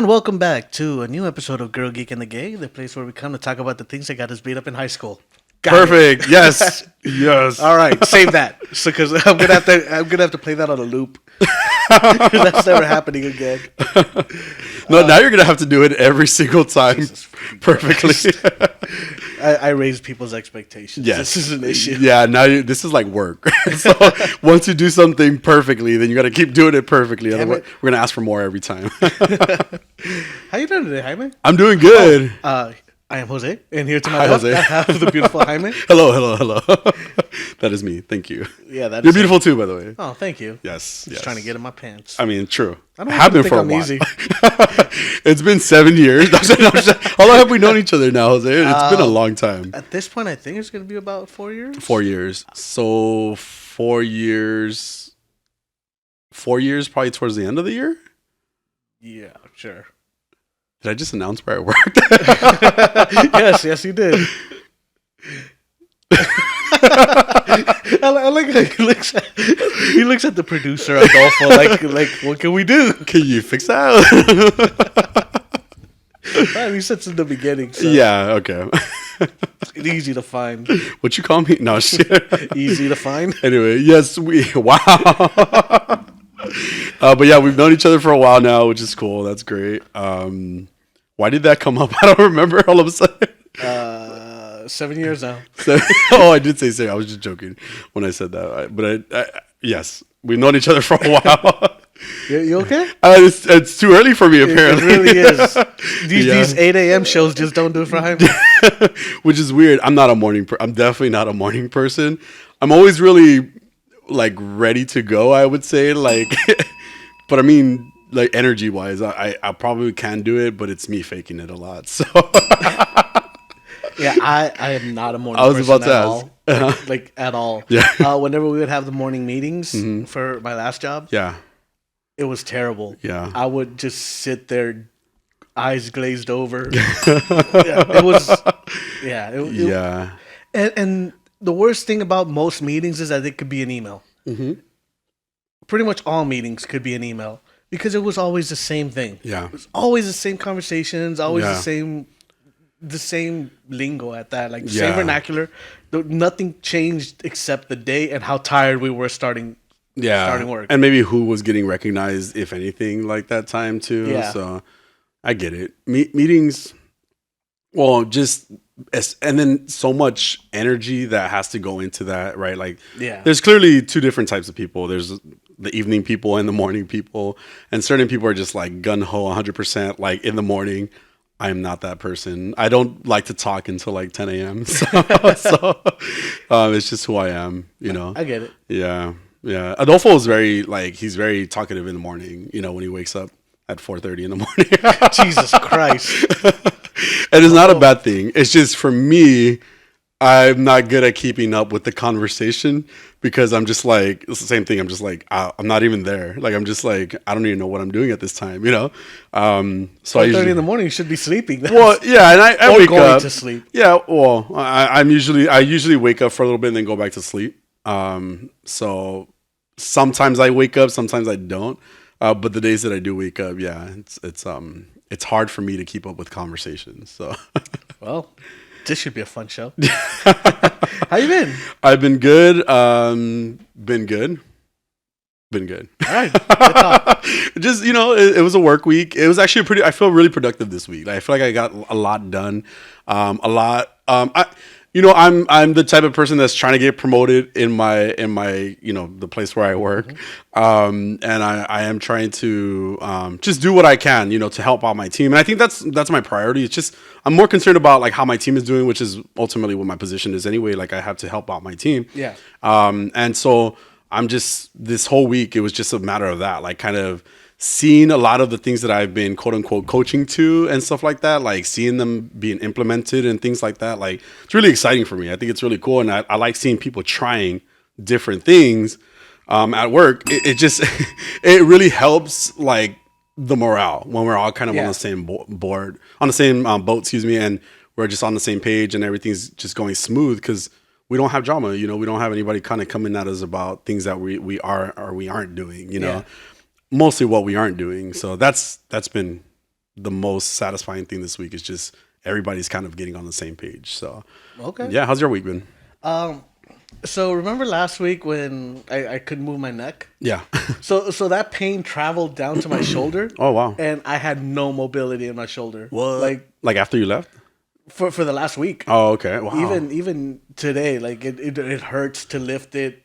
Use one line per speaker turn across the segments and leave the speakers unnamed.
And welcome back to a new episode of Girl, Geek, and the Gay, the place where we come to talk about the things that got us beat up in high school.
Perfect. Yes. Yes.
All right, save that. So, because I'm gonna have to play that on a loop. That's never happening again.
No, now you're gonna have to do it every single time perfectly.
I raised people's expectations.
Yes.
This is an issue.
Yeah. Now this is like work. So once you do something perfectly, then you got to keep doing it perfectly. Otherwise, we're gonna ask for more every time.
How you doing today, Jaime?
I'm doing good.
I am Jose, and here to my
Hi,
left,
Jose.
I have the beautiful Jaime.
Hello. That is me. Thank you.
Yeah, that's
You're beautiful too, by the way.
Oh, thank you.
Yes.
Just trying to get in my pants.
I mean, true.
I don't
have been
think
for a
I'm
while.
easy.
It's been 7 years. How long have we known each other now, Jose? It's been a long time.
At this point, I think it's going to be about 4 years.
4 years. So 4 years. 4 years, probably towards the end of the year.
Yeah, sure.
Did I just announce where I worked?
yes, you did. I like how he looks at the producer Adolfo like what can we do?
Can you fix that?
Well, he said in the beginning. So
Yeah, okay.
it's easy to find.
What you call me? No, shit.
Easy to find.
Anyway, yes, wow. But yeah, we've known each other for a while now, which is cool. That's great. Why did that come up? I don't remember all of a sudden.
7 years now.
I did say 7. I was just joking when I said that. But yes, we've known each other for a while.
You okay?
It's too early for me, apparently.
It really is. These 8 a.m. shows just don't do it for him.
Which is weird. I'm definitely not a morning person. I'm always really like ready to go, I would say. Like, but I mean, like energy wise, I probably can do it, but it's me faking it a lot. So
yeah, I am not a morning person.
I was about to ask.
All. Like at all.
Yeah.
Whenever we would have the morning meetings for my last job,
yeah,
it was terrible.
Yeah.
I would just sit there, eyes glazed over. It was. Yeah. And the worst thing about most meetings is that it could be an email.
Mm-hmm.
Pretty much all meetings could be an email because it was always the same thing.
Yeah.
It was always the same conversations, always the same lingo at that, like the same vernacular. Nothing changed except the day and how tired we were starting work.
And maybe who was getting recognized, if anything, like that time too.
Yeah.
So I get it. Meetings, well, and then so much energy that has to go into that, right? Like, there's clearly two different types of people. There's the evening people and the morning people, and certain people are just like gun ho 100%. Like in the morning, I'm not that person. I don't like to talk until like 10 a.m. So it's just who I am, you know.
I get it.
Yeah. Adolfo is he's very talkative in the morning. You know, when he wakes up at 4:30 in the morning.
Jesus Christ.
And it's not a bad thing. It's just for me, I'm not good at keeping up with the conversation because I'm just like, it's the same thing. I'm just like, I'm not even there. Like, I'm just like, I don't even know what I'm doing at this time, you know? So
4:30 in the morning, you should be sleeping.
Well, yeah, and I wake
going
up
to sleep.
Yeah, well, I usually wake up for a little bit and then go back to sleep. So sometimes I wake up, sometimes I don't. But the days that I do wake up, yeah, it's hard for me to keep up with conversations. So,
well, this should be a fun show. How you been?
I've been good. Been good.
All right.
Just, you know, it was a work week. It was actually I feel really productive this week. I feel like I got a lot done. I'm the type of person that's trying to get promoted in my you know, the place where I work. Mm-hmm. And I am trying to just do what I can, you know, to help out my team. And I think that's my priority. It's just I'm more concerned about like how my team is doing, which is ultimately what my position is anyway. Like I have to help out my team.
Yeah.
And so I'm just this whole week it was just a matter of that, like kind of seeing a lot of the things that I've been quote unquote coaching to and stuff like that, like seeing them being implemented and things like that. Like it's really exciting for me. I think it's really cool. And I like seeing people trying different things at work. It just, it really helps like the morale when we're all kind of on the same board, on the same boat, excuse me. And we're just on the same page and everything's just going smooth because we don't have drama, you know, we don't have anybody kind of coming at us about things that we are or we aren't doing, you know. Mostly what we aren't doing. So that's been the most satisfying thing this week is just everybody's kind of getting on the same page. So,
okay.
Yeah, how's your week been?
So remember last week when I couldn't move my neck?
Yeah.
So that pain traveled down to my shoulder.
Oh, wow.
And I had no mobility in my shoulder.
What? Like after you left?
For the last week.
Oh, okay. Wow.
Even today, like it hurts to lift it.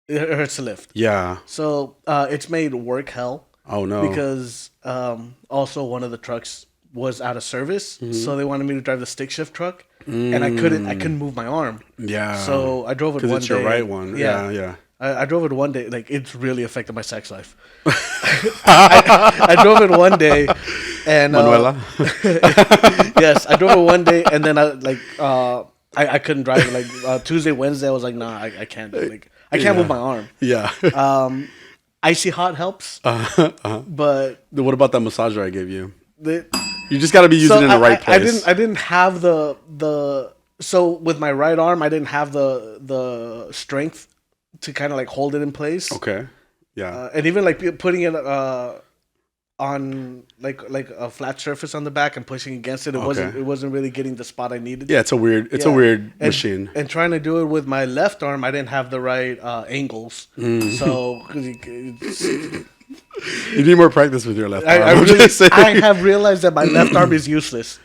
It hurts to lift.
Yeah.
So it's made work hell.
Oh no.
Because also one of the trucks was out of service, so they wanted me to drive the stick shift truck, and I couldn't move my arm.
Yeah.
So I drove it one day.
Because it's your right one. Yeah.
I drove it one day. Like, it's really affected my sex life. I drove it one day, and
Manuela.
yes, I drove it one day, and then I couldn't drive it. Like Tuesday, Wednesday, I was like, nah, I can't. Like, I can't move my arm.
Yeah.
Icy hot helps. But
what about that massager I gave you? You just got to be using it in the right place.
I didn't have the so with my right arm, I didn't have the strength to kind of like hold it in place.
Okay. Yeah.
And even like putting it on like a flat surface on the back and pushing against it, it wasn't really getting the spot I needed.
Yeah, it's a weird machine.
And trying to do it with my left arm, I didn't have the right angles. So
you need more practice with your left arm.
I have realized that my left arm is useless.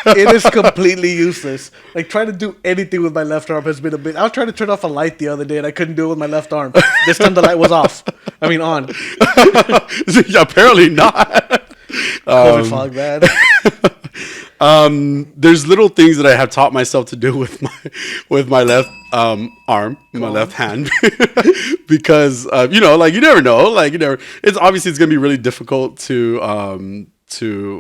It is completely useless. Like, trying to do anything with my left arm has been a bit. I was trying to turn off a light the other day and I couldn't do it with my left arm. This time the light was off. I mean, on.
Apparently not.
COVID fog,
man. There's little things that I have taught myself to do with my left arm, my left hand, because you never know. It's obviously it's gonna be really difficult to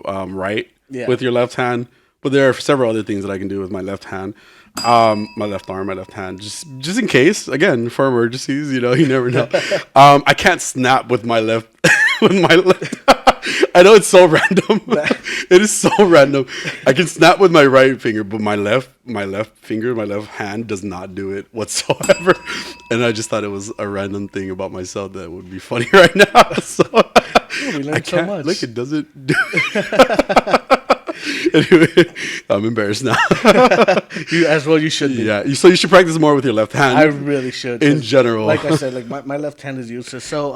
write with your left hand. But there are several other things that I can do with my left hand, my left arm, my left hand, just in case. Again, for emergencies, you never know. I can't snap with my left. I know it's so random. It is so random. I can snap with my right finger, but my left finger, my left hand does not do it whatsoever. And I just thought it was a random thing about myself that would be funny right now. So
we learned so much.
Look, it doesn't do Anyway, I'm embarrassed now.
You should be.
Yeah, so you should practice more with your left hand.
I really should.
In general.
Like I said, like my left hand is useless. So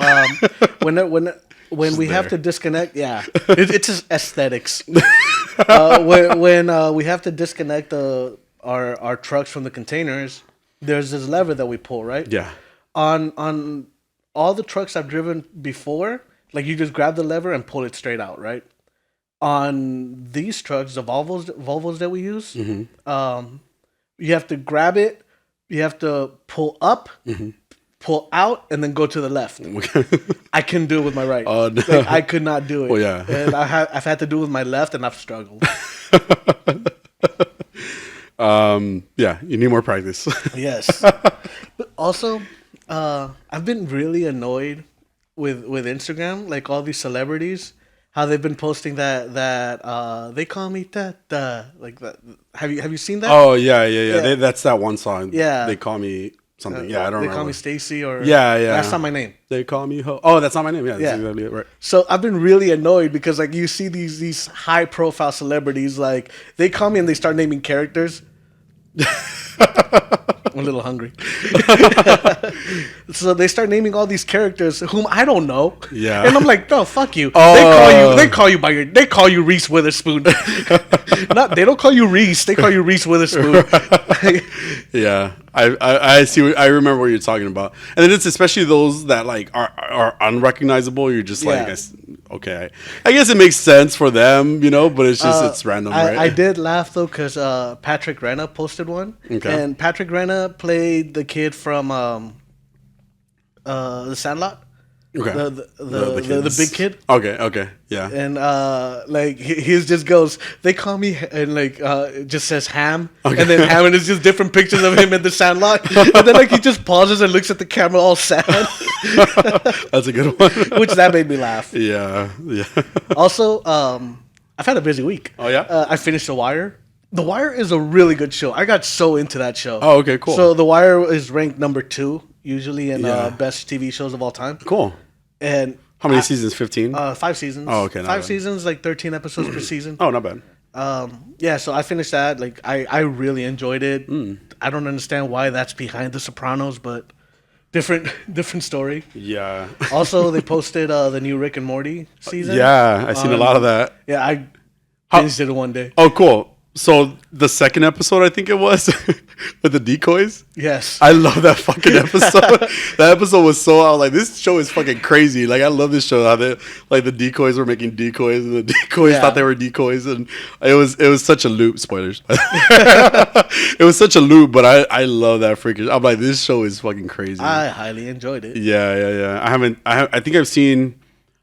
when we have to disconnect, it's just aesthetics. When we have to disconnect our trucks from the containers, there's this lever that we pull, right?
Yeah.
On all the trucks I've driven before, like, you just grab the lever and pull it straight out, right? On these trucks, the Volvos that we use, you have to grab it, you have to pull up, pull out, and then go to the left. I couldn't do it with my right.
Oh, no.
Like, I could not do it.
Oh, yeah.
And I've had to do it with my left, and I've struggled.
Yeah, you need more practice.
Yes. But also, I've been really annoyed with Instagram, like all these celebrities, how they've been posting that they call me Tata, like that. Have you seen that?
Oh yeah. That's that one song.
Yeah,
they call me something. I don't remember.
They call me Stacy or
yeah.
That's not my name.
They call me Ho. Oh, that's not my name. Yeah, that's exactly it. Right.
So I've been really annoyed because, like, you see these high profile celebrities, like, they call me and they start naming characters. I'm a little hungry. So they start naming all these characters whom I don't know. Yeah. And I'm like, no, fuck you. They call you Reese Witherspoon. They don't call you Reese, they call you Reese Witherspoon.
Yeah. I see. I remember what you're talking about, and then it's especially those that like are unrecognizable. You're just like, okay, I guess it makes sense for them, but it's just it's random, right?
I did laugh though because Patrick Renna posted one, and Patrick Renna played the kid from The Sandlot.
Okay.
The big kid.
Okay. Yeah.
And like he just goes, they call me, and like just says Ham, and then Ham, and it's just different pictures of him in The Sandlot, and then like he just pauses and looks at the camera all sad.
That's a good one.
Which that made me laugh.
Yeah.
Also, I've had a busy week.
Oh yeah.
I finished The Wire. The Wire is a really good show. I got so into that show.
Oh, okay, cool.
So The Wire is ranked number 2 usually in best TV shows of all time.
Cool.
And
How many seasons? 15?
5 seasons.
Oh, okay.
5 seasons, like 13 episodes per season.
Oh, not bad.
Yeah, so I finished that. Like, I really enjoyed it. I don't understand why that's behind The Sopranos, but different story.
Yeah.
Also, they posted the new Rick and Morty season.
Yeah, I've seen a lot of that.
Yeah, I binged it in one day.
Oh, cool. So the second episode, I think it was, with the decoys.
Yes.
I love that fucking episode. That episode was so, I was like, this show is fucking crazy. Like, I love this show. How they, like, the decoys were making decoys, and the decoys thought they were decoys, and it was such a loop. Spoilers. It was such a loop, but I love that freaking. I'm like, this show is fucking crazy.
I highly enjoyed it.
Yeah. I think I've seen.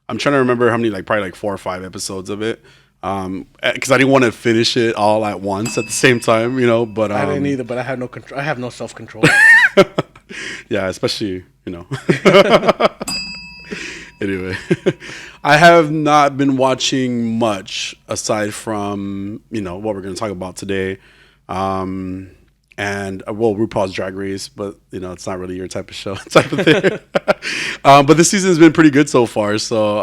I'm trying to remember how many, like, probably like 4 or 5 episodes of it. Because I didn't want to finish it all at once at the same time, you know. But
I didn't either. But I had no control. I have no self control.
Yeah, especially, you know. Anyway, I have not been watching much aside from, you know, what we're going to talk about today, and RuPaul's Drag Race, but you know, it's not really your type of show, type of thing. But this season's been pretty good so far, so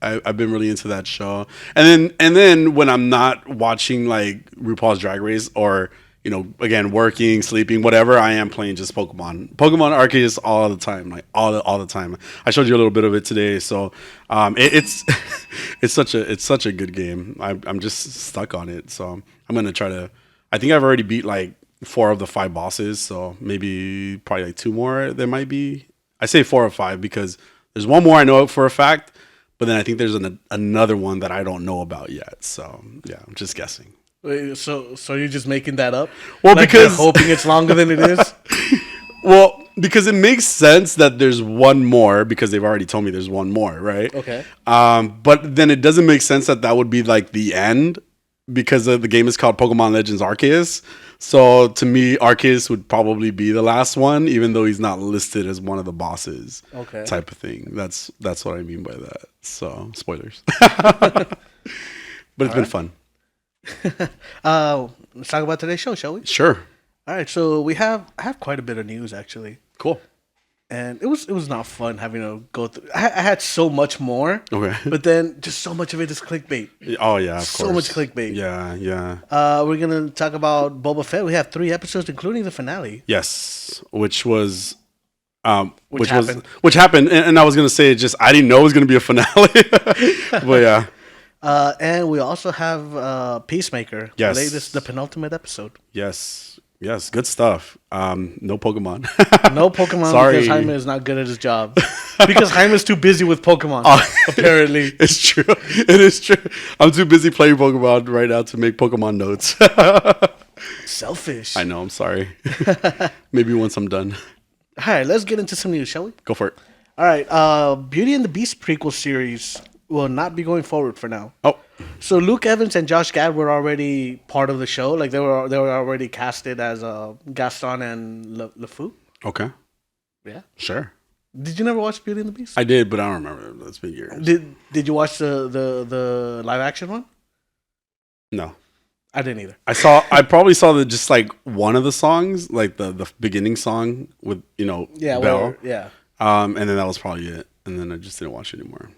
I've been really into that show. And then when I'm not watching like RuPaul's Drag Race, or, you know, again, working, sleeping, whatever, I am playing just Pokemon Arceus all the time, like all the time. I showed you a little bit of it today, so it's such a good game. I'm just stuck on it, so I'm gonna try to. I think I've already beat like 4 of the 5 bosses, so maybe probably like 2 more there might be. I say 4 or 5 because there's one more I know for a fact. But then I think there's another one that I don't know about yet. So, yeah, I'm just guessing.
Wait, so you're just making that up?
Well,
like
because...
you're hoping it's longer than it is?
Well, because it makes sense that there's one more, because they've already told me there's one more, right?
Okay.
But then it doesn't make sense that would be like the end, because the game is called Pokemon Legends Arceus. So to me, Arceus would probably be the last one, even though he's not listed as one of the bosses. Okay. Type of thing. That's what I mean by that. So spoilers. But it's been fun.
Let's talk about today's show, shall we?
Sure.
All right. So I have quite a bit of news actually.
Cool.
And it was not fun having to go through. I had so much more. Okay. But then just so much of it is clickbait.
Oh yeah, of course.
So much clickbait.
Yeah.
We're gonna talk about Boba Fett. We have 3 episodes, including the finale.
Yes, which happened, and I was gonna say I didn't know it was gonna be a finale, but yeah.
And we also have Peacemaker.
Yes.
The penultimate episode.
Yes, good stuff. No Pokemon.
No Pokemon.
Sorry.
Because Jaime is not good at his job. Because Jaime is too busy with Pokemon, apparently.
It's true. It is true. I'm too busy playing Pokemon right now to make Pokemon notes.
Selfish.
I know, I'm sorry. Maybe once I'm done.
All right, let's get into some news, shall we?
Go for it.
All right, Beauty and the Beast prequel series will not be going forward for now.
Oh.
So Luke Evans and Josh Gad were already part of the show. Like they were already casted as Gaston and LeFou.
Okay.
Yeah.
Sure.
Did you never watch Beauty and the Beast?
I did, but I don't remember. It's been years.
Did you watch the live action one?
No.
I didn't either.
I probably saw just like one of the songs, like the beginning song with, you know, Belle.
Yeah.
And then that was probably it. And then I just didn't watch it anymore.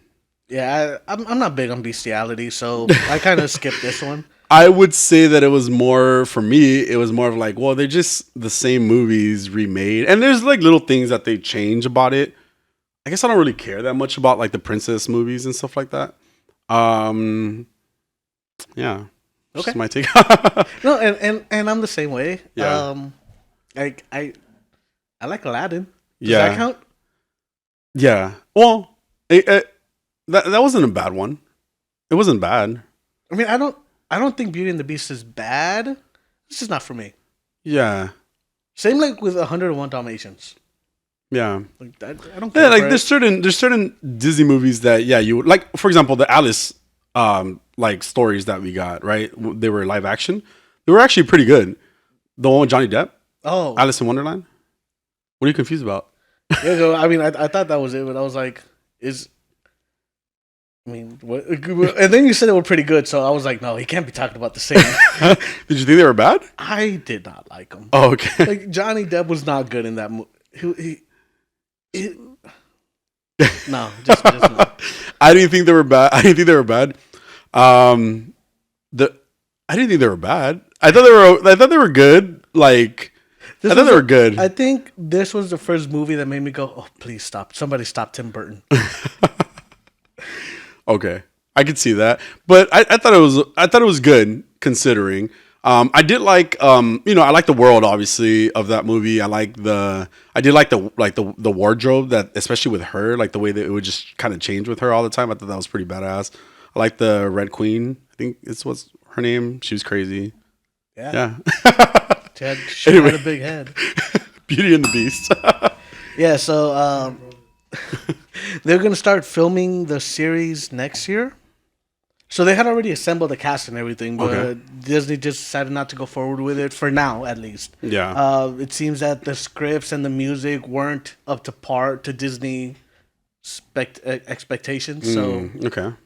Yeah, I'm not big on bestiality, so I kind of skipped this one.
I would say that it was more, for me, it was more of like, well, they're just the same movies remade. And there's like little things that they change about it. I guess I don't really care that much about like the princess movies and stuff like that. Yeah.
Okay.
Just my take.
No, and I'm the same way.
Yeah.
I like Aladdin. Does
that
count?
Yeah. Well, that wasn't a bad one. It wasn't bad.
I mean, I don't think Beauty and the Beast is bad. It's just not for me.
Yeah.
Same like with 101 Dalmatians.
Yeah.
Like, I don't care.
Yeah, like there's certain Disney movies that you would like. For example, the Alice like stories that we got, right? They were live action. They were actually pretty good. The one with Johnny Depp.
Oh.
Alice in Wonderland. What are you confused about?
Yeah, I mean, I thought that was it, but I was like, what? And then you said they were pretty good, so I was like, no, he can't be talking about the same.
Did you think they were bad?
I did not like them.
Oh, okay.
Like Johnny Depp was not good in that movie. No, just no.
I didn't think they were bad. I didn't think they were bad. I didn't think they were bad. I thought they were good. Like I thought they were good.
I think this was the first movie that made me go, "Oh, please stop! Somebody stop Tim Burton."
Okay, I could see that, but I thought it was good considering. I did like I like the world obviously of that movie. I did like the wardrobe, that especially with her, like the way that it would just kind of change with her all the time. I thought that was pretty badass. I like the Red Queen. I think it's what's her name. She was crazy. Yeah.
She had a big head.
Beauty and the Beast.
Yeah, so they're gonna start filming the series next year. So they had already assembled the cast and everything, but Disney just decided not to go forward with it for now, at least.
Yeah.
It seems that the scripts and the music weren't up to par to Disney expectations. So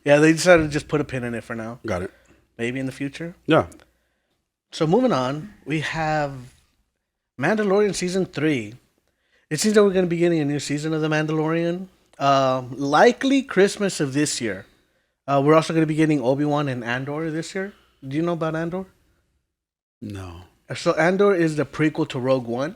yeah, they decided to just put a pin in it for now.
Got it.
Maybe in the future.
Yeah.
So moving on, we have Mandalorian season 3. It seems that we're going to be getting a new season of The Mandalorian. Likely Christmas of this year. We're also going to be getting Obi-Wan and Andor this year. Do you know about Andor?
No.
So Andor is the prequel to Rogue One,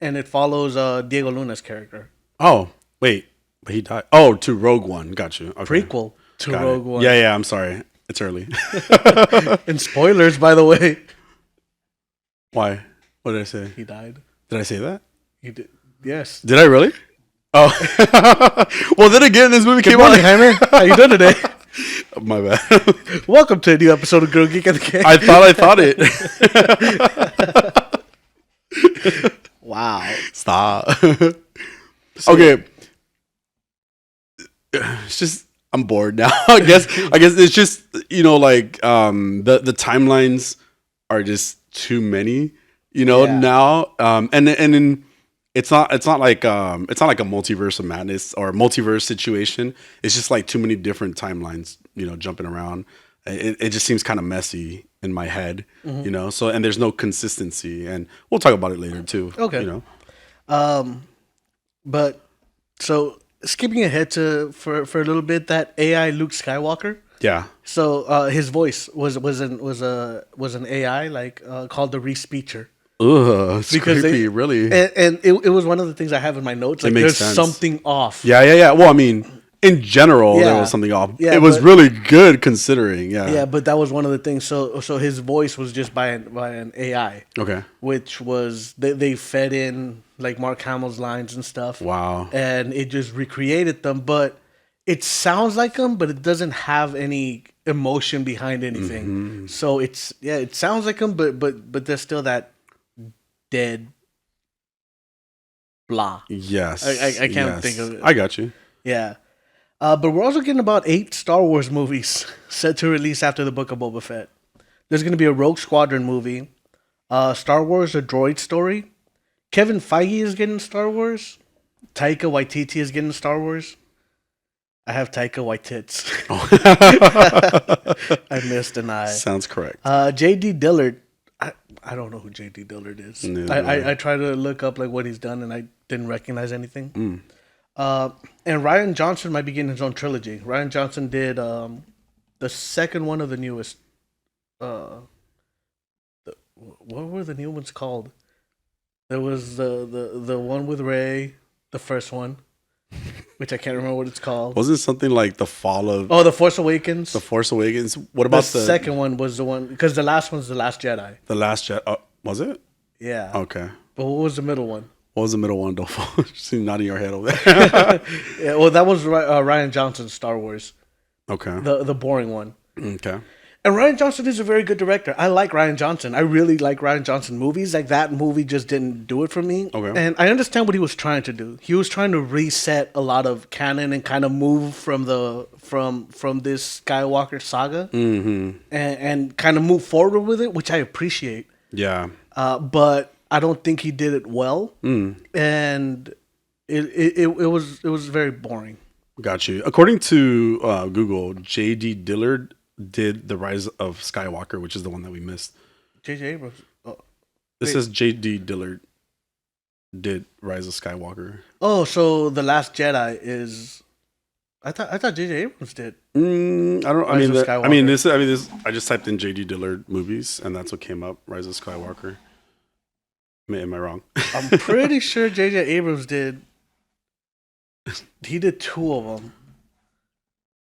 and it follows Diego Luna's character.
Oh, wait. But he died. Oh, to Rogue One. Got you. Okay.
Prequel to Rogue One.
Yeah, I'm sorry. It's early.
And spoilers, by the way.
Why? What did I say?
He died.
Did I say that?
You did. Yes.
Did I really? Oh. Well, then again, this movie came
out. Jaime. How you doing today?
My bad.
Welcome to a new episode of Girl Geek and the King.
I thought it.
Wow.
Stop. Okay. It's just I'm bored now. I guess it's just like the timelines are just too many. Now and then it's not like a multiverse of madness or multiverse situation. It's just like too many different timelines, jumping around. It just seems kind of messy in my head, So and there's no consistency, and we'll talk about it later too.
Okay. But so skipping ahead for a little bit, that AI Luke Skywalker.
Yeah.
So his voice was an AI called the Respeecher.
Ugh, it's creepy, really.
And it was one of the things I have in my notes. Like, there's something off.
Yeah. Well, I mean, in general, there was something off. Yeah, it was really good considering. Yeah.
Yeah, but that was one of the things. So his voice was just by an AI.
Okay.
Which was they fed in like Mark Hamill's lines and stuff.
Wow.
And it just recreated them, but it sounds like them, but it doesn't have any emotion behind anything. Mm-hmm. So it sounds like them, but there's still that dead blah.
Yes.
I can't think of it.
I got you.
Yeah. But we're also getting about 8 Star Wars movies set to release after the Book of Boba Fett. There's going to be a Rogue Squadron movie, Star Wars: A Droid Story. Kevin Feige is getting Star Wars. Taika Waititi is getting Star Wars. I have Taika Waitits. I missed an I.
Sounds correct.
J.D. Dillard. I don't know who J.D. Dillard is. I tried to look up like what he's done, and I didn't recognize anything. And Ryan Johnson might be getting his own trilogy. Ryan Johnson did the second one of the newest. What were the new ones called? There was the one with Rey, the first one, which I can't remember what it's called.
Wasn't it something like The Fall of...
Oh, The Force Awakens.
The Force Awakens. What about the
second one was the one... Because the last one's The Last Jedi.
The Last Jedi. Oh, was it?
Yeah.
Okay.
But what was the middle one?
What was the middle one? Don't fall. She's nodding your head over there.
Yeah, well, that was Ryan Johnson's Star Wars.
Okay.
The boring one.
Okay.
And Ryan Johnson is a very good director. I like Ryan Johnson. I really like Ryan Johnson movies. Like, that movie just didn't do it for me.
Okay.
And I understand what he was trying to do. He was trying to reset a lot of canon and kind of move from this Skywalker saga, and kind of move forward with it, which I appreciate.
Yeah.
But I don't think he did it well, and it was very boring.
Got you. According to Google, J.D. Dillard did The Rise of Skywalker, which is the one that we missed.
J.J. Abrams. Oh,
this is J.D. Dillard. did Rise of Skywalker.
Oh, so The Last Jedi is. I thought J.J. Abrams did.
I don't. I mean, this. I just typed in J.D. Dillard movies, and that's what came up. Rise of Skywalker. Am I wrong?
I'm pretty sure J.J. Abrams did. He did 2 of them.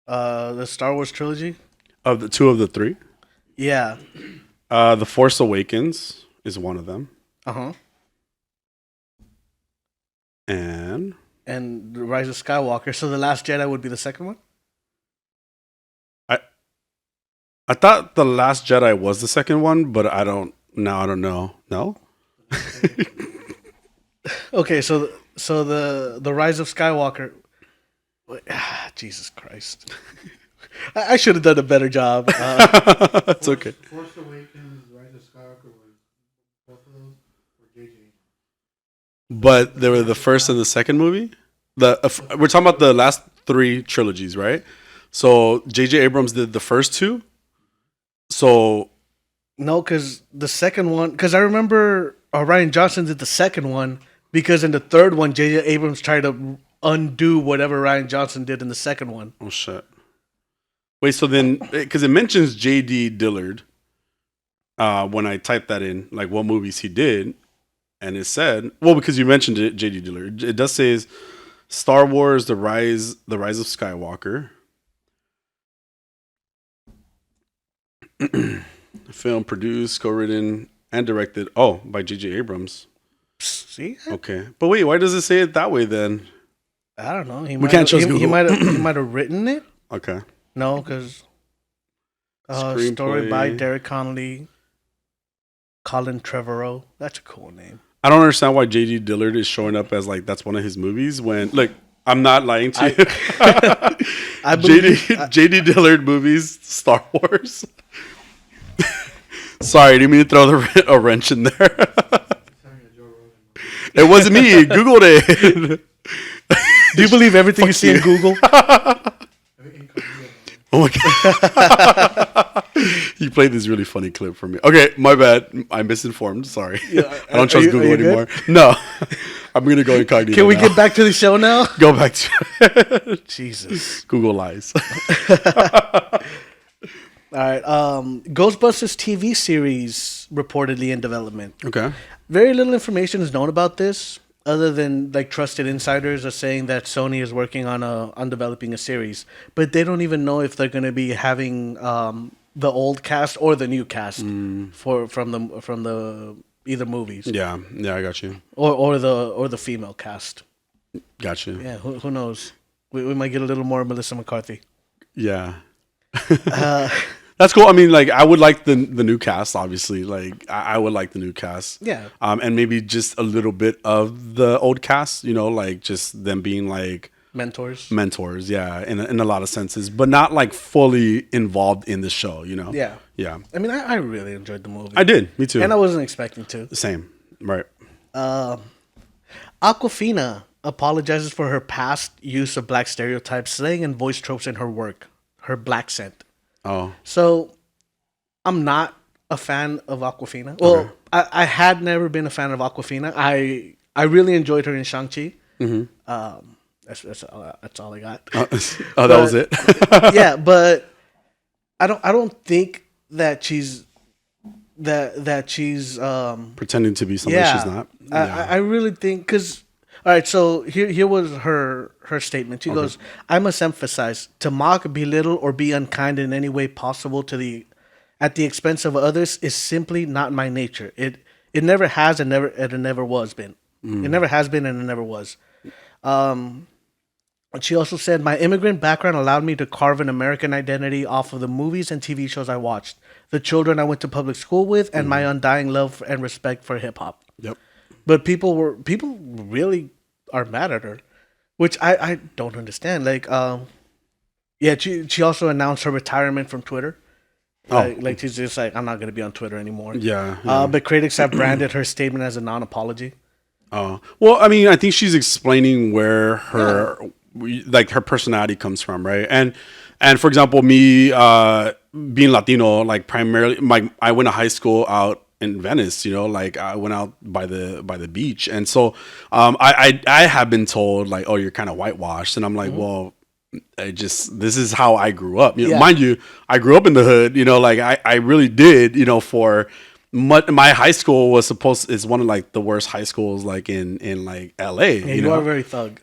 The Star Wars trilogy.
Of the 2 of the 3.
Yeah.
The Force Awakens is one of them. And
The Rise of Skywalker. So The Last Jedi would be the second one?
I thought The Last Jedi was the second one, but I don't know. No?
Okay, so the Rise of Skywalker. Jesus Christ. I should have done a better job.
It's okay.
Force Awakens, Rise of Skywalker was both of those were J.J.
But they were the first and the second movie? We're talking about the last 3 trilogies, right? So J.J. Abrams did the first 2? So...
No, because the second one... Because I remember Rian Johnson did the second one, because in the third one, J.J. Abrams tried to undo whatever Rian Johnson did in the second one.
Oh, shit. Wait, so then... Because it mentions J.D. Dillard when I typed that in, like what movies he did, and it said... Well, because you mentioned it, J.D. Dillard. It does say Star Wars, The Rise of Skywalker. Film produced, co-written, and directed. Oh, by J.J. Abrams.
See?
Okay, but wait, why does it say it that way then?
I don't know. He
we can't trust Google.
He might have written it.
Okay.
No, because story by Derek Connolly, Colin Trevorrow. That's a cool name.
I don't understand why J.D. Dillard is showing up as like that's one of his movies when like I'm not lying to you. J.D. Dillard movies, Star Wars. Sorry, didn't mean to throw a wrench in there. It wasn't me. Googled it.
Do you believe everything you see in Google?
Oh my god! You played this really funny clip for me. Okay, my bad. I'm misinformed. Sorry. Yeah, I don't trust Google anymore. Good? No, I'm gonna go incognito.
Can we get back to the show now?
Go back to
Jesus.
Google lies.
All right. Ghostbusters TV series reportedly in development.
Okay.
Very little information is known about this, other than like trusted insiders are saying that Sony is working on developing a series, but they don't even know if they're going to be having the old cast or the new cast from the either movies.
Yeah, I got you.
Or the female cast.
Got you.
Yeah, who knows? We might get a little more Melissa McCarthy.
Yeah. That's cool. I mean, like, I would like the new cast, obviously. Like, I would like the new cast.
Yeah.
And maybe just a little bit of the old cast, you know, like just them being like
mentors,
yeah, in a lot of senses, but not like fully involved in the show, you know?
Yeah.
Yeah.
I mean, I really enjoyed the movie.
I did. Me too.
And I wasn't expecting to.
Same. Right.
Awkwafina apologizes for her past use of black stereotypes, slang, and voice tropes in her work, her black scent.
Oh.
So, I'm not a fan of Awkwafina. Well, okay. I had never been a fan of Awkwafina. I really enjoyed her in Shang-Chi. Mm-hmm. That's all I got.
That was it?
Yeah, but I don't think that she's that she's
pretending to be something she's not.
Yeah. I really think because all right, so here was her statement. She goes, "I must emphasize, to mock, belittle, or be unkind in any way possible at the expense of others is simply not my nature. It never has and it never was been. It never has been and it never was." She also said, "My immigrant background allowed me to carve an American identity off of the movies and TV shows I watched, the children I went to public school with, and my undying love and respect for hip hop."
Yep.
But people really are mad at her, which I don't understand. Like, she also announced her retirement from Twitter. Like she's just like, I'm not going to be on Twitter anymore.
Yeah.
But critics have branded her statement as a non-apology.
Oh, well, I mean, I think she's explaining where her her personality comes from, right? And for example, me being Latino, like primarily, I went to high school out in Venice, you know, like I went out by the beach. And so I have been told like, oh, you're kind of whitewashed. And I'm like, well, this is how I grew up. You know, mind you, I grew up in the hood, you know, like I really did, you know, for my high school is one of like the worst high schools like in like LA.
Yeah, you are very thug.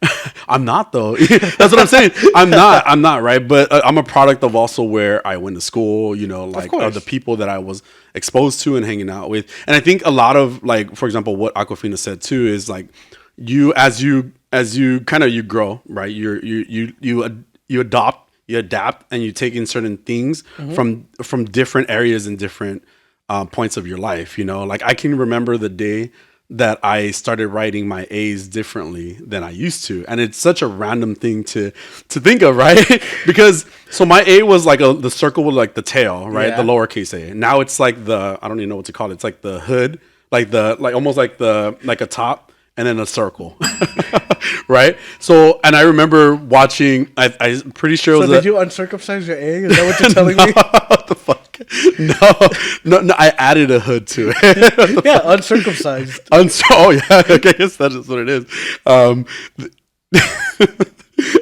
I'm not though. That's what I'm saying. I'm not right. But I'm a product of also where I went to school, you know, like are the people that I was exposed to and hanging out with. And I think a lot of like, for example, what Awkwafina said too is like as you kind of you grow, right? You adopt, you adapt, and you take in certain things from different areas and different points of your life. You know, like I can remember the day that I started writing my A's differently than I used to, and it's such a random thing to think of, right? Because so my A was like the circle with like the tail, right? The lowercase a. Now it's like I don't even know what to call it. It's like the hood, like almost like a top and then a circle. Right? So, and I remember watching, I'm pretty sure it was
did you uncircumcise your A? Is that what you're telling me?
What the fuck? No, I added a hood to it.
Yeah, uncircumcised.
Oh, yeah, I guess that is what it is.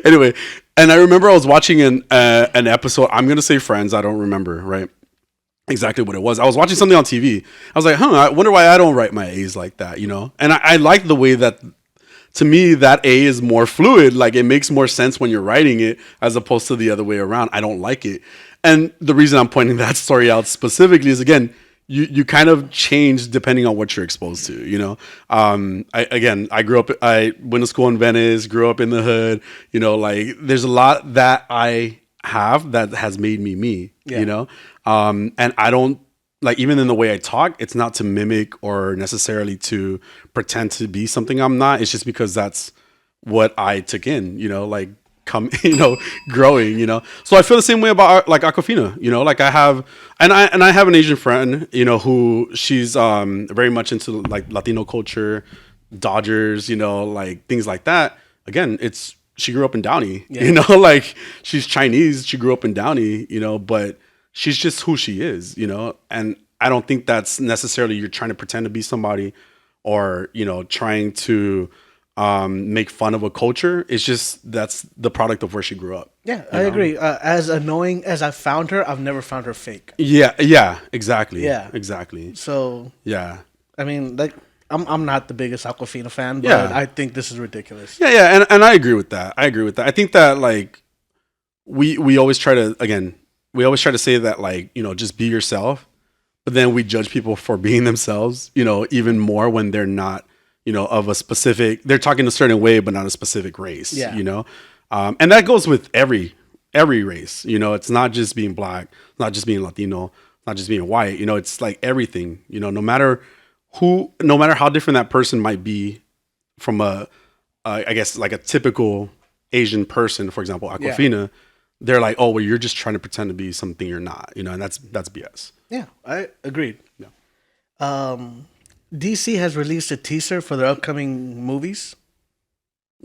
Anyway, and I remember I was watching an episode, I'm going to say Friends, I don't remember, right? Exactly what it was. I was watching something on TV. I was like, I wonder why I don't write my A's like that, you know? And I like the way that, to me, that A is more fluid. Like, it makes more sense when you're writing it as opposed to the other way around. I don't like it. And the reason I'm pointing that story out specifically is, again, you kind of change depending on what you're exposed to, you know? I went to school in Venice, grew up in the hood, you know, like, there's a lot that I have that has made me, you know? And I don't, like, even in the way I talk, it's not to mimic or necessarily to pretend to be something I'm not. It's just because that's what I took in, you know, like growing, you know. So I feel the same way about like Awkwafina, you know, like I have an Asian friend, you know, who she's very much into like Latino culture, Dodgers, you know, like things like that. Again, she grew up in Downey, you know, like she's Chinese, she grew up in Downey, you know, but she's just who she is, you know, and I don't think that's necessarily you're trying to pretend to be somebody or, you know, trying to make fun of a culture. It's just that's the product of where she grew up.
Yeah, I agree. As annoying as I found her, I've never found her fake.
Yeah, exactly.
Yeah,
exactly.
So
yeah,
I mean, like I'm not the biggest Awkwafina fan, but I think this is ridiculous.
Yeah, and I agree with that. I think that like we always try to say that, like, you know, just be yourself, but then we judge people for being themselves, you know, even more when they're not, you know, of a specific, they're talking a certain way, but not a specific race, you know? And that goes with every race, you know, it's not just being black, not just being Latino, not just being white, you know, it's like everything, you know, no matter how different that person might be from I guess like a typical Asian person, for example, Awkwafina, they're like, oh, well, you're just trying to pretend to be something you're not, you know, and that's BS.
Yeah, I agreed.
Yeah.
DC has released a teaser for their upcoming movies.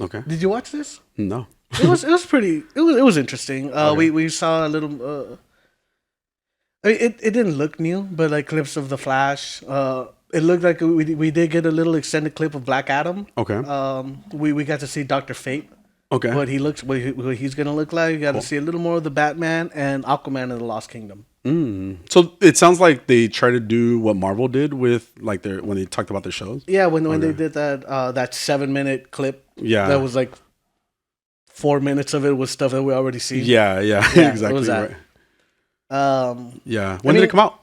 Okay.
Did you watch this?
No.
It was interesting. Okay. We saw a little. I mean, it didn't look new, but like clips of the Flash. It looked like we did get a little extended clip of Black Adam. Okay. We got to see Dr. Fate. Okay. What he's gonna look like. You got to see a little more of the Batman and Aquaman in the Lost Kingdom.
So it sounds like they try to do what Marvel did with like when they talked about their shows.
Yeah, when they did that 7-minute clip. Yeah. That was like 4 minutes of it was stuff that we already seen.
Yeah, exactly. Right. When did it come out?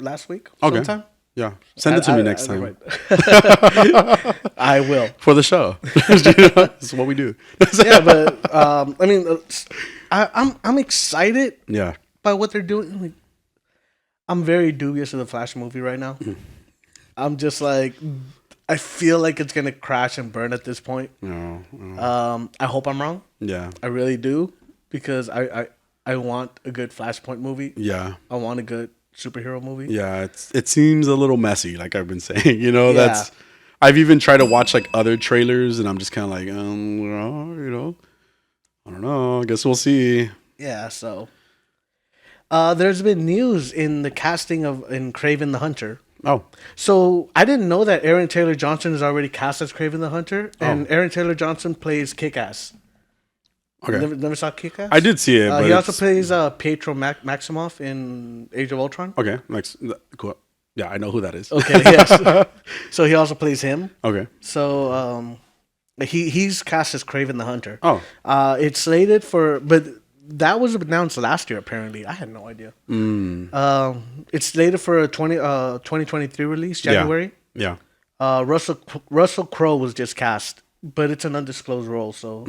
Last week.
Okay.
Sometime.
Yeah. Send it to me next time.
Right. I will.
For the show. That's what we do.
Yeah, but I mean, I'm excited. Yeah. By what they're doing. Like, I'm very dubious of the Flash movie right now. I'm just like, I feel like it's gonna crash and burn at this point. No. I hope I'm wrong. Yeah. I really do, because I want a good Flashpoint movie. Yeah. I want a good superhero movie.
Yeah, it seems a little messy, like I've been saying. You know, I've even tried to watch like other trailers, and I'm just kind of like, you know, I don't know. I guess we'll see.
Yeah. So, there's been news in the casting in Kraven the Hunter.
Oh.
So I didn't know that Aaron Taylor Johnson is already cast as Kraven the Hunter, and Aaron Taylor Johnson plays Kick-Ass.
Okay.
Never saw Kick-Ass?
I did see it, but
he also plays Pietro Maximoff in Age of Ultron.
Okay, next, cool. Yeah, I know who that is.
Okay, yes. So he also plays him.
Okay.
So he's cast as Kraven the Hunter.
Oh.
It's slated for, but that was announced last year. Apparently, I had no idea. It's slated for a 2023 release, January.
Yeah.
Russell Crowe was just cast, but it's an undisclosed role. So.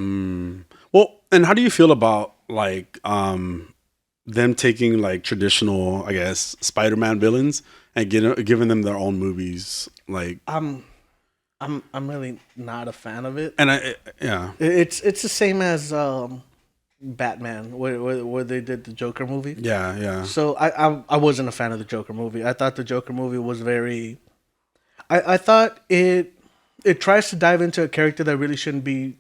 Well, and how do you feel about like them taking like traditional, I guess, Spider-Man villains and giving them their own movies? Like,
I'm really not a fan of it.
And
it's the same as Batman, where they did the Joker movie.
Yeah.
So I wasn't a fan of the Joker movie. I thought the Joker movie was very. I thought it tries to dive into a character that really shouldn't be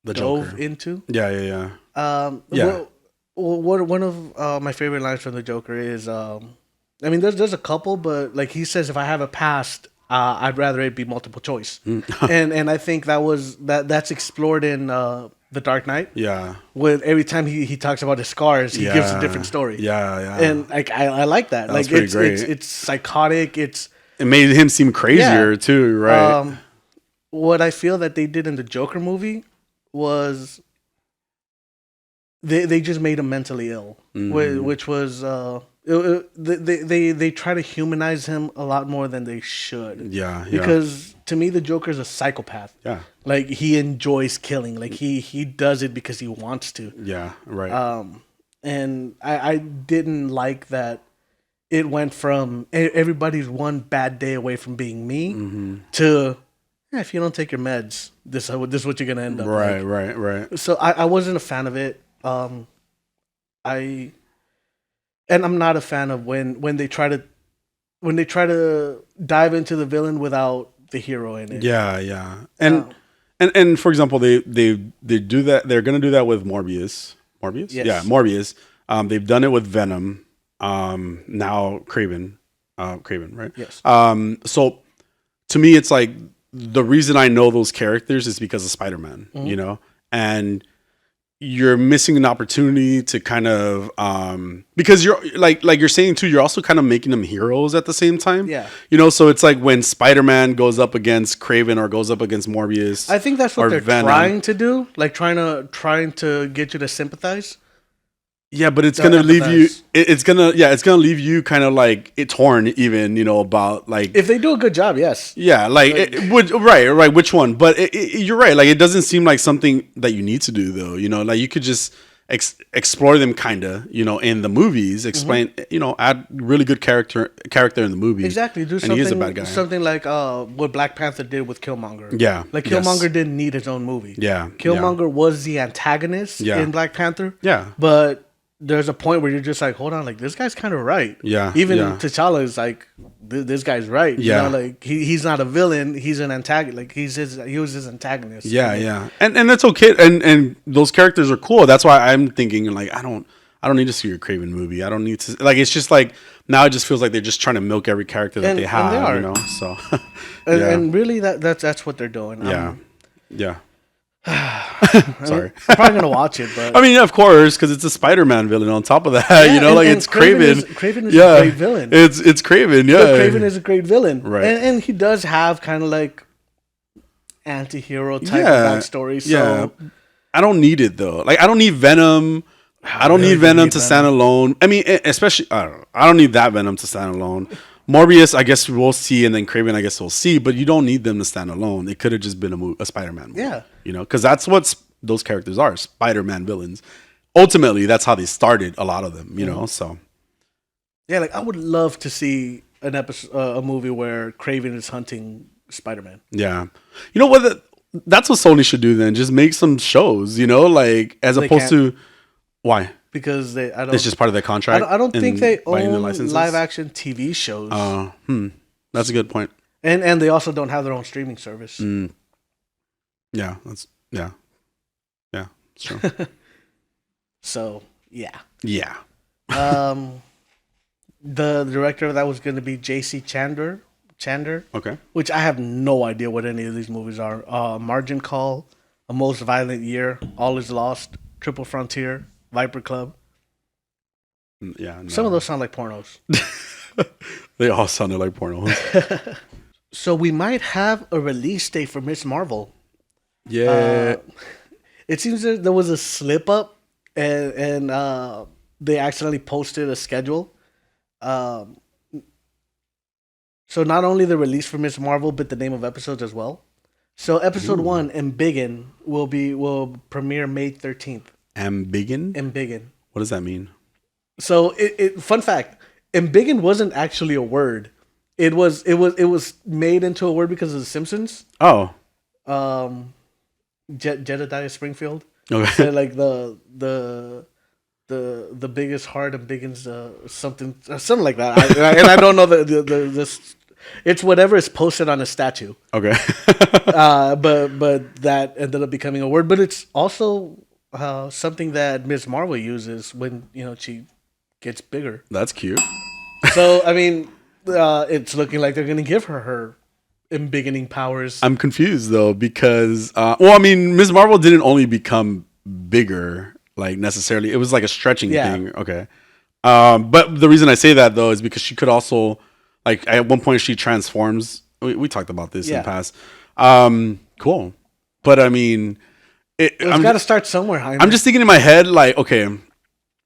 dove into.
Yeah.
One of my favorite lines from the Joker is, I mean, there's a couple, but like he says, if I have a past, I'd rather it be multiple choice, and I think that's explored in The Dark Knight.
Yeah,
with every time he talks about his scars, he gives a different story.
Yeah,
and like I like that.
That's
like
great.
It's psychotic. It
made him seem crazier too, right?
What I feel that they did in the Joker movie was they just made him mentally ill, which was they try to humanize him a lot more than they should.
Yeah.
Because to me, the Joker's a psychopath.
Yeah.
Like he enjoys killing. Like he does it because he wants to.
Yeah. Right.
And I didn't like that. It went from everybody's one bad day away from being me to. Yeah, if you don't take your meds, this is what you're gonna end up.
Right.
So I wasn't a fan of it. I'm not a fan of when they try to dive into the villain without the hero in it.
Yeah. And for example, they do that. They're gonna do that with Morbius. Morbius.
Yes.
Yeah, Morbius. They've done it with Venom. Now Kraven, right?
Yes.
So to me, it's like. The reason I know those characters is because of Spider-Man, you know, and you're missing an opportunity to kind of, because you're like you're saying too, you're also kind of making them heroes at the same time.
Yeah.
You know, so it's like when Spider-Man goes up against Kraven or goes up against Morbius.
I think that's what they're
Venom.
trying to do. Like trying to get you to sympathize.
Yeah, but it's gonna leave you. It's gonna leave you kind of like torn, even about like
if they do a good job, yes.
Yeah, right. Which one? But you're right. Like it doesn't seem like something that you need to do though. Like you could just explore them kinda. In the movies, explain. Add really good character in the movie.
Exactly. Do something.
And he is a bad guy.
Something like what Black Panther did with Killmonger.
Yeah.
Like Killmonger didn't need his own movie.
Yeah.
Killmonger was the antagonist in Black Panther.
Yeah.
But there's a point where you're just like, hold on, like this guy's kind of right.
Yeah.
Even T'Challa is like, this guy's right.
Yeah.
Like he's not a villain. He's an antagonist. Like he was his antagonist.
Yeah. And that's okay. And those characters are cool. That's why I'm thinking like, I don't need to see a Kraven movie. I don't need to like. It's just like now it just feels like they're just trying to milk every character that they have. And they are. So.
and really that's what they're doing.
Yeah.
Sorry, I'm probably gonna watch it, but
I mean, of course, because it's a Spider-Man villain. On top of that, it's Kraven.
Kraven is a great villain.
It's Kraven. Yeah,
but Kraven is a great villain,
right?
And he does have kind of like anti-hero type of backstory. So
I don't need it though. Like I don't need Venom. I don't need Venom to stand alone. I mean, especially I don't know. I don't need that Venom to stand alone. Morbius, I guess we'll see, and then Kraven, I guess we'll see. But you don't need them to stand alone. It could have just been a Spider-Man movie.
Yeah.
Because that's what those characters are, Spider-Man villains. Ultimately, that's how they started, a lot of them, so.
Yeah, like I would love to see an episode, a movie where Kraven is hunting Spider-Man.
Yeah. You know what? That's what Sony should do then. Just make some shows, like, as opposed to... Why?
Because
it's just part of their contract.
I don't think they own live action TV shows.
That's a good point.
And they also don't have their own streaming service.
Yeah, it's true.
So yeah.
Yeah.
The director of that was going to be J.C. Chander.
Okay.
Which I have no idea what any of these movies are. Margin Call, A Most Violent Year, All Is Lost, Triple Frontier, Viper Club.
Yeah. No.
Some of those sound like pornos.
They all sounded like pornos.
So we might have a release date for Ms. Marvel.
Yeah.
It seems that there was a slip up and they accidentally posted a schedule. So not only the release for Ms. Marvel, but the name of episodes as well. So episode 1, Embiggen, will premiere May 13th.
Embiggen? What does that mean?
So fun fact, Embiggen wasn't actually a word. It was made into a word because of The Simpsons.
Oh.
Jedediah Springfield.
Okay.
Said like the biggest heart and biggins something like that. And I don't know this. It's whatever is posted on a statue.
Okay.
But that ended up becoming a word. But it's also something that Ms. Marvel uses when she gets bigger.
That's cute.
So I mean, it's looking like they're gonna give her embiggening powers.
I'm confused though because Ms. Marvel didn't only become bigger like necessarily. It was like a stretching thing. Okay. But the reason I say that though is because she could also like at one point she transforms. We talked about this in the past. Cool. But I mean,
it's got to start somewhere. Jaime.
I'm just thinking in my head like, okay.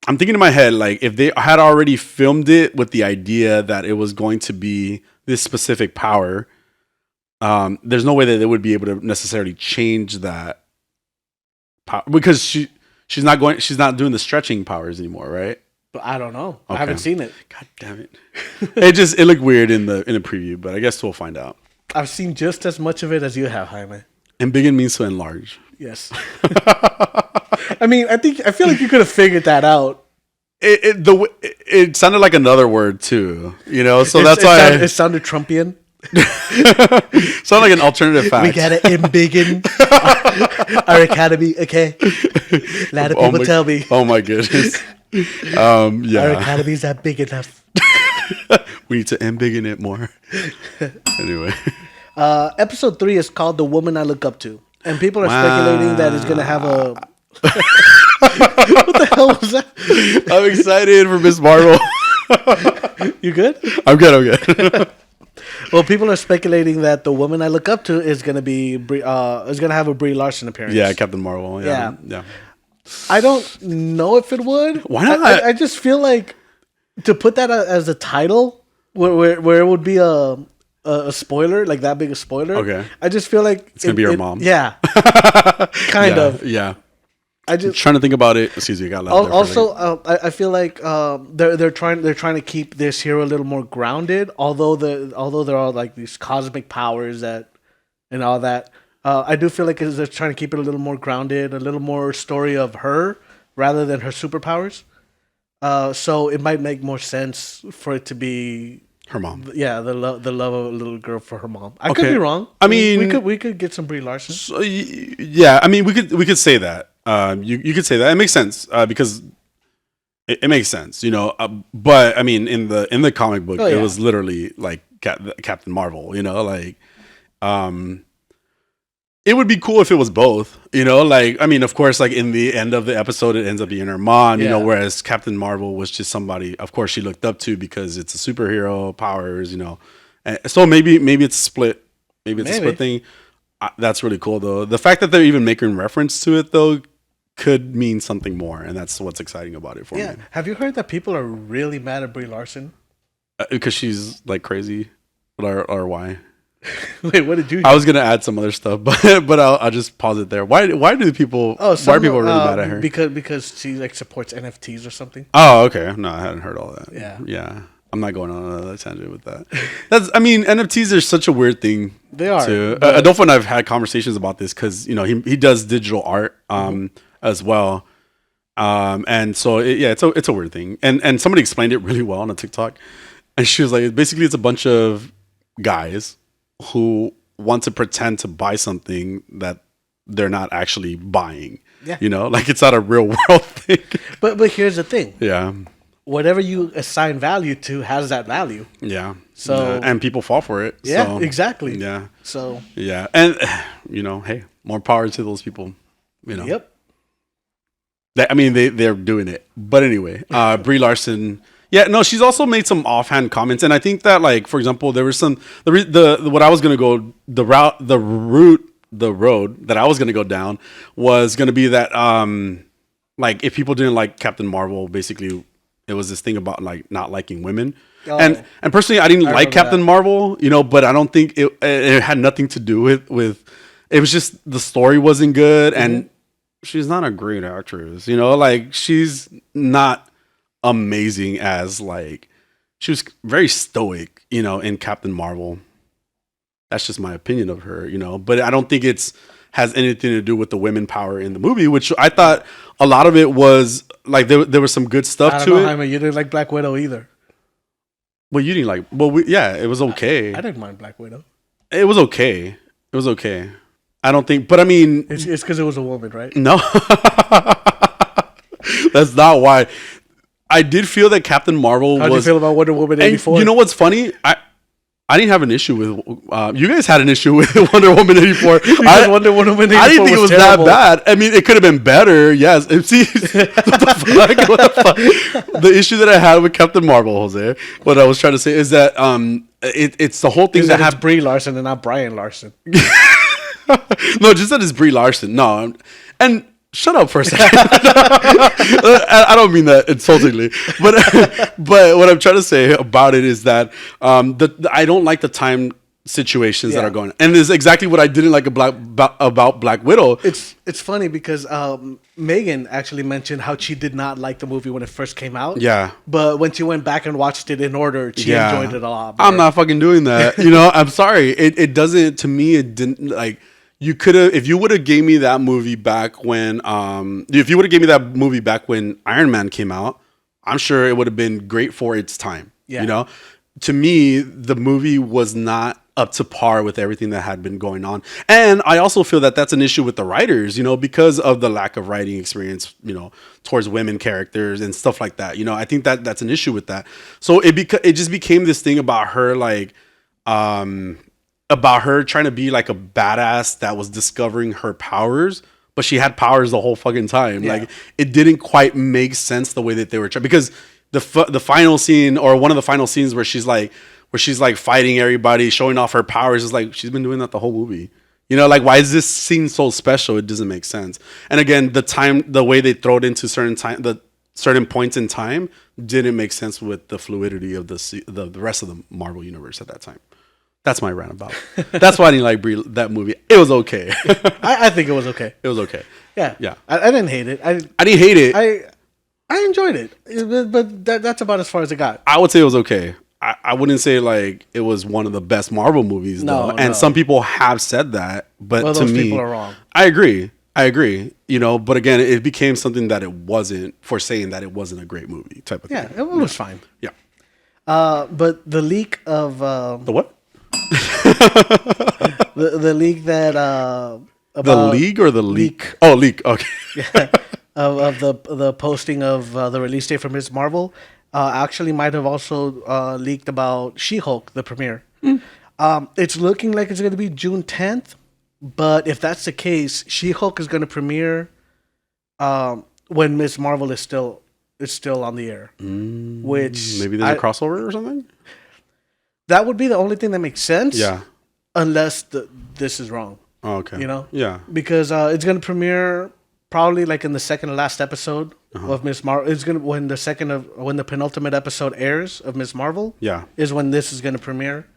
I'm thinking in my head, like, if they had already filmed it with the idea that it was going to be this specific power, there's no way that they would be able to necessarily change that power because she's not doing the stretching powers anymore, right?
But I don't know.
Okay.
I haven't seen it.
God damn it! it looked weird in the preview, but I guess we'll find out.
I've seen just as much of it as you have, Jaime.
Embiggen means to enlarge.
Yes. I mean, I feel like you could have figured that out.
It sounded like another word too, so that's why
it sounded Trumpian.
Sounded like an alternative fact.
We gotta embiggen our academy, okay? A lot of people tell me.
Oh my goodness. Yeah.
Our academy's not big enough.
We need to embiggen it more. Anyway.
Episode 3 is called The Woman I Look Up To. And people are speculating that it's going to have a... What the hell was that?
I'm excited for Ms. Marvel.
You good?
I'm good.
Well, people are speculating that The Woman I Look Up To is going to be... is going to have a Brie Larson appearance.
Yeah, Captain Marvel. Yeah.
I don't know if it would.
Why not?
I just feel like to put that as a title where it would be a spoiler, like that big a spoiler.
Okay.
I just feel like
it's gonna be her mom.
Yeah. Kind of.
Yeah.
I'm
trying to think about it. Excuse me, got
also, I feel like they're trying to keep this hero a little more grounded. Although there are like these cosmic powers and all that. I do feel like they're trying to keep it a little more grounded, a little more story of her rather than her superpowers. So it might make more sense for it to be
her mom.
Yeah, the love of a little girl for her mom. I could be wrong.
I mean,
we could get some Brie Larson.
So, yeah, I mean, we could say that. You could say that. It makes sense because it makes sense, But I mean, in the comic book, it was literally like Captain Marvel, like. It would be cool if it was both, like, I mean, of course, like in the end of the episode, it ends up being her mom, whereas Captain Marvel was just somebody, of course, she looked up to because it's a superhero powers, and so maybe it's a split. Maybe it's a split thing. That's really cool, though. The fact that they're even making reference to it, though, could mean something more. And that's what's exciting about it for me. Yeah.
Have you heard that people are really mad at Brie Larson?
Because she's like crazy, or why?
Wait, what did you hear?
I was gonna add some other stuff, but I'll just pause it there. Why do people? Why are people really mad at her?
Because she like supports NFTs or something.
Oh, okay. No, I hadn't heard all that.
Yeah.
I'm not going on another tangent with that. NFTs are such a weird thing.
They are.
Adolfo and I've had conversations about this because he does digital art as well, and so it's a weird thing. And somebody explained it really well on a TikTok, and she was like, basically, it's a bunch of guys who want to pretend to buy something that they're not actually buying.
Yeah.
Like it's not a real world thing.
But here's the thing.
Yeah.
whatever you assign value to has that value.
Yeah.
So
and people fall for it.
Yeah,
so,
exactly.
Yeah.
So
yeah, and hey, more power to those people.
Yep.
They're doing it. But anyway, Brie Larson. Yeah, no, she's also made some offhand comments, and I think that, like, for example, there was some what I was gonna go the road that I was gonna go down was gonna be that like if people didn't like Captain Marvel, basically it was this thing about like not liking women. Oh. And personally, I didn't like Captain Marvel, but I don't think it had nothing to do with it was just the story wasn't good, and she's not a great actress, like she's not amazing as like she was very stoic, in Captain Marvel. That's just my opinion of her, but I don't think has anything to do with the women power in the movie, which I thought a lot of it was like there was some good stuff to it.
Jaime, you didn't like Black Widow either.
Well, you didn't like. Well, it was okay.
I didn't mind Black Widow.
It was okay. It was okay. I don't think, but I mean,
it's because it was a woman, right?
No, that's not why. I did feel that Captain Marvel.
How did you feel about Wonder Woman 84?
You know what's funny? I didn't have an issue with. You guys had an issue with Wonder Woman 84.
Wonder Woman 84
I didn't think it was
terrible.
that bad. I mean, it could have been better. Yes. See, what the fuck? The issue that I had with Captain Marvel, Jose, what I was trying to say is that it's the whole thing that
has Brie Larson and not Brian Larson.
No, just that it's Brie Larson. No, and shut up for a second. I don't mean that insultingly, but what I'm trying to say about it is that I don't like the time situations that are going on. And this is exactly what I didn't like about Black Widow.
It's funny because Megan actually mentioned how she did not like the movie when it first came out.
Yeah.
But when she went back and watched it in order, she enjoyed it a lot better.
I'm not fucking doing that. I'm sorry. It doesn't, to me, it didn't like. You could have, if you would have gave me that movie back when, Iron Man came out, I'm sure it would have been great for its time. Yeah. To me, the movie was not up to par with everything that had been going on. And I also feel that that's an issue with the writers, because of the lack of writing experience, towards women characters and stuff like that. I think that that's an issue with that. So it just became this thing about her, like, about her trying to be like a badass that was discovering her powers, but she had powers the whole fucking time. Yeah. Like, it didn't quite make sense the way that they were trying, because the final scene, or one of the final scenes where she's like fighting everybody, showing off her powers, is like, she's been doing that the whole movie. Like, why is this scene so special? It doesn't make sense. And again, the way they throw it into certain points in time didn't make sense with the fluidity of the rest of the Marvel universe at that time. That's my rant about it. That's why I didn't like that movie. It was okay.
I think it was okay.
It was okay.
Yeah. I didn't hate it. I
didn't hate it.
I enjoyed it, but that's about as far as it got.
I would say it was okay. I wouldn't say like it was one of the best Marvel movies, though. And some people have said that, but to me,
people are wrong.
I agree. But again, it became something that it wasn't, for saying that it wasn't a great movie type of thing.
Yeah, it was fine.
Yeah.
But the leak of
the what?
the leak that
the league or the leak? Oh, leak. Okay.
Yeah, of the posting of the release date for MsMarvel actually might have also leaked about SheHulk, the premiere. It's looking like it's going to be June 10th, but if that's the case, SheHulk is going to premiere when MsMarvel is still on the air. Which
maybe there's a crossover or something.
That would be the only thing that makes sense.
Yeah.
Unless this is wrong.
Oh, okay.
Yeah. Because it's going to premiere probably like in the second to last episode of MsMarvel. It's going to when the penultimate episode airs of MsMarvel.
Yeah.
Is when this is going to premiere.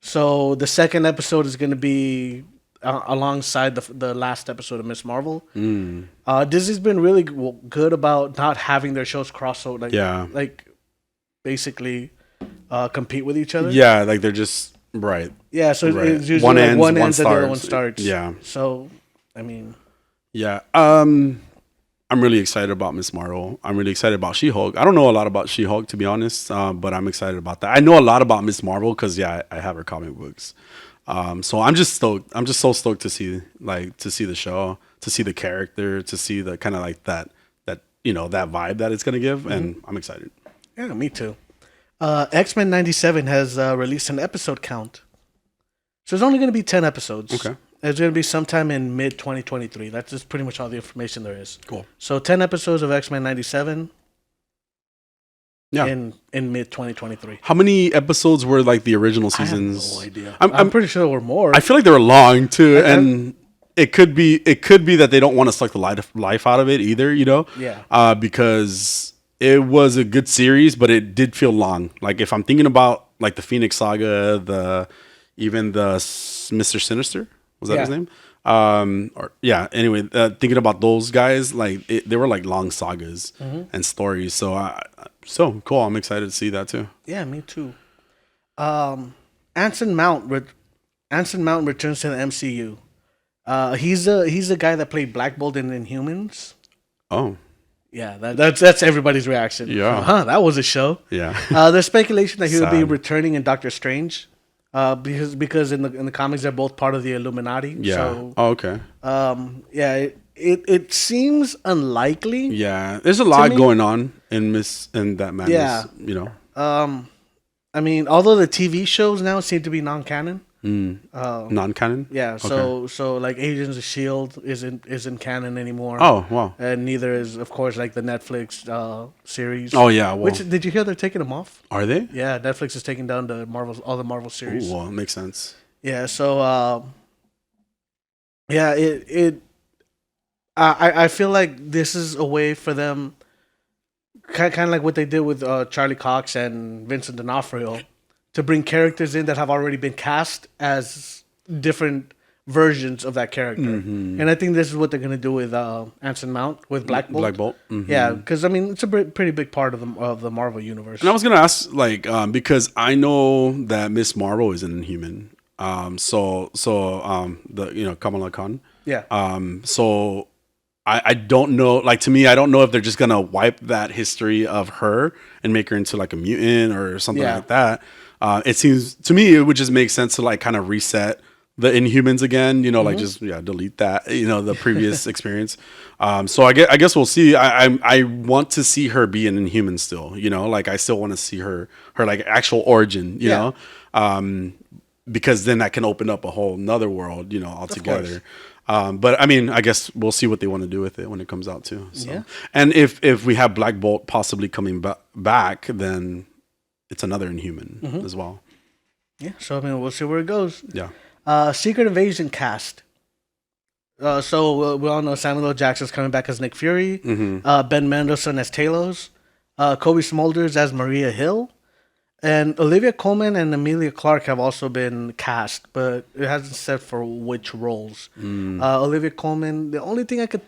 So the second episode is going to be alongside the last episode of MsMarvel. Disney's been really good about not having their shows cross over. Like basically compete with each other.
Yeah, like they're just right.
Yeah, so
right.
It's usually one ends and the other one starts.
Yeah.
So, I mean,
yeah. I'm really excited about MsMarvel. I'm really excited about SheHulk. I don't know a lot about SheHulk, to be honest, but I'm excited about that. I know a lot about MsMarvel because I have her comic books. So I'm just stoked. I'm just so stoked to see the show, to see the character, to see the kind of like that vibe that it's gonna give, and I'm excited.
Yeah, me too. X-Men 97 has released an episode count. So there's only going to be 10 episodes.
Okay.
It's going to be sometime in mid-2023. That's just pretty much all the information there is.
Cool.
So 10 episodes of X-Men 97 in mid-2023.
How many episodes were like the original seasons?
I have no idea. I'm pretty sure there were more.
I feel like they were long too, and it could be that they don't want to suck the life out of it either, you know?
Yeah.
Because it was a good series, but it did feel long. Like if I'm thinking about like the Phoenix Saga, even the Mr. Sinister, was that his name? Anyway, thinking about those guys, like they were like long sagas and stories. So cool. I'm excited to see that too.
Yeah, me too. Anson Mount returns to the MCU. He's the guy that played BlackBolt in Inhumans.
Oh.
Yeah, that's everybody's reaction.
Yeah.
That was a show.
Yeah.
There's speculation that he would be returning in Doctor Strange. Because in the comics they're both part of the Illuminati.
Yeah.
So,
okay.
It seems unlikely.
Yeah. There's a lot going on in that madness.
Yeah.
You know.
I mean, although the TV shows now seem to be non-canon.
Non-canon.
Yeah. So like Agents of S.H.I.E.L.D. isn't canon anymore.
Oh wow.
And neither is, of course, like the Netflix series.
Oh yeah. Well,
which did you hear they're taking them off?
Are they?
Yeah, Netflix is taking down all the Marvel series.
Ooh, well, it makes sense.
Yeah. So I feel like this is a way for them, kind of like what they did with Charlie Cox and Vincent D'Onofrio, to bring characters in that have already been cast as different versions of that character.
Mm-hmm.
And I think this is what they're going to do with Anson Mount, with BlackBolt.
BlackBolt. Mm-hmm.
Yeah, because, I mean, it's a pretty big part of the Marvel universe.
And I was going to ask, like, because I know that MsMarvel is an Inhuman. The Kamala Khan.
Yeah.
So I don't know. Like, to me, I don't know if they're just going to wipe that history of her and make her into, like, a mutant or something like that. It seems, to me, it would just make sense to, like, kind of reset the Inhumans again, you know, like just delete that, you know, the previous experience. So I guess we'll see. I want to see her be an Inhuman still, you know, like I still want to see her like actual origin, you know, because then that can open up a whole nother world, you know, altogether. But I mean, I guess we'll see what they want to do with it when it comes out too. So. Yeah. And if we have BlackBolt possibly coming back, then it's another Inhuman as well.
Yeah. So I mean, we'll see where it goes.
Yeah.
Secret Invasion cast. So we all know Samuel L. Jackson's coming back as Nick Fury. Ben Mendelsohn as Talos. Kobe Smulders as Maria Hill. And Olivia Colman and Emilia Clarke have also been cast, but it hasn't said for which roles. Olivia Colman, the only thing I could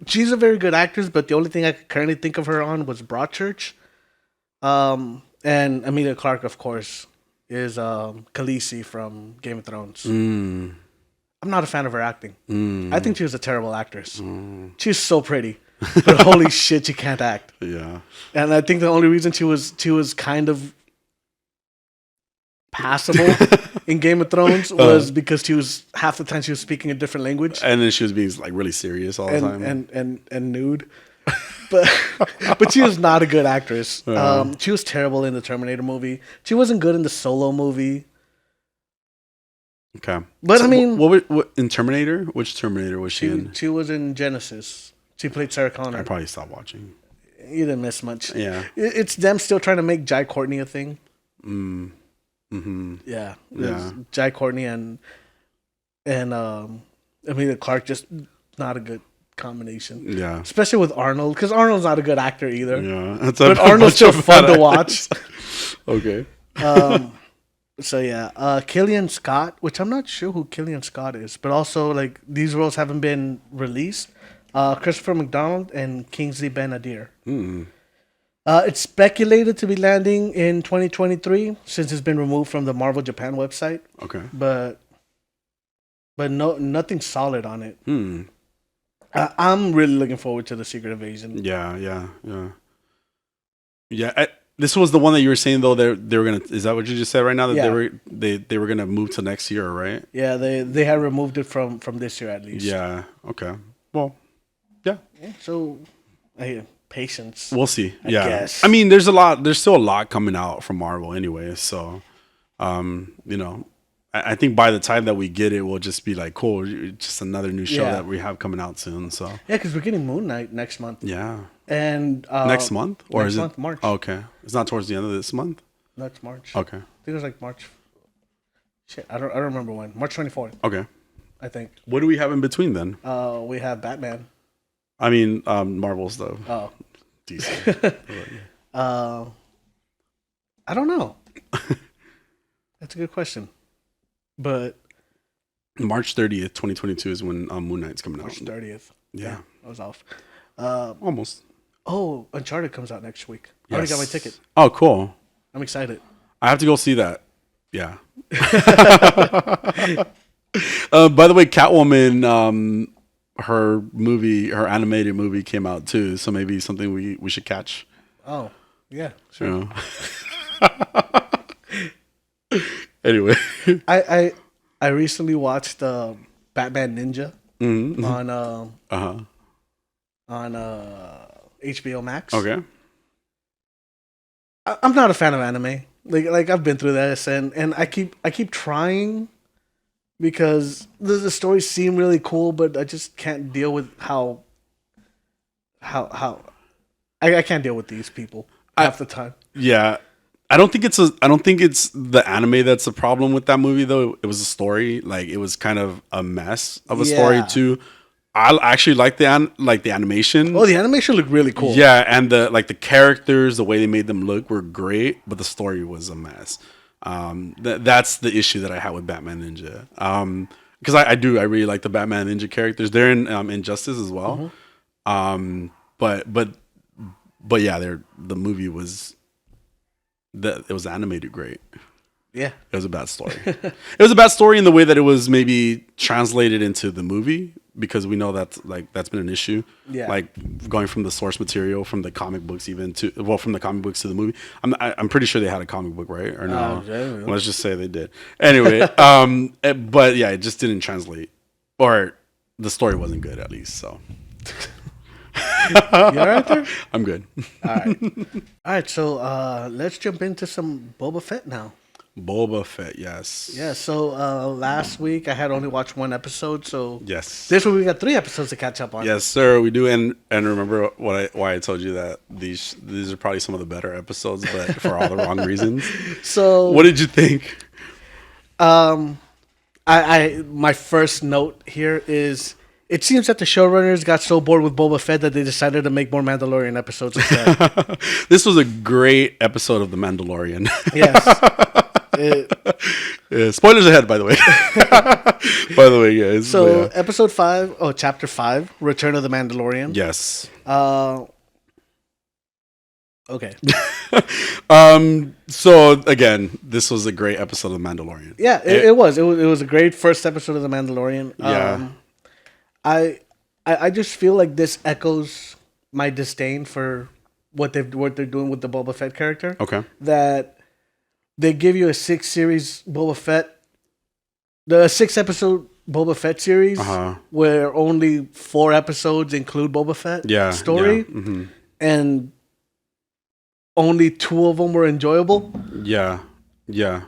she's a very good actress, but the only thing I could currently think of her on was Broadchurch. And Emilia Clarke, of course, is Khaleesi from Game of Thrones. I'm not a fan of her acting. I think she was a terrible actress. She's so pretty, but holy shit, she can't act.
Yeah.
And I think the only reason she was kind of passable in Game of Thrones was because she was half the time she was speaking a different language,
and then she was being like really serious all the time
and nude. But she was not a good actress. She was terrible in the Terminator movie. She wasn't good in the Solo movie.
Okay,
but so, I mean,
what in Terminator? Which Terminator was she in?
She was in Genesis. She played Sarah Connor.
I probably stopped watching.
You didn't miss much.
Yeah,
it's them still trying to make Jai Courtney a thing. Yeah. Jai Courtney and Emilia Clarke, just not a good combination.
Yeah.
Especially with Arnold, because Arnold's not a good actor either.
Yeah.
But Arnold's still fun to watch.
Okay.
So yeah, Killian Scott, which I'm not sure who Killian Scott is, but also like these roles haven't been released. Christopher McDonald and Kingsley Ben-Adir. It's speculated to be landing in 2023 since it's been removed from the Marvel Japan website.
Okay. But
nothing solid on it. I'm really looking forward to the Secret Invasion.
Yeah. This was the one that you were saying though they were gonna. Is that what you just said right now? That they were gonna move to next year, right?
Yeah, they had removed it from this year at least.
Yeah. Okay. Well. Yeah.
So, patience.
We'll see.
I guess.
I mean, there's still a lot coming out from Marvel anyway. So, you know, I think by the time that we get it, we'll just be like, cool, just another new show that we have coming out soon. So
yeah, because we're getting Moon Knight next month.
Yeah.
And
next month, or
next
is it
month, March?
Oh, okay, it's not towards the end of this month.
That's March.
Okay.
I think it was like March. Shit, I don't remember when. March 24th.
Okay.
I think.
What do we have in between then?
We have Batman.
I mean, Marvel stuff.
Oh.
DC.
I don't know. That's a good question. But
March 30th, 2022 is when Moon Knight's coming out.
March 30th.
Yeah.
I was off.
Almost.
Oh, Uncharted comes out next week. I already got my ticket.
Oh, cool.
I'm excited.
I have to go see that. Yeah. By the way, Catwoman, her animated movie came out too, so maybe something we should catch.
Oh, yeah, sure.
Anyway,
I recently watched Batman Ninja on HBO Max.
Okay.
I'm not a fan of anime. Like I've been through this, and I keep trying because the stories seem really cool, but I just can't deal with how I can't deal with these people half the time.
Yeah. I don't think it's the anime that's the problem with that movie though. It was a story. Like it was kind of a mess of a story too. I actually like the animation.
Oh, the animation looked really cool.
Yeah, and the characters, the way they made them look were great, but the story was a mess. That's the issue that I had with Batman Ninja. Because I really like the Batman Ninja characters. They're in Injustice as well. But yeah, the movie was it was animated great.
Yeah.
It was a bad story. It was a bad story in the way that it was maybe translated into the movie, because we know that's been an issue.
Yeah.
Like going from the source material from the comic books from the comic books to the movie. I'm pretty sure they had a comic book, right? Or no? Let's just say they did. Anyway, but yeah, it just didn't translate, or the story wasn't good at least. So.
You all right there?
I'm good.
All right. So let's jump into some Boba Fett now.
Boba Fett, yes.
Yeah. So last week I had only watched one episode. So
yes,
this week we got 3 episodes to catch up on.
Yes, sir. We do. And remember why I told you that these are probably some of the better episodes, but for all the wrong reasons.
So
what did you think?
My first note here is, it seems that the showrunners got so bored with Boba Fett that they decided to make more Mandalorian episodes instead.
This was a great episode of The Mandalorian.
Yes.
Yeah, spoilers ahead, by the way. By the way, guys.
So, episode 5, chapter 5, Return of the Mandalorian.
Yes.
Okay.
So again, this was a great episode of The Mandalorian.
Yeah, it was. It was a great first episode of The Mandalorian.
Yeah.
I just feel like this echoes my disdain for what they're doing with the Boba Fett character.
Okay.
That they give you a 6-series Boba Fett, the 6-episode Boba Fett series, where only 4 episodes include Boba Fett story, and only 2 of them were enjoyable.
Yeah.
2 of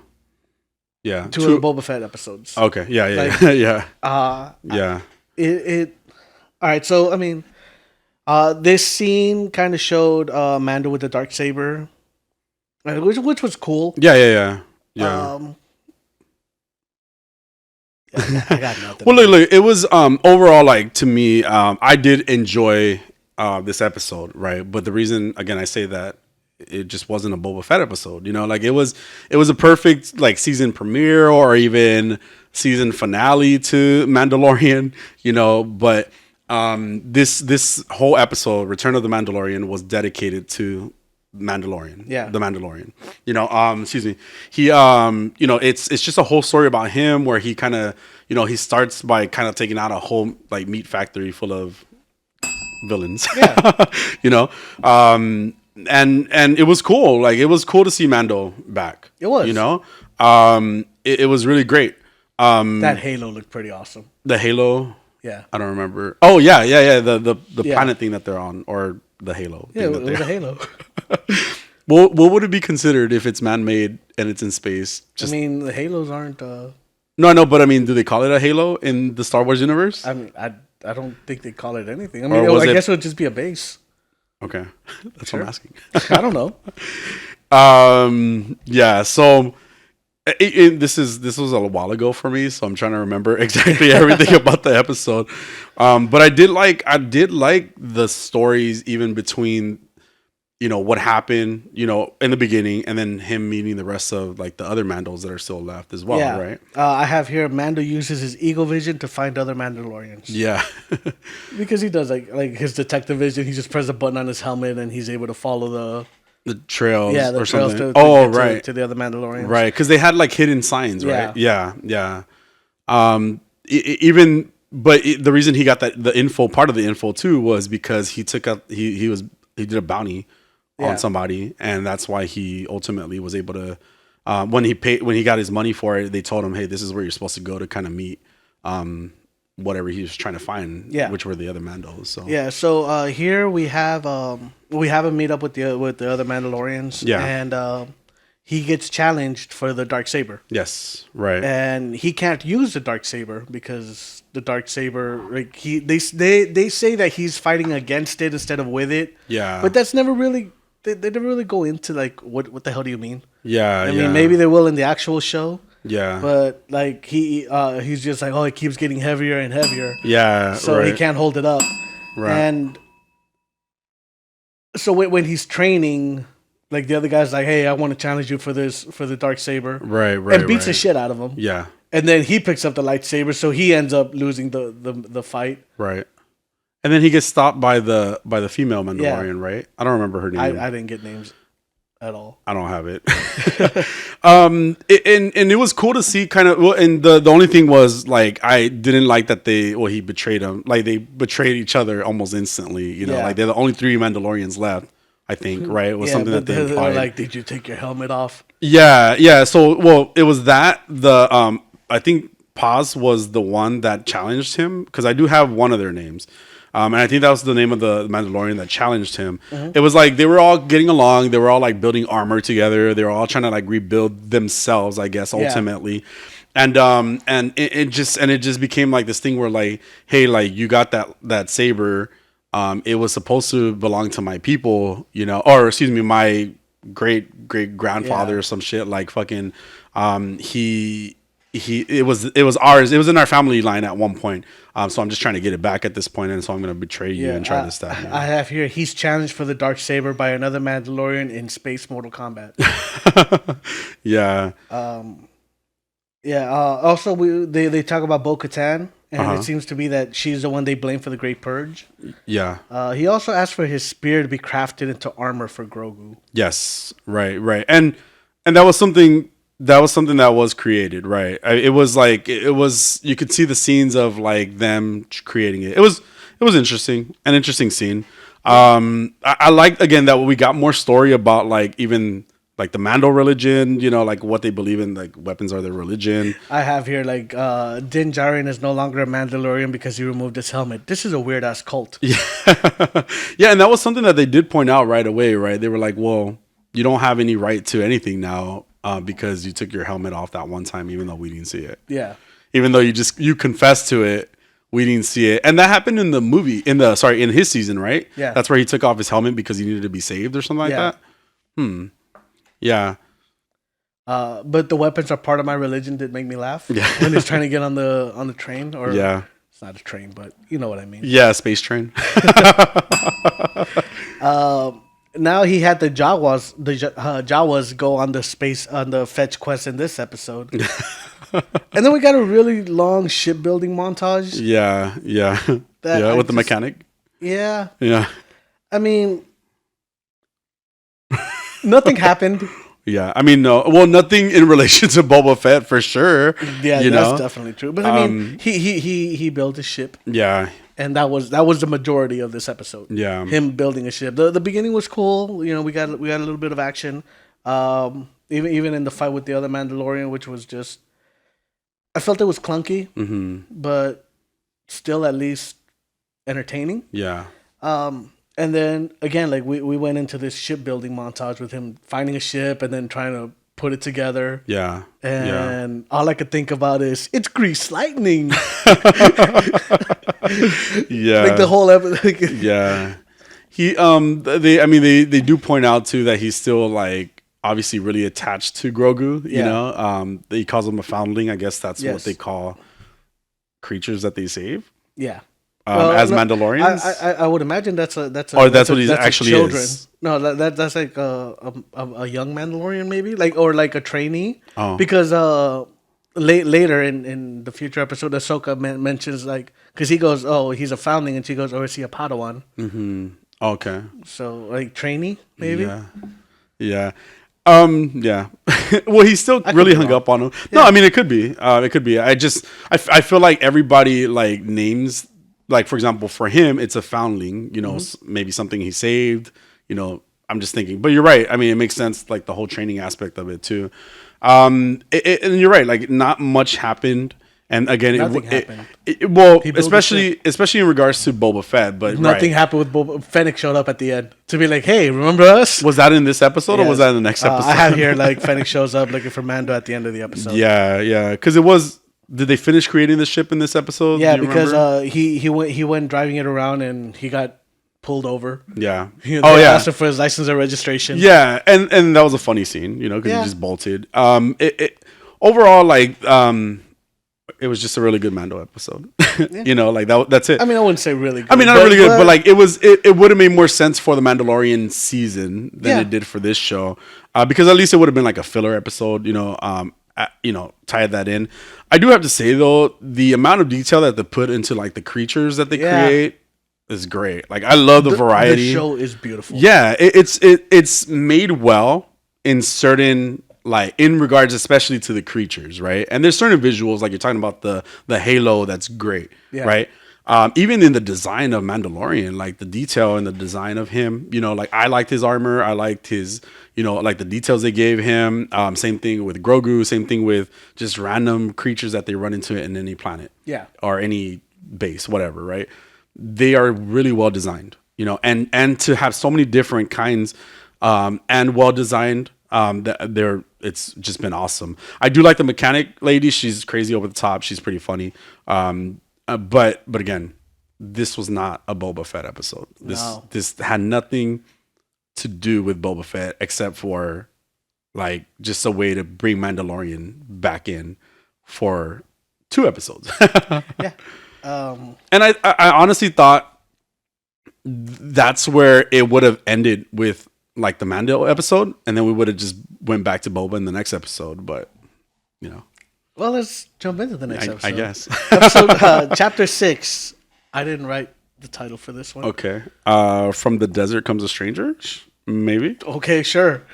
the Boba Fett episodes.
Okay. Yeah. Yeah.
It. All right. So I mean, this scene kind of showed Mando with the Darksaber, which was cool.
Yeah.
I got nothing.
Well, look, it was overall, like, to me, I did enjoy this episode, right? But the reason, again, I say that it just wasn't a Boba Fett episode, you know, like it was a perfect like season premiere or even season finale to Mandalorian, you know, but this whole episode, Return of the Mandalorian, was dedicated to Mandalorian.
Yeah.
The Mandalorian. You know, excuse me. He you know, it's just a whole story about him where he kind of, you know, he starts by kind of taking out a whole like meat factory full of villains. Yeah. You know? And it was cool. Like it was cool to see Mando back.
It was.
You know? It was really great.
That halo looked pretty awesome.
The halo.
Yeah.
I don't remember. Oh yeah. The planet thing that they're on, or the halo.
Yeah, it was a halo.
Well, what would it be considered if it's man-made and it's in space?
I mean, the halos aren't.
No, I know, but I mean, do they call it a halo in the Star Wars universe?
I mean, I don't think they call it anything. I mean, I guess it would just be a base.
Okay, that's what I'm asking.
I don't know.
Yeah. So this was a while ago for me, so I'm trying to remember exactly everything about the episode. But I did like the stories even between, what happened, in the beginning, and then him meeting the rest of like the other Mandos that are still left as well, right?
I have here Mando uses his eagle vision to find other Mandalorians.
Yeah.
Because he does like his detective vision. He just presses a button on his helmet and he's able to follow
the trails or
trails
something.
To the other Mandalorians.
Right, because they had like hidden signs, right? Yeah. The reason he got the info, part of the info too, was because he took up he did a bounty on somebody, and that's why he ultimately was able to when he got his money for it, they told him, hey, this is where you're supposed to go to kind of meet whatever he was trying to find, which were the other Mandos.
So here we have him meet up with the other Mandalorians, and he gets challenged for the Darksaber.
Yes, right.
And he can't use the Darksaber because the Darksaber, like they say that he's fighting against it instead of with it.
Yeah.
But that's never really they never really go into like what the hell do you mean?
Yeah.
I mean, maybe they will in the actual show.
Yeah.
But like he's just like, it keeps getting heavier and heavier.
Yeah.
So he can't hold it up.
Right.
And so when he's training, like the other guy's like, hey, I want to challenge you for the Darksaber.
Right.
And beats the shit out of him.
Yeah.
And then he picks up the lightsaber, so he ends up losing the fight.
Right. And then he gets stopped by the female Mandalorian, right? I don't remember her name.
I didn't get names at all.
I don't have it. And it was cool to see kind of, well, and the only thing was like, I didn't like that he betrayed him. Like they betrayed each other almost instantly, like they're the only 3 Mandalorians left, I think, right? It was something that they implied.
Like, did you take your helmet off?
Yeah. So, well, it was that I think Paz was the one that challenged him, because I do have one of their names. And I think that was the name of the Mandalorian that challenged him. Mm-hmm. It was like they were all getting along. They were all like building armor together. They were all trying to like rebuild themselves, I guess, ultimately. And it just became like this thing where like, hey, like you got that saber. It was supposed to belong to my people, or excuse me, my great grandfather or some shit. Like fucking, it was ours. It was in our family line at one point. So I'm just trying to get it back at this point, and so I'm going to betray you and try to stab you.
I have here, he's challenged for the Darksaber by another Mandalorian in space Mortal Kombat.
Yeah.
Also, they talk about Bo-Katan, and it seems to be that she's the one they blame for the Great Purge.
Yeah.
He also asked for his spear to be crafted into armor for Grogu.
Yes. Right. And that was something. That was created, right? It was you could see the scenes of like them creating it. It was interesting, an interesting scene. I liked again that we got more story about like even like the Mando religion, like what they believe in, like weapons are their religion.
I have here like Din Djarin is no longer a Mandalorian because he removed his helmet. This is a weird ass cult.
Yeah, yeah, and that was something that they did point out right away, right? They were like, well, you don't have any right to anything now. Because you took your helmet off that one time, even though we didn't see it.
Yeah.
Even though you confessed to it, we didn't see it, and that happened in the movie, in his season, right?
Yeah.
That's where he took off his helmet because he needed to be saved or something like that. Yeah.
But the weapons are part of my religion did make me laugh.
Yeah.
When he's trying to get on the train, or it's not a train, but you know what I mean.
Yeah, space train.
Now he had the Jawas. The Jawas go on the fetch quest in this episode, and then we got a really long shipbuilding montage.
Yeah. With the mechanic.
Yeah.
Yeah.
I mean, nothing happened.
Yeah, I mean, no. Well, nothing in relation to Boba Fett for sure.
Yeah, that's definitely true. But I mean, he built a ship.
Yeah.
And that was the majority of this episode.
Yeah,
him building a ship. The beginning was cool. We got a little bit of action. Even in the fight with the other Mandalorian, which was just, I felt it was clunky, but still at least entertaining.
Yeah.
And then again, like we went into this shipbuilding montage with him finding a ship and then trying to put it together.
Yeah.
And all I could think about is it's grease lightning.
Yeah.
Like the whole episode.
Yeah. They do point out too that he's still like obviously really attached to Grogu, you know. He calls him a foundling. I guess that's what they call creatures that they save.
Yeah.
Mandalorians.
I would imagine that's what
he actually is.
No, that's like a young Mandalorian maybe, like a trainee.
Oh.
Because later in the future episode, Ahsoka mentions like because he goes, oh, he's a foundling, and she goes, oh, is he a Padawan?
Mm-hmm. Okay.
So like trainee maybe.
Yeah. Yeah. Well, he's still really hung up on him. Yeah. No, I mean it could be. It could be. I feel like everybody like names. Like, for example, for him, it's a foundling, you know, maybe something he saved, you know, I'm just thinking. But you're right. I mean, it makes sense, like, the whole training aspect of it, too. And you're right. Like, not much happened. And, again,
nothing happened.
especially in regards to Boba Fett. But
nothing happened with Boba. Fennec showed up at the end to be like, hey, remember us?
Was that in this episode or was that in the next episode?
I have here, like, Fennec shows up looking for Mando at the end of the episode.
Yeah. Because it was... Did they finish creating the ship in this episode?
Yeah, because he went driving it around and he got pulled over.
Yeah.
They asked him for his license and registration.
Yeah, and that was a funny scene, you know, because he just bolted. Overall, like, it was just a really good Mando episode. You know, like that's it.
I mean, I wouldn't say really good.
I mean, not really good, but like it would have made more sense for the Mandalorian season than it did for this show, because at least it would have been like a filler episode, you know. Tie that in. I do have to say though, the amount of detail that they put into like the creatures that they create is great. Like I love the variety.
The show is beautiful.
Yeah, it's made well in certain like in regards, especially to the creatures, right? And there's certain visuals like you're talking about the halo that's great, right? Even in the design of Mandalorian, like the detail and the design of him, you know, like I liked his armor. I liked his, you know, like the details they gave him. Same thing with Grogu. Same thing with just random creatures that they run into in any planet.
Yeah. Or
any base, whatever, right? They are really well designed, you know, and to have so many different kinds and well designed, it's just been awesome. I do like the mechanic lady. She's crazy over the top. She's pretty funny. But again, this was not a Boba Fett episode. This had nothing to do with Boba Fett except for like just a way to bring Mandalorian back in for 2 episodes.
Yeah.
And I honestly thought that's where it would have ended with like the Mando episode, and then we would have just went back to Boba in the next episode. But you know.
Well, let's jump into the next episode.
I guess.
Episode chapter 6. I didn't write the title for this one.
Okay. From the desert comes a stranger? Maybe.
Okay, sure.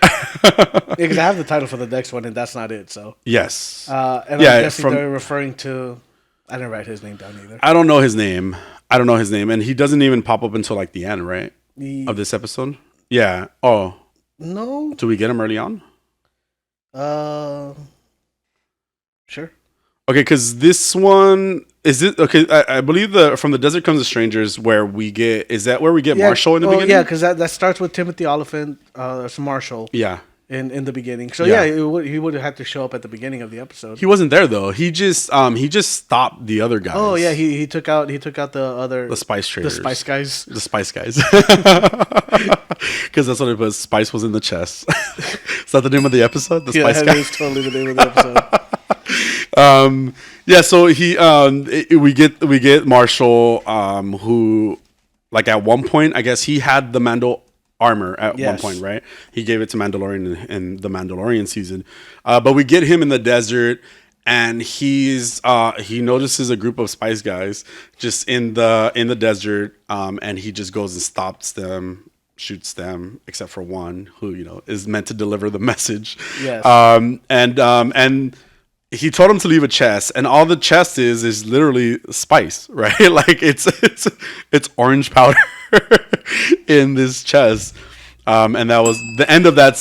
Because I have the title for the next one, and that's not it. So
yes.
And I'm guessing they're referring to. I didn't write his name down either.
I don't know his name, and he doesn't even pop up until like the end, right? Of this episode. Yeah. Oh.
No.
Do we get him early on?
Sure.
Okay, because this one is it. Okay, I believe from the desert comes the strangers where we get. Is that where we get Marshall in the beginning?
Yeah, because that starts with Timothy Oliphant, Marshall.
Yeah.
In the beginning, so he would have had to show up at the beginning of the episode.
He wasn't there though. He just stopped the other guys.
Oh yeah, he took out the
spice traders,
the spice guys,
because that's what it was. Spice was in the chest. Is that the name of the episode? The spice guys.
That is totally the name of the
So
episode.
we get Marshall, who like at one point I guess he had the Mando armor at one point, right? He gave it to Mandalorian in the Mandalorian season, but we get him in the desert, and he notices a group of spice guys just in the desert, and he just goes and stops them, shoots them, except for one who is meant to deliver the message.
Yes.
And he told him to leave a chest, and all the chest is literally spice, right? Like it's orange powder in this chest, and that was the end of that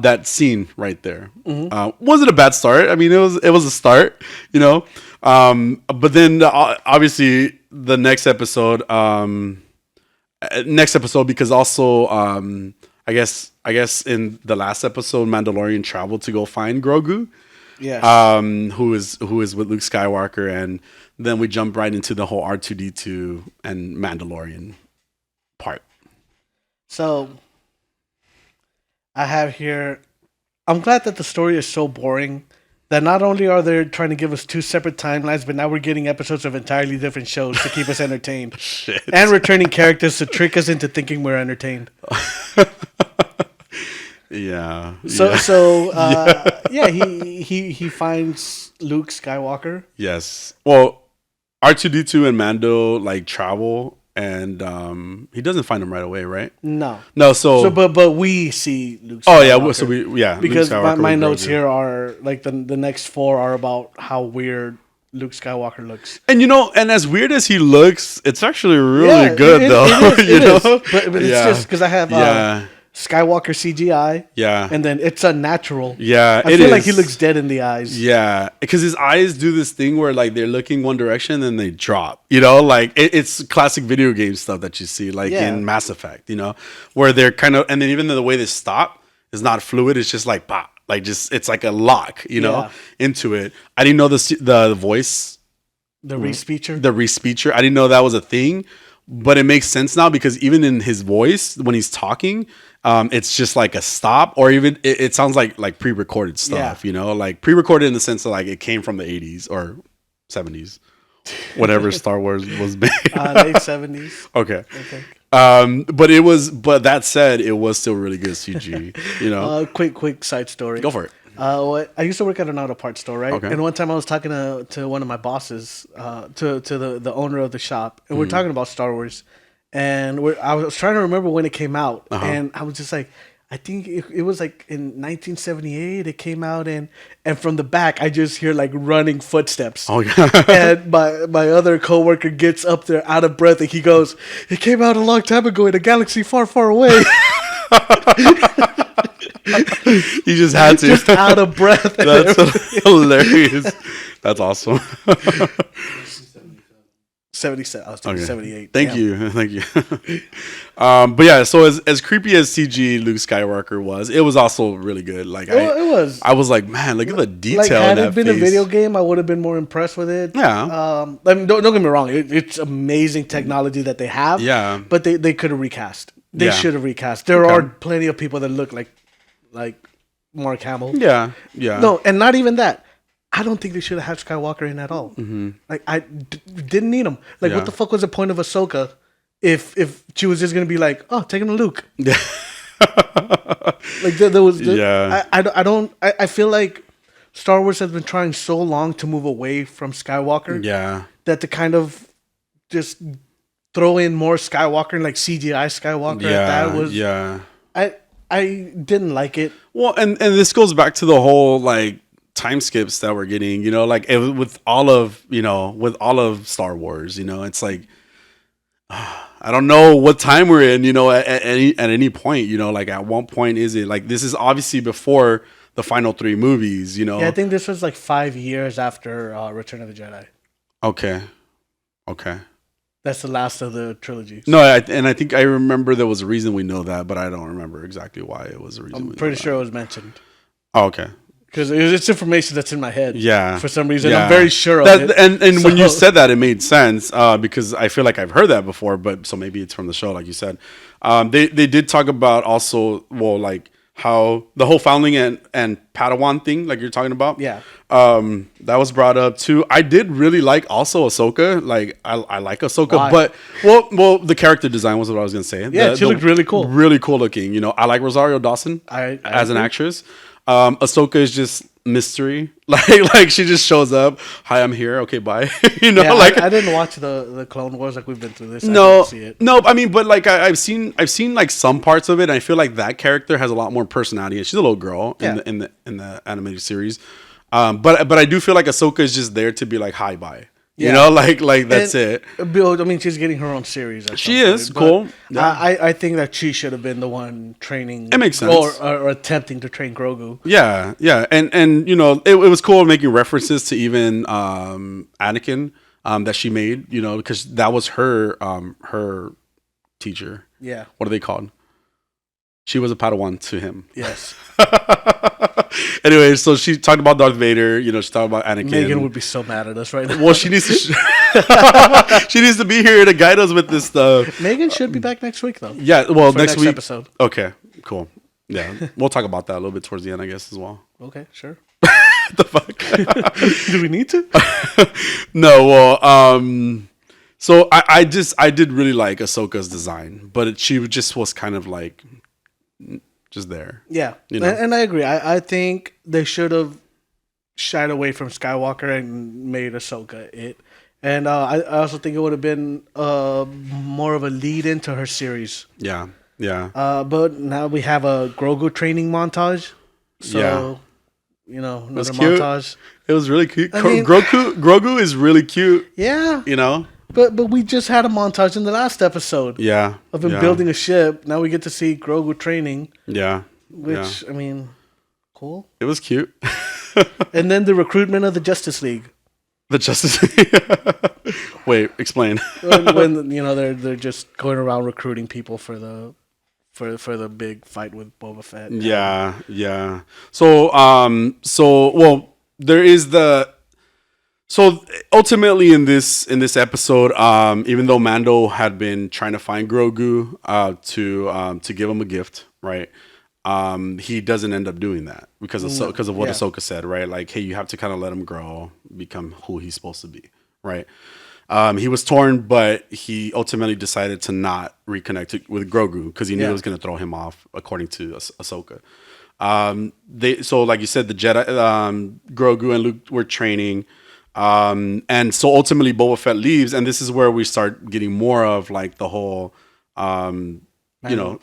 that scene right there. Mm-hmm. Was it a bad start? I mean, it was a start, but then obviously the next episode, next episode, because also I guess in the last episode, Mandalorian traveled to go find Grogu.
Yes.
Who is with Luke Skywalker, and then we jump right into the whole R2D2 and Mandalorian part.
So I have here, I'm glad that the story is so boring that not only are they trying to give us 2 separate timelines, but now we're getting episodes of entirely different shows to keep us entertained.
Shit.
And returning characters to trick us into thinking we're entertained.
Yeah.
He finds Luke Skywalker.
Yes. Well, R2D2 and Mando like travel, and he doesn't find him right away, right?
No. But we see Luke Skywalker. Because my notes here are like the next 4 are about how weird Luke Skywalker looks.
And and as weird as he looks, it's actually really good though.
It is. But it's just because I have Skywalker CGI.
Yeah.
And then it's unnatural.
Yeah.
I feel like he looks dead in the eyes.
Yeah. Because his eyes do this thing where like they're looking one direction and then they drop. Like it's classic video game stuff that you see, like in Mass Effect, where they're kind of, and then even the way they stop is not fluid. It's just like pop. Like just it's like a lock, into it. I didn't know the voice.
The re-speecher?
The re-speecher. I didn't know that was a thing. But it makes sense now, because even in his voice, when he's talking, it's just like a stop, or even it sounds like pre-recorded stuff, like pre-recorded in the sense of like it came from the 80s or 70s, whatever Star Wars was made.
Late 70s.
Okay. But that said, it was still really good CG,
Quick side story.
Go for it.
I used to work at an auto parts store, right?
Okay.
And one time I was talking to one of my bosses, to the owner of the shop, and we're talking about Star Wars, and I was trying to remember when it came out, and I was just like, I think it was like in 1978 it came out, and from the back I just hear like running footsteps.
Oh yeah.
And my other coworker gets up there out of breath, and he goes, "It came out a long time ago in a galaxy far, far away."
You just had to.
Just out of breath.
That's hilarious. That's awesome.
77. I was thinking 78.
Thank you. But yeah, so as creepy as CG Luke Skywalker was, it was also really good. Like
it was.
I was like, man, look at the detail.
Like, had
in
it
that
been
face.
a video game, I would have been more impressed with it.
Yeah.
I mean, don't get me wrong. It's amazing technology that they have.
Yeah.
But they could have recast. They should have recast. There are plenty of people that look like Mark Hamill.
Yeah.
No, and not even that. I don't think they should have had Skywalker in at all. Mm-hmm. Like I didn't need him. Like what the fuck was the point of Ahsoka if she was just gonna be like, oh, take him to Luke? Yeah. Like there was. I feel like Star Wars has been trying so long to move away from Skywalker.
Yeah.
That to kind of just throw in more Skywalker and like CGI Skywalker. That was I didn't like it.
Well, and this goes back to the whole like time skips that we're getting, like with all of Star Wars, it's like I don't know what time we're in, at any point, like at one point is it like this is obviously before the final 3 movies, Yeah,
I think this was like 5 years after Return of the Jedi.
Okay.
That's the last of the trilogy.
No, I think I remember there was a reason we know that, but I don't remember exactly why it was a reason.
I'm pretty sure it was mentioned.
Oh, okay.
Because it's information that's in my head.
Yeah.
For some reason, I'm very sure of it.
And when you said that, it made sense because I feel like I've heard that before, but so maybe it's from the show, like you said. They did talk about also, like how the whole foundling and Padawan thing, like you're talking about.
Yeah.
That was brought up too. I did really like also Ahsoka. Like I like Ahsoka,
Why?
but well, the character design was what I was gonna say.
Yeah, she looked really cool.
Really cool looking. I like Rosario Dawson as an actress. Ahsoka is just mystery. Like she just shows up. Hi, I'm here. Okay, bye.
I didn't watch the Clone Wars like we've been through this.
No,
I didn't see it.
No. I mean, but like I've seen like some parts of it. And I feel like that character has a lot more personality. She's a little girl in the animated series. But I do feel like Ahsoka is just there to be like hi, bye.
Yeah.
Like that's it.
I mean, she's getting her own series.
She is cool.
Yeah. I think that she should have been the one training.
It makes sense.
Or attempting to train Grogu.
Yeah, and it was cool making references to even Anakin that she made. Because that was her teacher.
Yeah.
What are they called? She was a Padawan to him.
Yes.
Anyway, so she talked about Darth Vader. You know, she talked about Anakin.
Megan would be so mad at us right now.
Well, she needs to. She needs to be here to guide us with this stuff.
Megan should be back next week, though.
Yeah. Well, next week.
Episode.
Okay. Cool. Yeah, we'll talk about that a little bit towards the end, I guess, as well.
Okay. Sure.
The fuck?
Do we need to?
No. Well. So I did really like Ahsoka's design, but she just was kind of like just there.
Yeah,
you know?
And I agree. I think they should have shied away from Skywalker and made Ahsoka it. And I also think it would have been more of a lead into her series.
Yeah, yeah.
But now we have a Grogu training montage. So, you know, another montage.
It was really cute.
I mean,
Grogu is really cute.
Yeah.
You know?
But we just had a montage in the last episode.
Yeah.
Of him building a ship. Now we get to see Grogu training.
Yeah.
Which, I mean, cool.
It was cute.
And then the recruitment of the Justice League.
The Justice League? Wait, explain.
when you know they're just going around recruiting people for the big fight with Boba Fett.
Yeah, yeah. So well, there is So ultimately in this episode, even though Mando had been trying to find Grogu to give him a gift, right? He doesn't end up doing that because of what Ahsoka said, right? Like, hey, you have to kind of let him grow, become who he's supposed to be, right? He was torn, but he ultimately decided to not reconnect with Grogu because he knew it was going to throw him off, according to Ahsoka. So like you said, the Jedi, Grogu and Luke were training. And so ultimately Boba Fett leaves, and this is where we start getting more of like the whole,
Mando.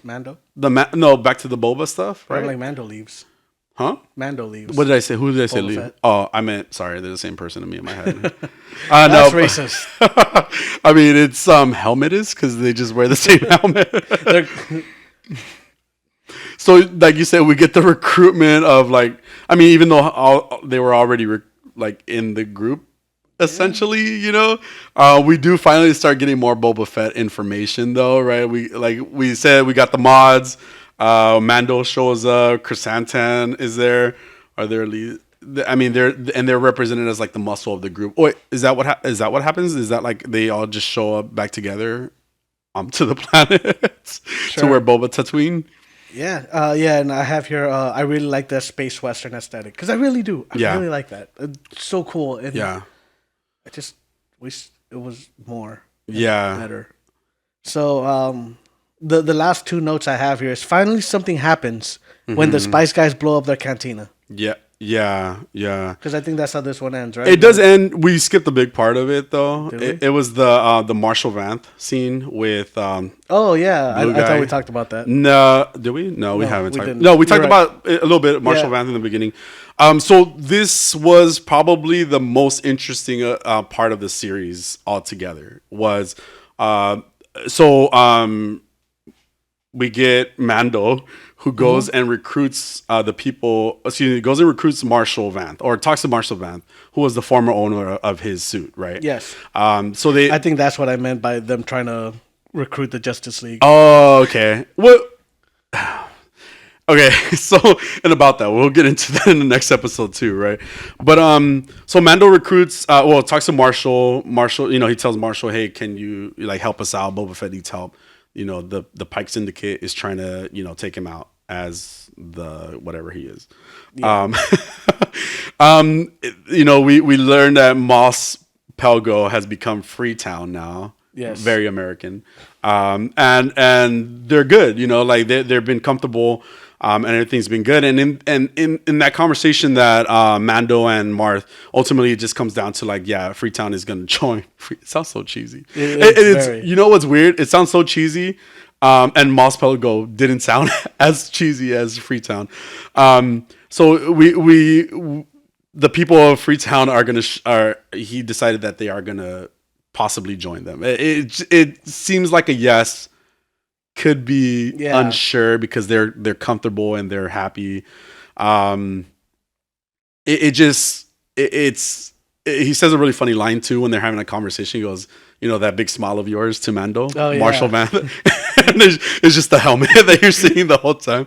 Back to the Boba stuff, right?
Like Mando leaves.
Huh?
Mando leaves.
What did I say? Who did I say
Boba
leave?
Fett.
Oh, I meant sorry. They're the same person to me in my head.
That's racist.
I mean, it's helmet is because they just wear the same helmet. So, like you said, we get the recruitment of like, I mean, even though they were already like in the group, essentially, you know, we do finally start getting more Boba Fett information, though, right? We said we got the mods. Mando shows up. Chrysanthemum is there. Are there? I mean, they're represented as like the muscle of the group. Wait, is that what happens? Is that like they all just show up back together, to the planet to where Boba Tatooine?
Yeah, and I have here. I really like the space western aesthetic because I really do. I really like that. It's so cool. And I just wish it was more. Better. So the last two notes I have here is finally something happens when the Spice Guys blow up their cantina.
Yeah.
Because I think that's how this one ends, right?
It does end. We skipped the big part of it though.
Did
It was the Marshall Vanth scene with.
Oh yeah, I thought we talked about that.
No, did we? No, we haven't.
Didn't.
No, we talked about a little bit Marshall Vanth in the beginning. So this was probably the most interesting part of the series altogether. Was we get Mando, who goes and recruits the people. Goes and recruits Marshall Vanth, or talks to Marshall Vanth, who was the former owner of his suit, right?
Yes.
I
think that's what I meant by them trying to recruit the Justice League.
Oh, okay. What? Okay, so and about that, we'll get into that in the next episode too, right? But so Mando recruits, talks to Marshall. Marshall, he tells Marshall, "Hey, can you like help us out? Boba Fett needs help." The Pike Syndicate is trying to, take him out as the whatever he is. Yeah. We learned that Mos Pelgo has become Freetown now.
Yes.
Very American. And they're good, like they've been comfortable, and everything's been good. And in that conversation that Mando and Marth, ultimately it just comes down to like, Freetown is gonna join. It sounds so cheesy. It's you know what's weird? It sounds so cheesy. And Mos Pelgo didn't sound as cheesy as Freetown. So we the people of Freetown he decided that they are gonna possibly join them. It seems like a yes, could be unsure because they're comfortable and they're happy. It's he says a really funny line too when they're having a conversation. He goes, that big smile of yours to Mando, Marshall Van. And it's just the helmet that you're seeing the whole time.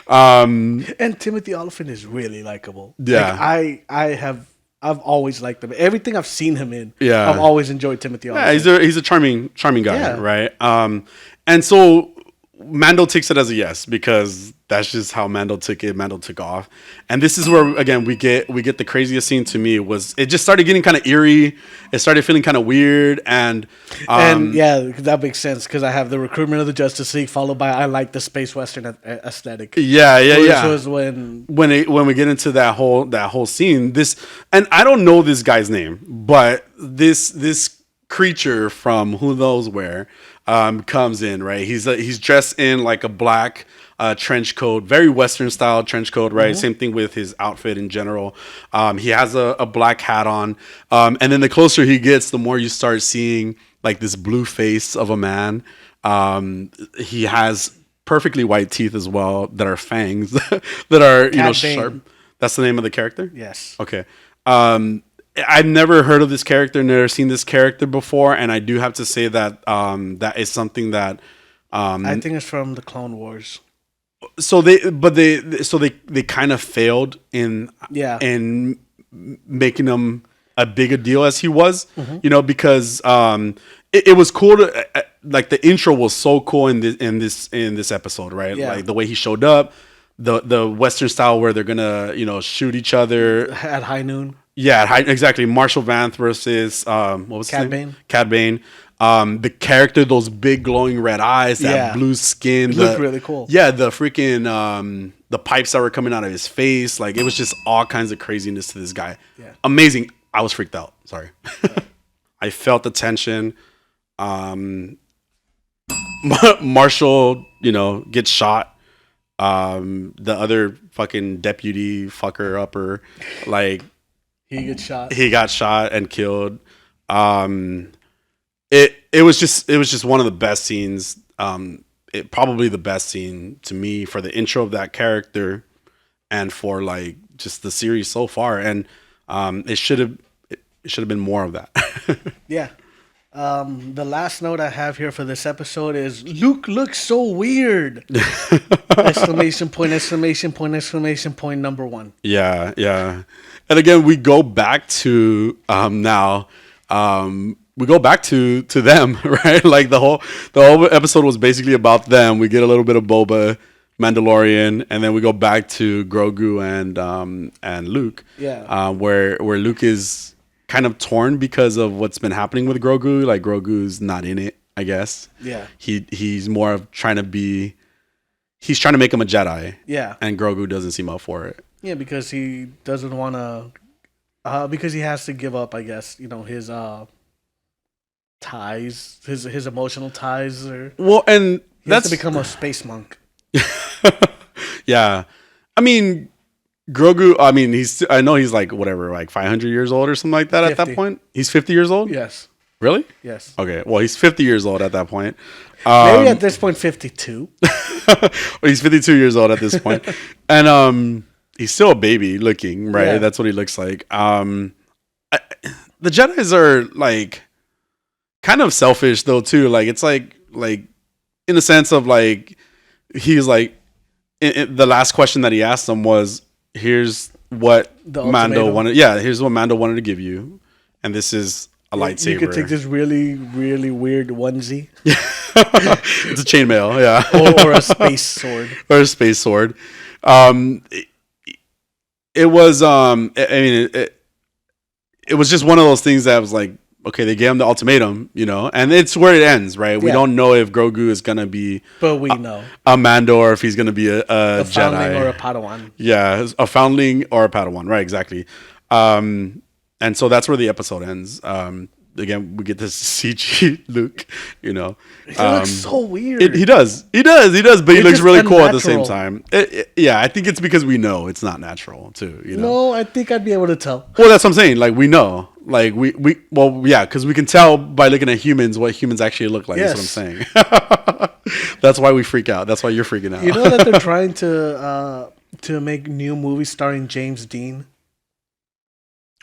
And Timothy Olyphant is really likable.
Yeah,
I've always liked him. Everything I've seen him in,
yeah,
I've always enjoyed Timothy Olyphant.
Yeah, he's a charming guy, right? And so Mando takes it as a yes because that's just how Mando took it. Mando took off, and this is where again we get the craziest scene to me was it just started getting kind of eerie. It started feeling kind of weird, and
yeah, that makes sense because I have the recruitment of the Justice League followed by I like the space western aesthetic.
Yeah.
Which was when
we get into that whole scene. And I don't know this guy's name, but this creature from who knows where comes in, right? He's dressed in like a black trench coat, very Western style trench coat, right? Mm-hmm. Same thing with his outfit in general. He has a black hat on, and then the closer he gets, the more you start seeing like this blue face of a man. He has perfectly white teeth as well that are fangs that are sharp. That's the name of the character?
Yes.
Okay. I've never heard of this character, never seen this character before, and I do have to say that that is something that
I think it's from the Clone Wars.
So they kind of failed in making him a bigger deal as he was, because it was cool to like the intro was so cool in this episode, right?
Yeah.
Like the way he showed up, the Western style where they're gonna shoot each other
at high noon.
Yeah, exactly. Marshall Vanth versus what was his name? Cad Bane. The character, those big glowing red eyes, that blue skin,
looked really cool.
Yeah, the freaking the pipes that were coming out of his face, like it was just all kinds of craziness to this guy.
Yeah,
amazing. I was freaked out. Sorry, I felt the tension. Marshall, gets shot. The other fucking deputy fucker upper, like.
He
got shot and killed. It was just one of the best scenes. Probably the best scene to me for the intro of that character, and for like just the series so far. And it should have been more of that.
Yeah. The last note I have here for this episode is Luke looks so weird! Exclamation point, exclamation point, exclamation point number 1.
Yeah. And again, we go back to now. We go back to them, right? Like the whole episode was basically about them. We get a little bit of Boba, Mandalorian, and then we go back to Grogu and Luke.
Yeah.
Where Luke is kind of torn because of what's been happening with Grogu. Like Grogu's not in it, I guess.
Yeah.
He's more of trying to make him a Jedi.
Yeah.
And Grogu doesn't seem up for it.
Yeah, because he doesn't want to, because he has to give up, I guess, his ties, his emotional ties, or
and
he has to become a space monk.
Yeah, I mean, Grogu. I mean, I know he's like whatever, like 500 years old or something like that. 50. At that point, he's 50 years old.
Yes.
Really?
Yes.
Okay. Well, he's 50 years old at that point.
Maybe at this point, 52.
Well, he's 52 years old at this point, and he's still a baby looking, right? Yeah. That's what he looks like. The Jedis are like kind of selfish though too. Like it's like in the sense of like he's like the last question that he asked them was, "Here's what Mando wanted. Yeah, here's what Mando wanted to give you, and this is a lightsaber.
You could take this really, really weird onesie.
It's a chainmail, yeah,
or a space sword,
It was, I mean, it was just one of those things that was like, okay, they gave him the ultimatum, and it's where it ends, right? We don't know if Grogu is gonna be,
but we know
a Mando, or if he's gonna be a
foundling
Jedi
or a Padawan.
Yeah, a foundling or a Padawan, right? Exactly. And so that's where the episode ends. Again, we get this CG Luke,
He looks so weird.
He does, but he looks really cool at the same time. Yeah, I think it's because we know it's not natural too,
No, I think I'd be able to tell.
Well, that's what I'm saying. Like we know, like because we can tell by looking at humans what humans actually look like. Yes. That's what I'm saying. That's why we freak out. That's why you're freaking out.
You know that they're trying to make new movies starring James Dean.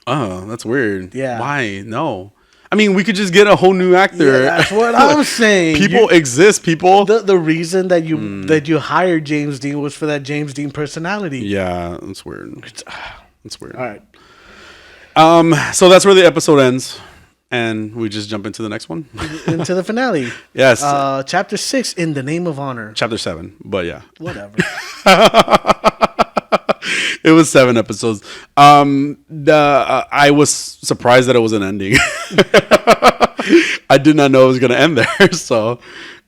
Oh, that's weird.
Yeah.
Why? No. I mean, we could just get a whole new actor.
Yeah, that's what I'm saying.
People exist, people.
The reason that you hired James Dean was for that James Dean personality.
Yeah, that's weird. That's weird.
All right.
So that's where the episode ends. And we just jump into the next one?
Into the finale.
Yes.
Chapter 6, In the Name of Honor.
Chapter 7, but yeah.
Whatever.
It was 7 episodes. I was surprised that it was an ending. I did not know it was going to end there. So,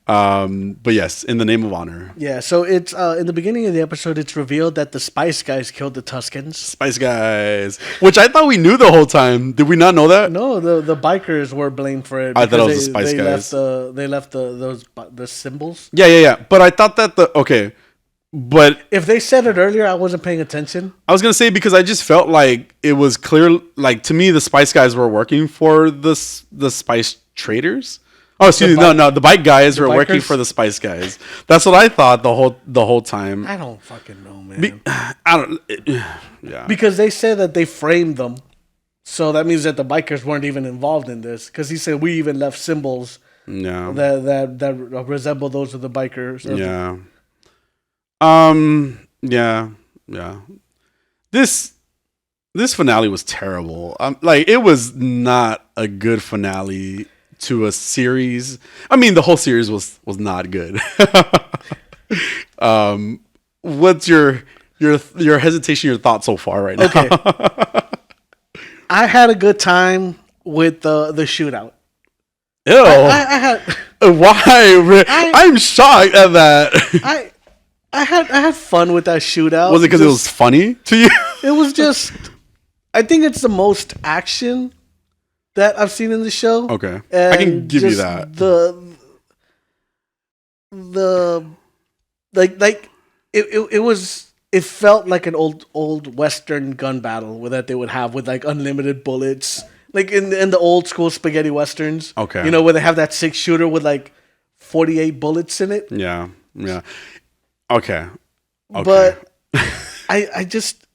but yes, In the Name of Honor.
Yeah, so it's in the beginning of the episode, it's revealed that the Spice Guys killed the Tuskens.
Spice Guys, which I thought we knew the whole time. Did we not know that?
No, the bikers were blamed for it.
I thought it was the Spice Guys.
They left the symbols.
Yeah. But I thought that But
if they said it earlier, I wasn't paying attention.
I was gonna say because I just felt like it was clear. Like to me, the Spice Guys were working for the Spice traders. Oh, excuse me. No. The bike guys were working for the Spice Guys. That's what I thought the whole time.
I don't fucking know, man.
Yeah.
Because they said that they framed them, so that means that the bikers weren't even involved in this. Because he said we even left symbols.
Yeah.
That resemble those of the bikers.
Yeah. Yeah. This finale was terrible. Like it was not a good finale to a series. I mean, the whole series was not good. What's your hesitation, your thoughts so far right now?
Okay. I had a good time with the shootout.
Ew.
I had.
Why? I'm shocked at that.
I had fun with that shootout.
Was it because it was funny to you?
It was just. I think it's the most action that I've seen in the show.
Okay,
and
I can give you that.
It was. It felt like an old Western gun battle that they would have with like unlimited bullets, like in the old school spaghetti westerns.
Okay,
you know where they have that 6-shooter with like 48 bullets in it.
Yeah. Okay.
But I just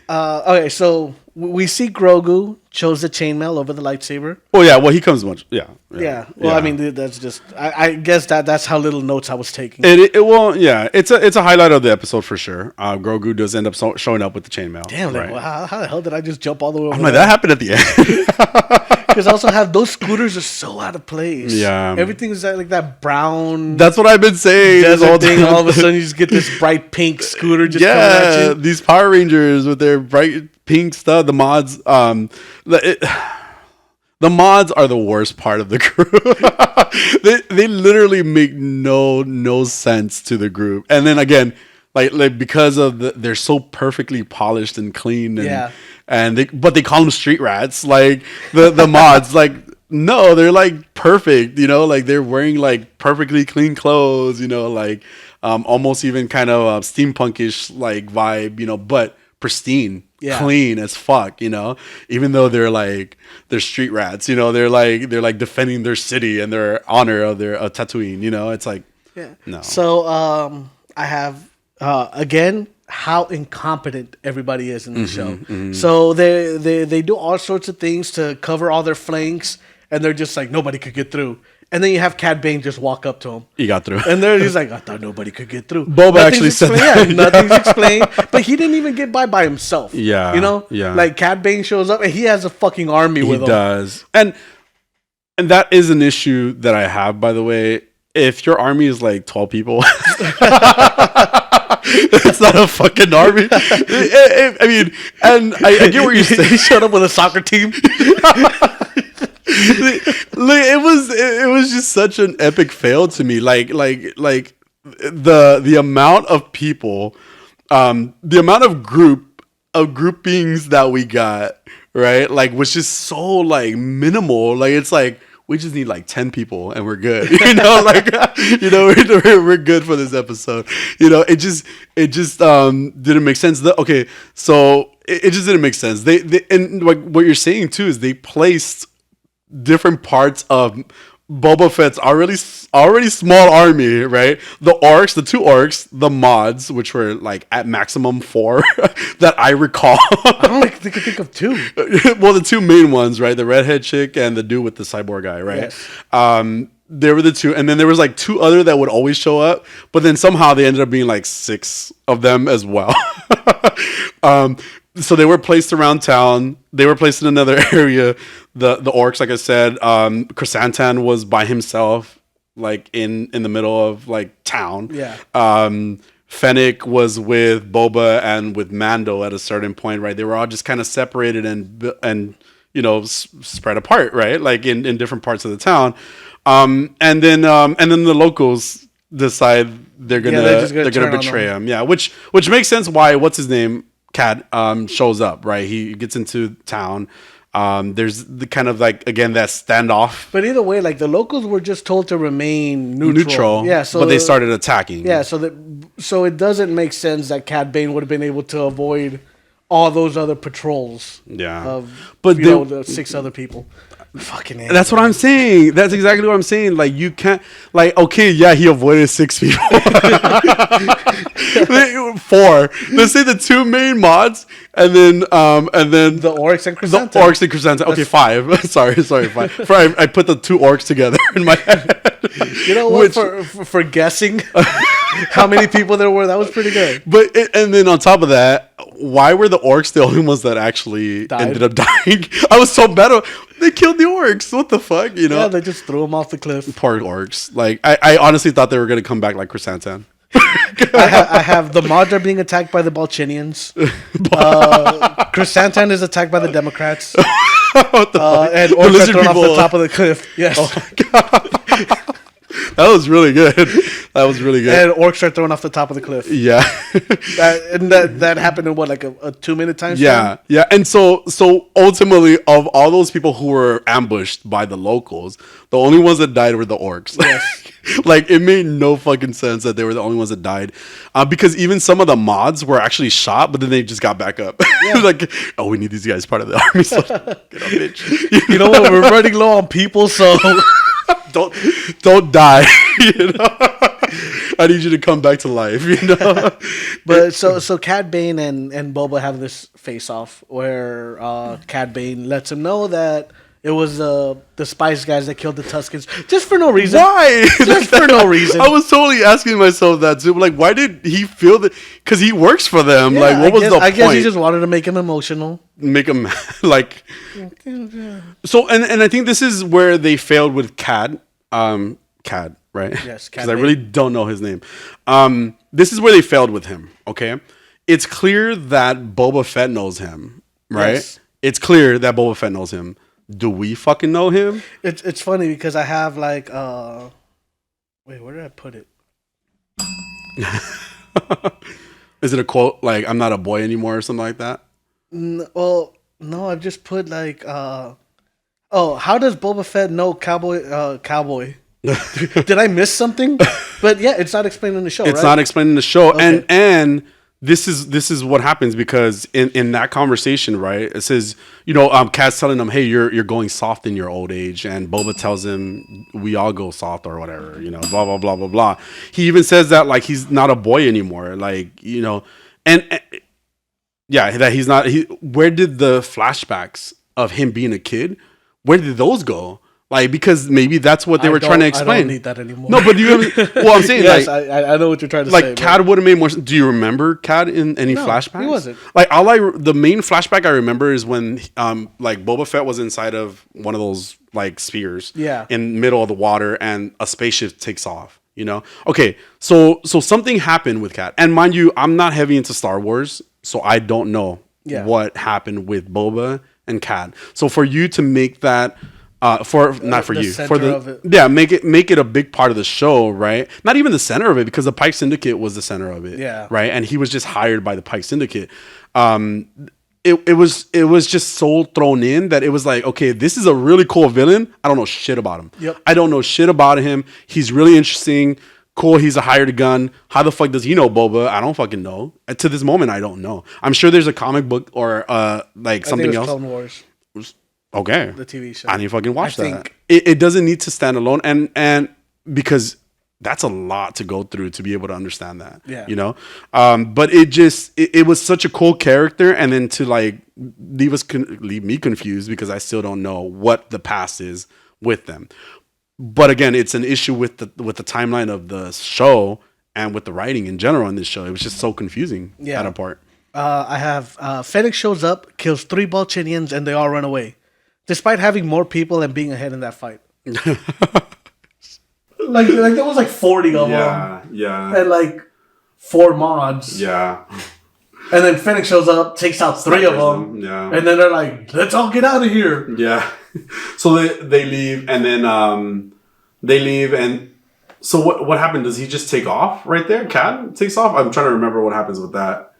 okay. So we see Grogu chose the chainmail over the lightsaber.
Well, yeah. Well, he comes much. Yeah.
Well, I mean, that's just. I guess that's how little notes I was taking.
Well, yeah. It's a highlight of the episode for sure. Grogu does end up showing up with the chainmail.
Damn, right. How the hell did I just jump all the way over?
I'm like, that happened at the end.
Because I also have those scooters are so out of place.
Yeah,
everything is like that brown.
That's what I've been saying.
Desert thing. All of a sudden, you just get this bright pink scooter. Just coming at you.
These Power Rangers with their bright pink stuff. The mods. The mods are the worst part of the group. they literally make no sense to the group. And then again, like because of they're so perfectly polished and clean. And but they call them street rats. Like the mods, like no, they're like perfect. You know, like they're wearing like perfectly clean clothes. You know, like almost even kind of steampunkish like vibe. You know, but pristine. Yeah. Clean as fuck, you know. Even though they're street rats, you know, they're like defending their city and their honor of their Tatooine, you know. It's like no.
So I have again how incompetent everybody is in the show. Mm-hmm. So they do all sorts of things to cover all their flanks, and they're just like nobody could get through. And then you have Cad Bane just walk up to him.
He got through.
And he's like, I thought nobody could get through.
Boba actually said that.
Yeah, nothing's explained. But he didn't even get by himself.
Yeah.
You know?
Yeah.
Like, Cad Bane shows up, and he has a fucking army with him.
He does. And that is an issue that I have, by the way. If your army is like 12 people, it's not a fucking army. I mean, and I get what you're saying.
He showed up with a soccer team.
It was just such an epic fail to me. Like the amount of people, the amount of groupings that we got, right? Like was just so like minimal. Like it's like we just need like 10 people and we're good. You know, like you know we're good for this episode. You know, it just didn't make sense. Okay, so it just didn't make sense. They and like what you're saying too is they placed different parts of Boba Fett's already small army, right? The two orcs, the mods, which were like at maximum 4 that I recall.
I don't think of 2.
Well, the 2 main ones, right? The redhead chick and the dude with the cyborg guy, right? Yes. There were the 2, and then there was like 2 other that would always show up, but then somehow they ended up being like 6 of them as well. So they were placed around town. They were placed in another area. The orcs, like I said, Chrysantan was by himself, like in the middle of like town.
Yeah.
Fennec was with Boba and with Mando at a certain point, right? They were all just kind of separated and spread apart, right? Like in different parts of the town. And then the locals decide they're gonna betray him. Yeah, which makes sense. Why? What's his name? Cat shows up, right? He gets into town. There's the kind of like, again, that standoff.
But either way, like the locals were just told to remain neutral. Yeah,
but they started attacking.
Yeah, so it doesn't make sense that Cad Bane would have been able to avoid all those other patrols.
Yeah,
but the 6 other people. Fucking hell.
That's what I'm saying. That's exactly what I'm saying. Like, you can't, like, okay, yeah, he avoided 6 people. 4. Let's say the 2 main mods, and then
the orcs and Chrysanthemum.
Okay, 5. sorry, 5. I put the 2 orcs together in my head.
You know what? For guessing how many people there were, that was pretty good.
But and then on top of that, why were the orcs the only ones that actually ended up dying? I was so mad. They killed the orcs. What the fuck,
Yeah, they just threw them off the cliff.
Poor orcs. Like, I honestly thought they were going to come back like Chrysanthemum.
I have the mods are being attacked by the Balchinians. Chrysanthemum is attacked by the Democrats. And orcs are thrown off the top of the cliff. Yes. Oh my God.
That was really good. And
orcs are thrown off the top of the cliff.
Yeah.
that happened in what, like a 2-minute time
span? Yeah. And so ultimately, of all those people who were ambushed by the locals, the only ones that died were the orcs.
Yes.
Like, it made no fucking sense that they were the only ones that died. Because even some of the mods were actually shot, but then they just got back up. Yeah. Like, oh, we need these guys part of the army. So get up, bitch.
You know what? We're running low on people, so...
Don't die. I need you to come back to life.
But so Cad Bane and Boba have this face off where Cad Bane lets him know that it was the Spice guys that killed the Tuskens just for no reason.
Why?
Just for no reason.
I was totally asking myself that too. Like, why did he feel that? Because he works for them.
Yeah,
like, what was the point?
I guess he just wanted to make him emotional.
Make him like. So and I think this is where they failed with Cad. Cad, right?
Yes,
because I really don't know his name. This is where they failed with him. Okay, it's clear that Boba Fett knows him, right? Yes. It's clear that Boba Fett knows him. Do we fucking know him?
It's funny because I have like wait, where did I put it?
Is it a quote like "I'm not a boy anymore" or something like that?
Well, no, I've just put like oh, how does Boba Fett know cowboy? Did I miss something? But yeah, it's not explained in the show.
It's not explained in the show, okay. and this is what happens because in that conversation, right? It says, Cat's telling him, "Hey, you're going soft in your old age," and Boba tells him, "We all go soft or whatever," blah blah blah blah blah. He even says that like he's not a boy anymore, like and yeah, that he's not. Where did the flashbacks of him being a kid? Where did those go? Like, because maybe that's what they were trying to explain. I
don't need that anymore.
No, but I'm saying,
yes, like, I know what you're trying to say.
Like, Cad would have made more sense. Do you remember Cad in any flashbacks?
He wasn't.
Like, the main flashback I remember is when, like, Boba Fett was inside of one of those, like, spheres.
Yeah.
In the middle of the water, and a spaceship takes off, Okay, so something happened with Cad. And mind you, I'm not heavy into Star Wars, so I don't know what happened with Boba and Cad. So for you to make that... make it a big part of the show, right? Not even the center of it, because the Pike Syndicate was the center of it, right? And he was just hired by the Pike Syndicate. It was just so thrown in that it was like, okay, this is a really cool villain. I don't know shit about him.
Yep.
I don't know shit about him. He's really interesting. Cool. He's a hired gun. How the fuck does he know Boba? I don't fucking know. To this moment, I don't know. I'm sure there's a comic book or like something else.
Clone Wars.
Okay.
The TV show.
I need to fucking watch that. It doesn't need to stand alone, and because that's a lot to go through to be able to understand that.
Yeah.
You know? But it was such a cool character, and then to like leave me confused because I still don't know what the past is with them. But again, it's an issue with the timeline of the show and with the writing in general in this show. It was just so confusing at a part.
I have Fennec shows up, kills 3 Balchinians, and they all run away, despite having more people and being ahead in that fight. like there was like 40 of them.
Yeah.
And like 4 mods.
Yeah.
And then Fennec shows up, takes out 3 of them.
Yeah.
And then they're like, let's all get out of here.
Yeah. So they leave, and then and so what happened? Does he just take off right there? Cad takes off? I'm trying to remember what happens with that.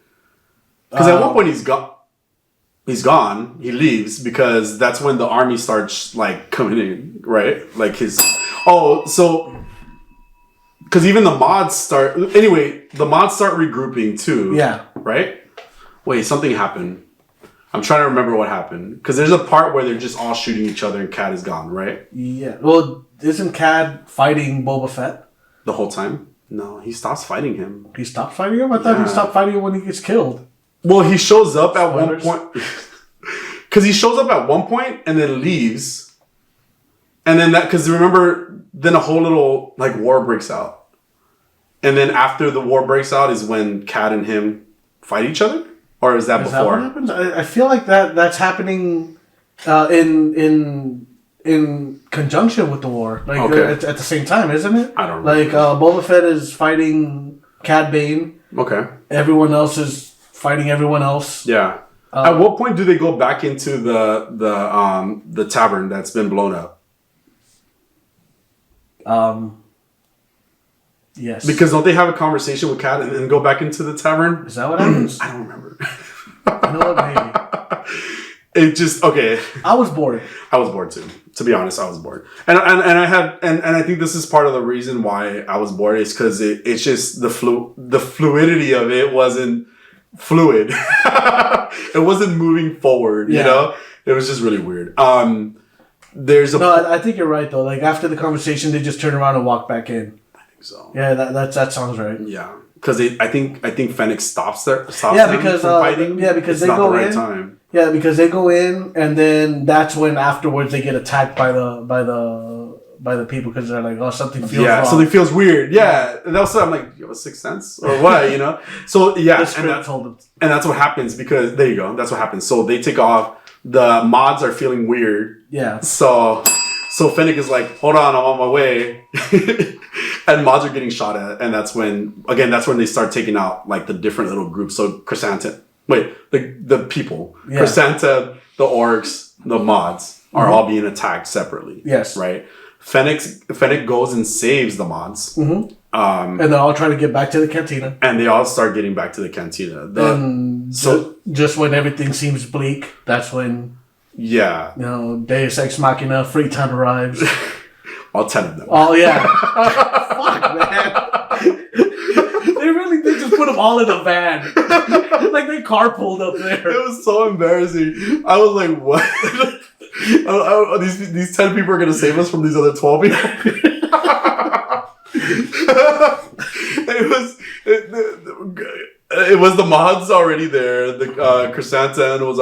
Because at one point he's gone. He's gone. He leaves because that's when the army starts like coming in, right? Like because even the mods start regrouping too.
Yeah.
Right? Wait, something happened. I'm trying to remember what happened. Because there's a part where they're just all shooting each other and Cad is gone, right?
Yeah. Well, isn't Cad fighting Boba Fett?
The whole time? No, he stops fighting him.
He stopped fighting him? I thought he stopped fighting him when he gets killed.
Well, he shows up at one point. Because he shows up at one point and then leaves. And then because remember, then a whole little like war breaks out. And then after the war breaks out is when Cad and him fight each other? Or is that before?
That what happens? I feel like that's happening in conjunction with the war, like at the same time, isn't it?
I don't know.
Like Boba Fett is fighting Cad Bane.
Okay.
Everyone else is fighting everyone else.
Yeah. At what point do they go back into the tavern that's been blown up?
Yes.
Because don't they have a conversation with Cad and then go back into the tavern?
Is that what happens?
I don't remember.
You know what? Maybe.
It just okay.
I was bored.
I was bored too. To be honest, I was bored, and I think this is part of the reason why I was bored is because it's just the fluidity of it wasn't fluid. It wasn't moving forward. You know, it was just really weird. I
think you're right though. Like after the conversation, they just turn around and walk back in.
So
yeah, that sounds right.
Yeah, because I think Fennec stops them from fighting.
Yeah, because they go in. Time. Yeah, because they go in, and then that's when afterwards they get attacked by the people because they're like, oh, something feels wrong.
Something feels weird. Yeah, and also I'm like, you have a sixth sense or what? You know. So yeah, and that's what happens because there you go. That's what happens. So they take off. The mods are feeling weird.
Yeah.
So Fennec is like, hold on, I'm on my way. And mods are getting shot at. And that's when they start taking out like the different little groups. So the people. Yeah. Chrysanthemum, the orcs, the mods are all being attacked separately.
Yes.
Right? Fennec goes and saves the mods.
Mm-hmm. And they're all trying to get back to the cantina.
And they all start getting back to the cantina.
Just when everything seems bleak, that's when...
Yeah.
You know, Deus Ex Machina, free time arrives.
All 10 of them.
Oh, yeah. Fuck, man. They just put them all in a van. Like they carpooled up there.
It was so embarrassing. I was like, what? These 10 people are going to save us from these other 12 people? It was the mods already there. The Chrysanthemum was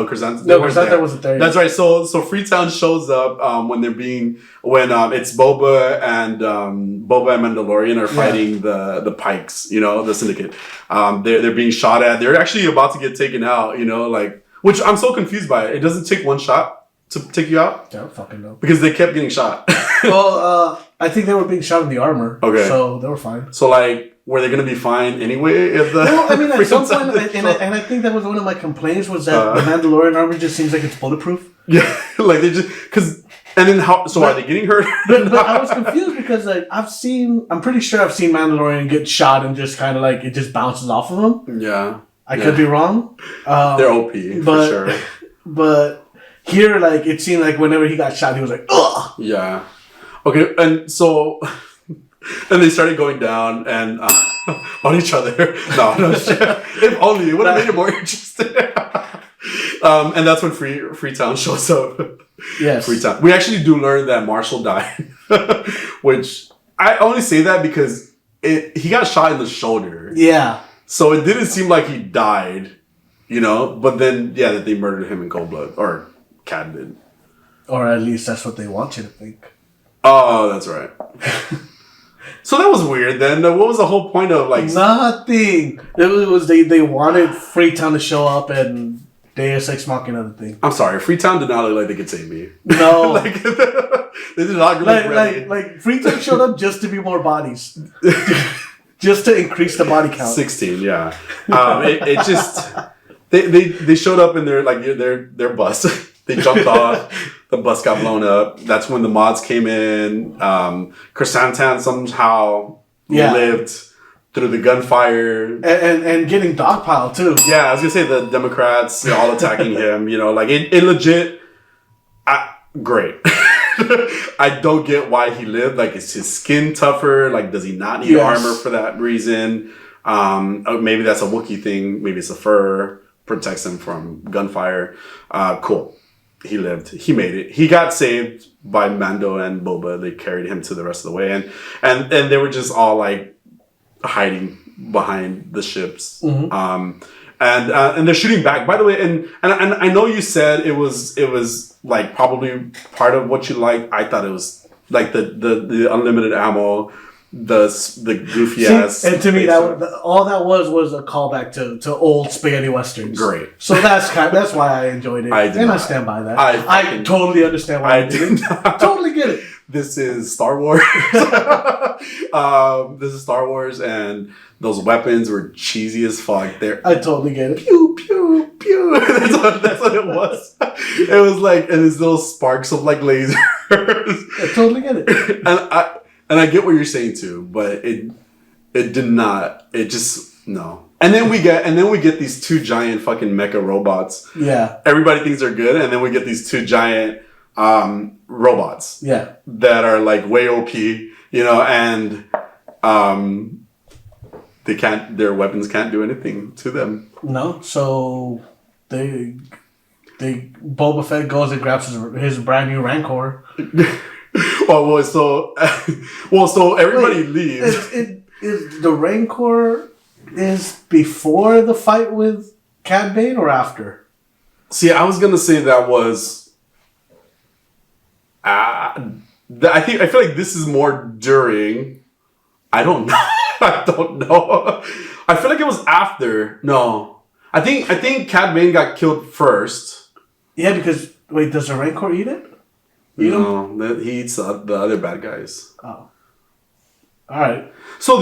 Chrysanthemum.
No, Chrysanthemum wasn't there.
That's right. So Freetown shows up when it's Boba and Mandalorian are fighting the Pikes. You know, the Syndicate. They're being shot at. They're actually about to get taken out. You know, like which I'm so confused by. It doesn't take one shot to take you out.
I don't fucking know.
Because they kept getting shot.
Well, I think they were being shot in the armor.
Okay.
So they were fine.
So like. Were they going to be fine anyway? At
some point, and I think that was one of my complaints was that the Mandalorian armor just seems like it's bulletproof.
Yeah, like they just and then how? So are they getting hurt?
but I was confused because like I'm pretty sure I've seen Mandalorian get shot and just kind of like it just bounces off of him.
Yeah,
I could be wrong.
They're OP for sure.
But here, like it seemed like whenever he got shot, he was like, ugh.
Yeah. Okay, and so. And they started going down and on each other. No shit. If only it would have made it more interesting. And that's when Freetown shows up.
Yes.
Freetown. We actually do learn that Marshall died, which I only say that because he got shot in the shoulder.
Yeah.
So it didn't seem like he died, but then, that they murdered him in cold blood, or Cad did.
Or at least that's what they want you to think.
Oh, that's right. So that was weird then. What was the whole point of
nothing. It was they wanted Freetown to show up and Deus Ex Machina the thing.
I'm sorry, Freetown did not look like they could save me.
No.
They did not look ready.
Like Freetown showed up just to be more bodies. Just to increase the body count.
16, yeah. It just they showed up in their bus. They jumped off. The bus got blown up. That's when the mods came in. Chrysanthemum somehow lived through the gunfire.
And getting dogpiled, too.
Yeah, I was going to say the Democrats all attacking him. It legit... great. I don't get why he lived. Is his skin tougher? Does he not need armor for that reason? Maybe that's a Wookiee thing. Maybe it's a fur. Protects him from gunfire. Cool. He lived. He made it. He got saved by Mando and Boba. They carried him to the rest of the way, and they were just all hiding behind the ships. Mm-hmm. And they're shooting back. By the way, and I know you said it was probably part of what you liked. I thought it was the unlimited ammo. The goofy ass,
and to me all that was a callback to old spaghetti westerns.
Great.
So that's why I enjoyed it, I stand by that. I totally understand why I did it. Totally get it.
This is Star Wars. This is Star Wars, and those weapons were cheesy as fuck.
I totally get it.
Pew pew pew. That's what it was. It was and these little sparks of lasers.
I totally get it.
And I get what you're saying too, but it did not. It just no. And then we get these two giant fucking mecha robots.
Yeah.
Everybody thinks they're good, and then we get these two giant robots.
Yeah.
That are way OP, and they can't. Their weapons can't do anything to them.
No. So Boba Fett goes and grabs his brand new Rancor.
So everybody leaves.
Is the Rancor is before the fight with Cad Bane or after?
See, I was gonna say that was. I feel like this is more during. I don't know. I don't know. I feel like it was after. No, I think Cad Bane got killed first.
Yeah, because wait, does the Rancor eat it?
No, he eats the other bad guys.
Oh, all right.
So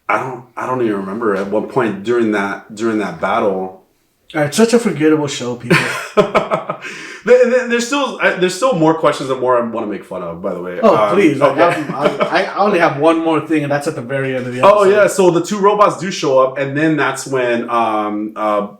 I don't even remember at what point during that battle.
All right, such a forgettable show, people.
There's still more questions and more I want to make fun of. By the way.
Oh, please!
Okay.
I only have one more thing, and that's at the very end of the episode.
Oh yeah, so the two robots do show up, and then that's when Boba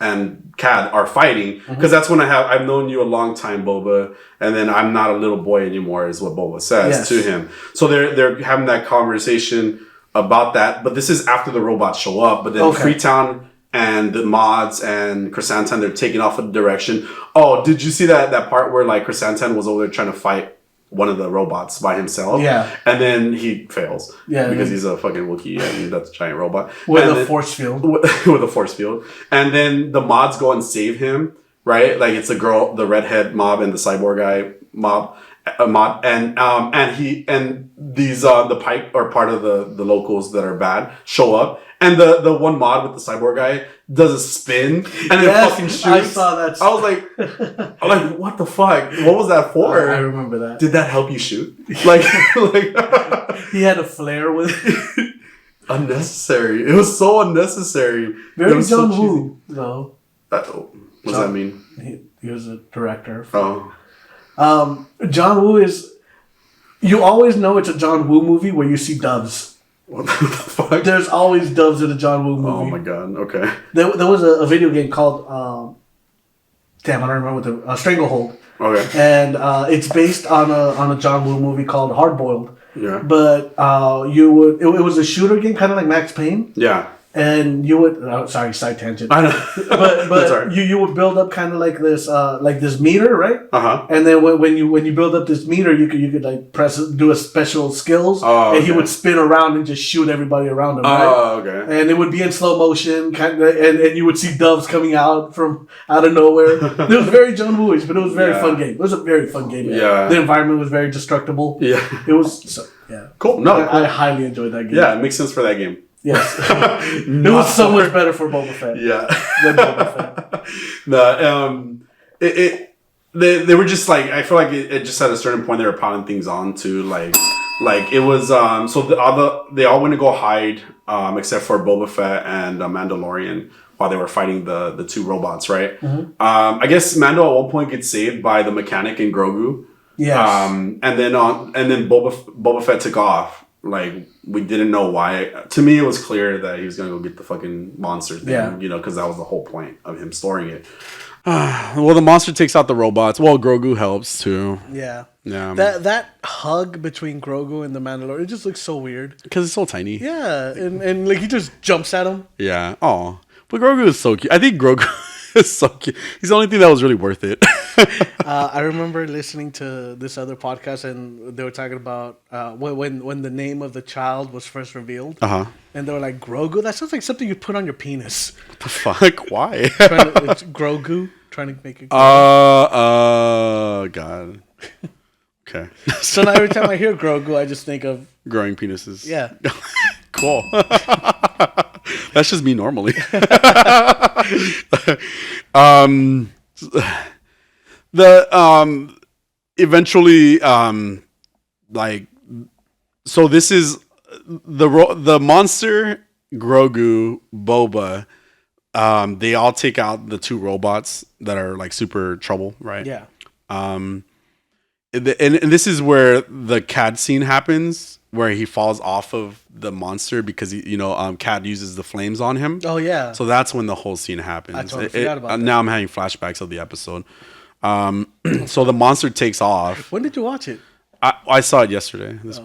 and Cad are fighting, because that's when I've known you a long time, Boba, and then I'm not a little boy anymore, is what Boba says to him. So they're having that conversation about that, but this is after the robots show up. But then Freetown and the mods and Chrysanthemum, they're taking off a direction. Oh, did you see that part where Chrysanthemum was over there trying to fight one of the robots by himself?
Yeah.
And then he fails.
Yeah.
Because he's a fucking Wookiee and that's a giant robot.
With a force field.
With a force field. And then the mods go and save him, right? It's the girl, the redhead mob and the cyborg guy mod. And these the Pike are part of the locals that are bad show up, and the one mod with the cyborg guy does a spin and then fucking shoots.
I saw that.
I was like, what the fuck? What was that for?
I remember that.
Did that help you shoot?
He had a flare with it.
Unnecessary. It was so unnecessary.
Very John Woo, though.
What does that mean?
He was a director.
John
Woo is... You always know it's a John Woo movie where you see doves.
What the fuck?
There's always doves in a John Woo movie.
Oh my god, okay.
There was a video game called... I don't remember what the... Stranglehold.
Okay.
And it's based on a John Woo movie called Hard Boiled.
Yeah.
But it was a shooter game, kind of like Max Payne.
Yeah.
and you would sorry, side tangent.
I know.
but you would build up kind of like this meter, right? And then when you build up this meter, you could like do a special skills, and he would spin around and just shoot everybody around him, right? Okay. And it would be in slow motion, kind of, and you would see doves coming out from out of nowhere. It was very John Woo-ish, but it was a very fun game. It was a very fun game. Yeah. The environment was very destructible. Yeah. It was
cool. No,
I highly enjoyed that game.
Yeah, it makes sense for that game.
Yes. It was so much better for Boba Fett. Yeah. Than Boba
Fett. They were just like, I feel like it just at a certain point they were piling things on to like it was so they all went to go hide except for Boba Fett and Mandalorian while they were fighting the two robots, right? I guess Mando at one point gets saved by the mechanic and Grogu. Yes. And then Boba Fett took off. Like, we didn't know why. To me, it was clear that he was going to go get the fucking monster thing, because that was the whole point of him storing it. Well, the monster takes out the robots. Well, Grogu helps, too.
Yeah. That hug between Grogu and the Mandalorian, it just looks so weird.
Because it's so tiny.
Yeah, and like, he just jumps at him.
Yeah. Oh, but Grogu is so cute. I think Grogu is so cute. He's the only thing that was really worth it.
I remember listening to this other podcast, and they were talking about when the name of the child was first revealed. And they were like, Grogu? That sounds like something you put on your penis.
What the fuck? Why?
It's Grogu. Trying to make it.
God. Okay.
So now every time I hear Grogu, I just think of
growing penises.
Yeah.
Cool. That's just me normally. Eventually like, so this is the monster, Grogu, Boba, they all take out the two robots that are like super trouble, right?
Yeah.
And this is where the Cad scene happens, where he falls off of the monster because Cad uses the flames on him.
Oh yeah.
So that's when the whole scene happens.
I totally forgot about that.
Now I'm having flashbacks of the episode. So the monster takes off.
When did you watch it?
I saw it yesterday. This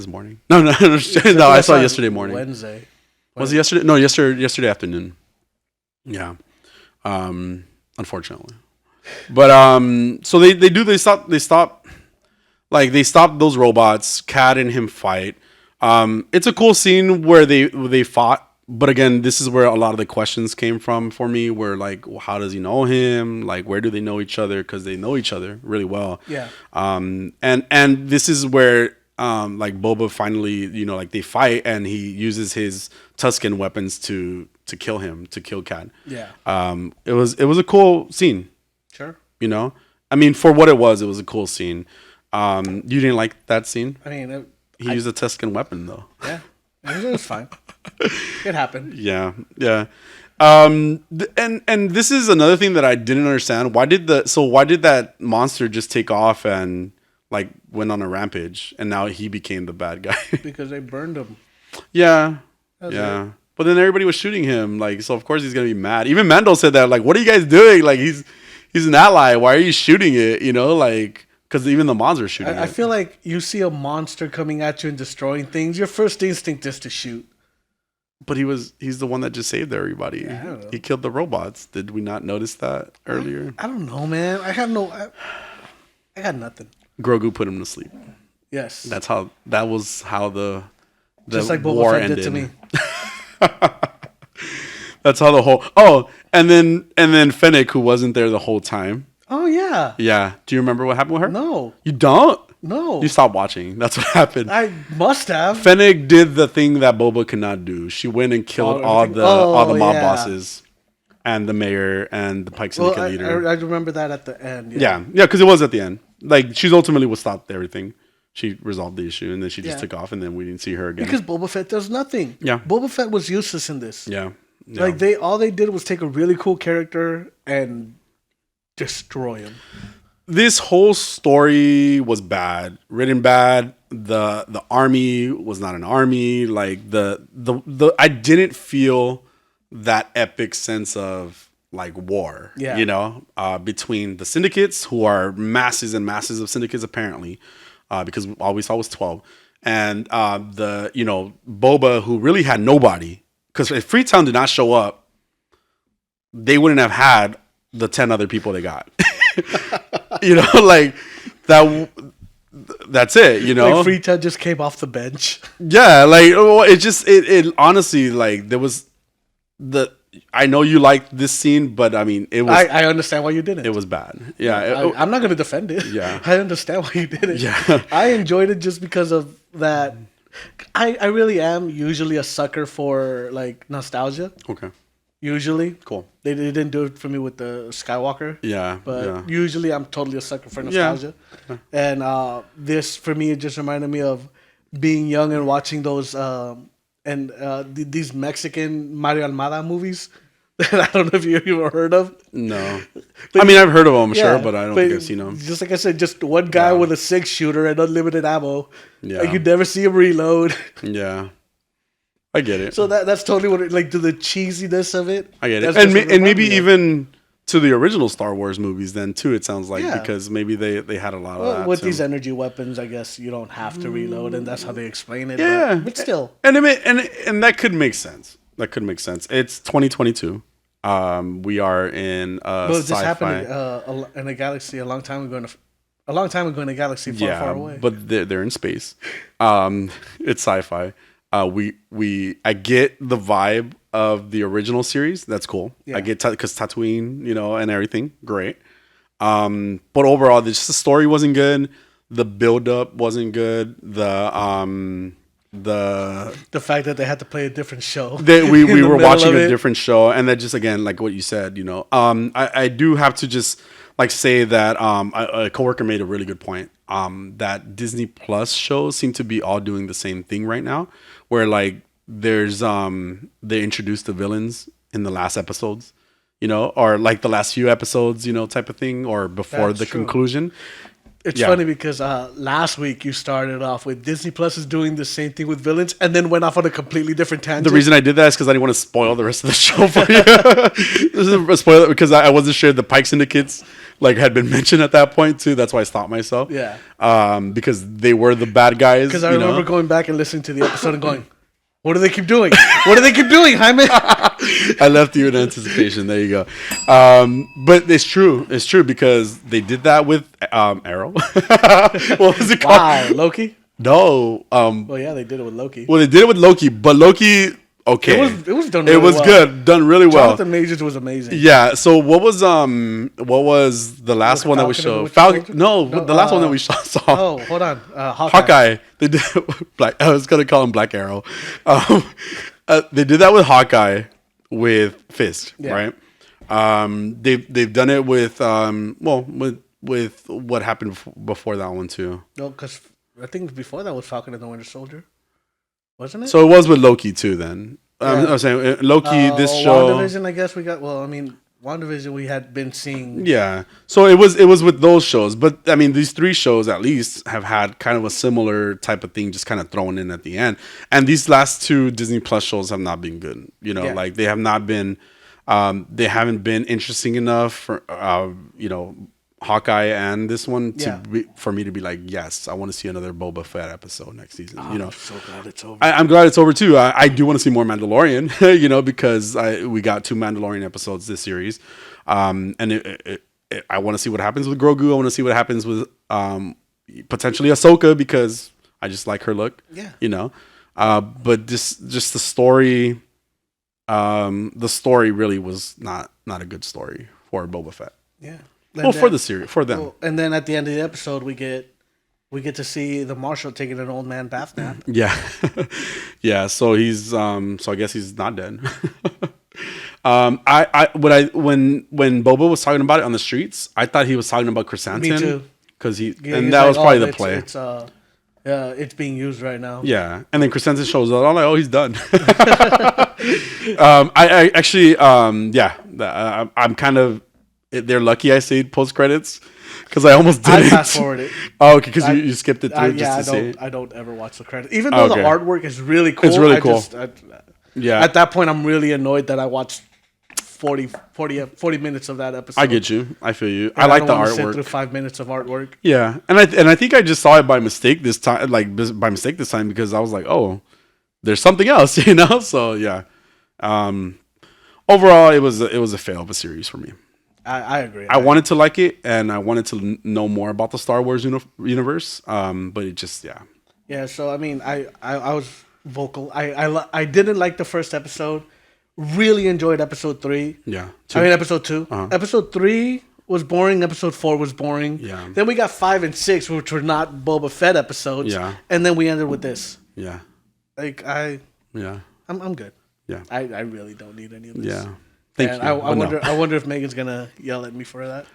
morning. No, I saw it yesterday morning.
Wednesday.
Was it yesterday? No, yesterday afternoon. Yeah. Unfortunately. But so they stop those robots. Cad and him fight. It's a cool scene where they fought. But again, this is where a lot of the questions came from for me. Where like, well, how does he know him? Like, where do they know each other? Because they know each other really well.
Yeah.
And this is where like Boba finally, like they fight and he uses his Tusken weapons to kill him, to kill Cad.
Yeah.
It was a cool scene.
Sure.
I mean, for what it was a cool scene. You didn't like that scene?
I mean,
he used a Tusken weapon though.
Yeah. It was fine. It happened.
Yeah. And this is another thing that I didn't understand. Why did that monster just take off and like went on a rampage and now he became the bad guy?
Because they burned him.
Yeah. Yeah. But then everybody was shooting him, like, so of course he's gonna be mad. Even Mando said that, like, what are you guys doing? Like, he's an ally. Why are you shooting it? Like, because even the mons are shooting it.
I feel like you see a monster coming at you and destroying things, your first instinct is to shoot.
But he's the one that just saved everybody. Yeah, I don't know. He killed the robots. Did we not notice that earlier?
I don't know, man. I got nothing.
Grogu put him to sleep.
Yes.
That was how the
just like
war
Boba Fett
ended
did to me.
That's how the whole and then Fennec, who wasn't there the whole time.
Oh yeah.
Yeah. Do you remember what happened with her?
No.
You don't?
No.
You stopped watching. That's what happened.
I must have.
Fennec did the thing that Boba could not do. She went and killed all the mob bosses and the mayor and the Pike Syndicate leader.
I remember that at the end.
Yeah, because it was at the end. Like, she's ultimately what stopped everything. She resolved the issue, and then she just took off, and then we didn't see her again.
Because Boba Fett does nothing.
Yeah.
Boba Fett was useless in this.
Yeah.
Like, all they did was take a really cool character and destroy him.
This whole story was bad. Written bad. The army was not an army. Like, the I didn't feel that epic sense of, like, war.
Yeah.
Between the syndicates, who are masses and masses of syndicates, apparently. Because all we saw was 12. And Boba, who really had nobody, because if Freetown did not show up, they wouldn't have had the 10 other people they got. You know, like that. That's it. You know,
like Freetown just came off the bench.
Yeah, like it honestly, like there was I know you liked this scene, but I mean, it was.
I understand why you didn't.
It was bad. Yeah,
I'm not going to defend it.
Yeah,
I understand why you did it.
Yeah,
I enjoyed it just because of that. I really am usually a sucker for like nostalgia.
Okay.
Usually,
cool.
They didn't do it for me with the Skywalker.
Yeah,
but usually I'm totally a sucker for nostalgia. Yeah. And this for me, it just reminded me of being young and watching those these Mexican Mario Almada movies that I don't know if you've ever heard of.
No. But, I mean, I've heard of them, sure, but I don't think I've seen them.
Just like I said, just one guy with a 6-shooter and unlimited ammo. Yeah. Like, you never see him reload.
Yeah. I get it.
So that's totally what like to the cheesiness of it.
I get it. And maybe even to the original Star Wars movies then too, it sounds like, because maybe they had a lot of that.
With these energy weapons, I guess you don't have to reload, and that's how they explain it.
Yeah.
But still.
And that could make sense. That could make sense. It's 2022. We are in
this happened in a galaxy a long time ago in a galaxy far away.
But they're in space. It's sci-fi. I get the vibe of the original series. That's cool. Yeah. I get because Tatooine, you know, and everything. Great. But overall, the story wasn't good. The build up wasn't good. The
fact that they had to play a different show.
We were watching a different show, and that just again, like what you said, you know. I do have to just like say that a coworker made a really good point. That Disney Plus shows seem to be all doing the same thing right now, where like there's they introduced the villains in the last episodes, you know, or like the last few episodes, you know, type of thing, or before the conclusion.
It's funny because last week you started off with Disney Plus is doing the same thing with villains, and then went off on a completely different tangent.
The reason I did that is because I didn't want to spoil the rest of the show for you. This is a spoiler because I wasn't sure the Pike Syndicates like had been mentioned at that point too. That's why I stopped myself.
Yeah.
Because they were the bad guys.
Because I remember going back and listening to the episode and going, "What do they keep doing? What do they keep doing, Jaime?"
I left you in anticipation. There you go. But it's true. It's true because they did that with Arrow. What was it called?
Wow, Loki?
No.
Well, yeah, they did it with Loki.
Well, they did it with Loki, but Loki. Okay,
it was done. Really well.
Good, done really well.
Jonathan Majors was amazing.
Yeah. So what was the last one that we showed? Falcon. No, the last one that we saw.
Oh, hold on.
Hawkeye. They did I was gonna call him Black Arrow. They did that with Hawkeye with Fist, right? They've done it with with what happened before that one too.
No, because I think before that was Falcon and the Winter Soldier. Wasn't it?
So it was with Loki too. Then I was saying Loki. This show.
WandaVision, I guess we got. Well, I mean, WandaVision we had been seeing.
Yeah. So it was with those shows, but I mean, these 3 shows at least have had kind of a similar type of thing, just kind of thrown in at the end. And these last 2 Disney Plus shows have not been good. You know, like they have not been. They haven't been interesting enough for you know, Hawkeye and this one for me to be like, yes, I want to see another Boba Fett episode next season. You know,
I'm so glad it's over.
I'm glad it's over too. I do want to see more Mandalorian, you know, because we got 2 Mandalorian episodes this series, and I want to see what happens with Grogu. I want to see what happens with potentially Ahsoka because I just like her look. Yeah, you know, but just the story. The story really was not a good story for Boba Fett.
Yeah.
For the series, for them.
And then at the end of the episode, we get to see the Marshal taking an old man bath nap.
Yeah, yeah. So he's so I guess he's not dead. When Boba was talking about it on the streets, I thought he was talking about Chrysanthemum. Me too. Because that was probably the play.
It's being used right now.
Yeah, and then Chrysanthemum shows up. I'm like, oh, he's done. I actually, I'm kind of. They're lucky I saved post credits because I almost did it.
I fast forward it.
Oh, okay, because you skipped it through just to see.
I don't ever watch the credits, even though the artwork is really cool.
It's really cool.
Yeah. At that point, I'm really annoyed that I watched 40 minutes of that episode.
I get you. I feel you. I like the artwork. Sit
through 5 minutes of artwork.
Yeah, and I think I just saw it by mistake this time. Like by mistake this time because I was like, oh, there's something else, you know. So yeah. Overall, it was a fail of a series for me.
I agree.
I wanted to like it, and I wanted to know more about the Star Wars universe, but it just,
Yeah, so, I mean, I was vocal. I didn't like the first episode. Really enjoyed episode 3.
Yeah.
Episode 2. Episode 3 was boring. Episode 4 was boring.
Yeah.
Then we got 5 and 6, which were not Boba Fett episodes.
Yeah.
And then we ended with this.
Yeah.
Like, I'm good.
Yeah.
I really don't need any of this.
Yeah. Thank you.
I wonder if Megan's gonna yell at me for that.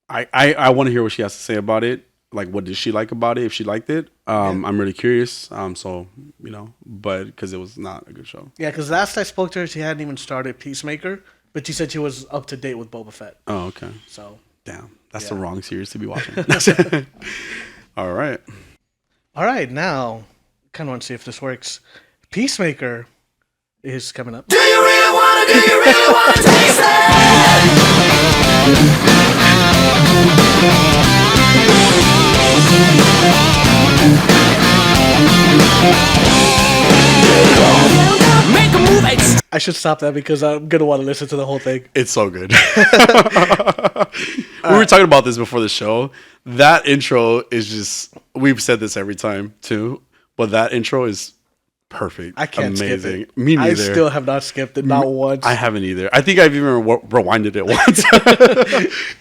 I want to hear what she has to say about it. Like, what did she like about it? If she liked it, I'm really curious. So but because it was not a good show.
Yeah, because last I spoke to her, she hadn't even started Peacemaker, but she said she was up to date with Boba Fett.
Oh, okay.
So
damn, that's the wrong series to be watching. All right.
Now, kind of want to see if this works. Peacemaker is coming up.
Do you really want to taste it? Make a move.
I should stop that because I'm gonna want to listen to the whole thing.
It's so good. We were talking about this before the show. That intro is just, we've said this every time too, but that intro is perfect.
I can't skip it.
Me neither.
I still have not skipped it, not once.
I haven't either. I think I've even rewinded it once.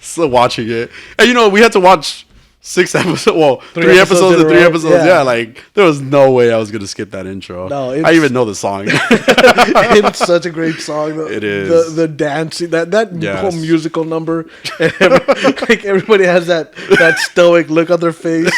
Still watching it. And we had to watch 6 episodes. Well, 3 episodes and 3 episodes. Yeah, like there was no way I was gonna skip that intro. No, I even know the song.
It's such a great song.
It is
the dancing, that whole musical number. Like everybody has that stoic look on their face.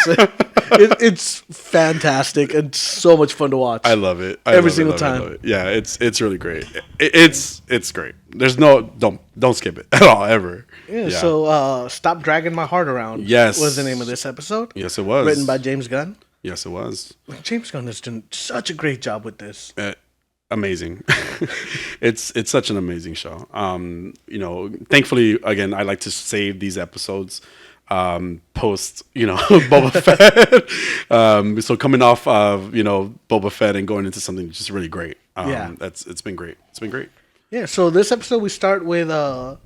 It's fantastic and so much fun to watch.
I love it
every single time.
Yeah, it's really great. It's great. There's no don't skip it at all ever.
Yeah. So Stop Dragging My Heart Around.
Yes,
was the name of this episode.
Yes, it was
written by James Gunn.
Yes, it was.
James Gunn has done such a great job with this.
Amazing. It's such an amazing show. Thankfully, again, I like to save these episodes post Boba Fett. So coming off of Boba Fett and going into something just really great. It's been great.
Yeah. So this episode we start with the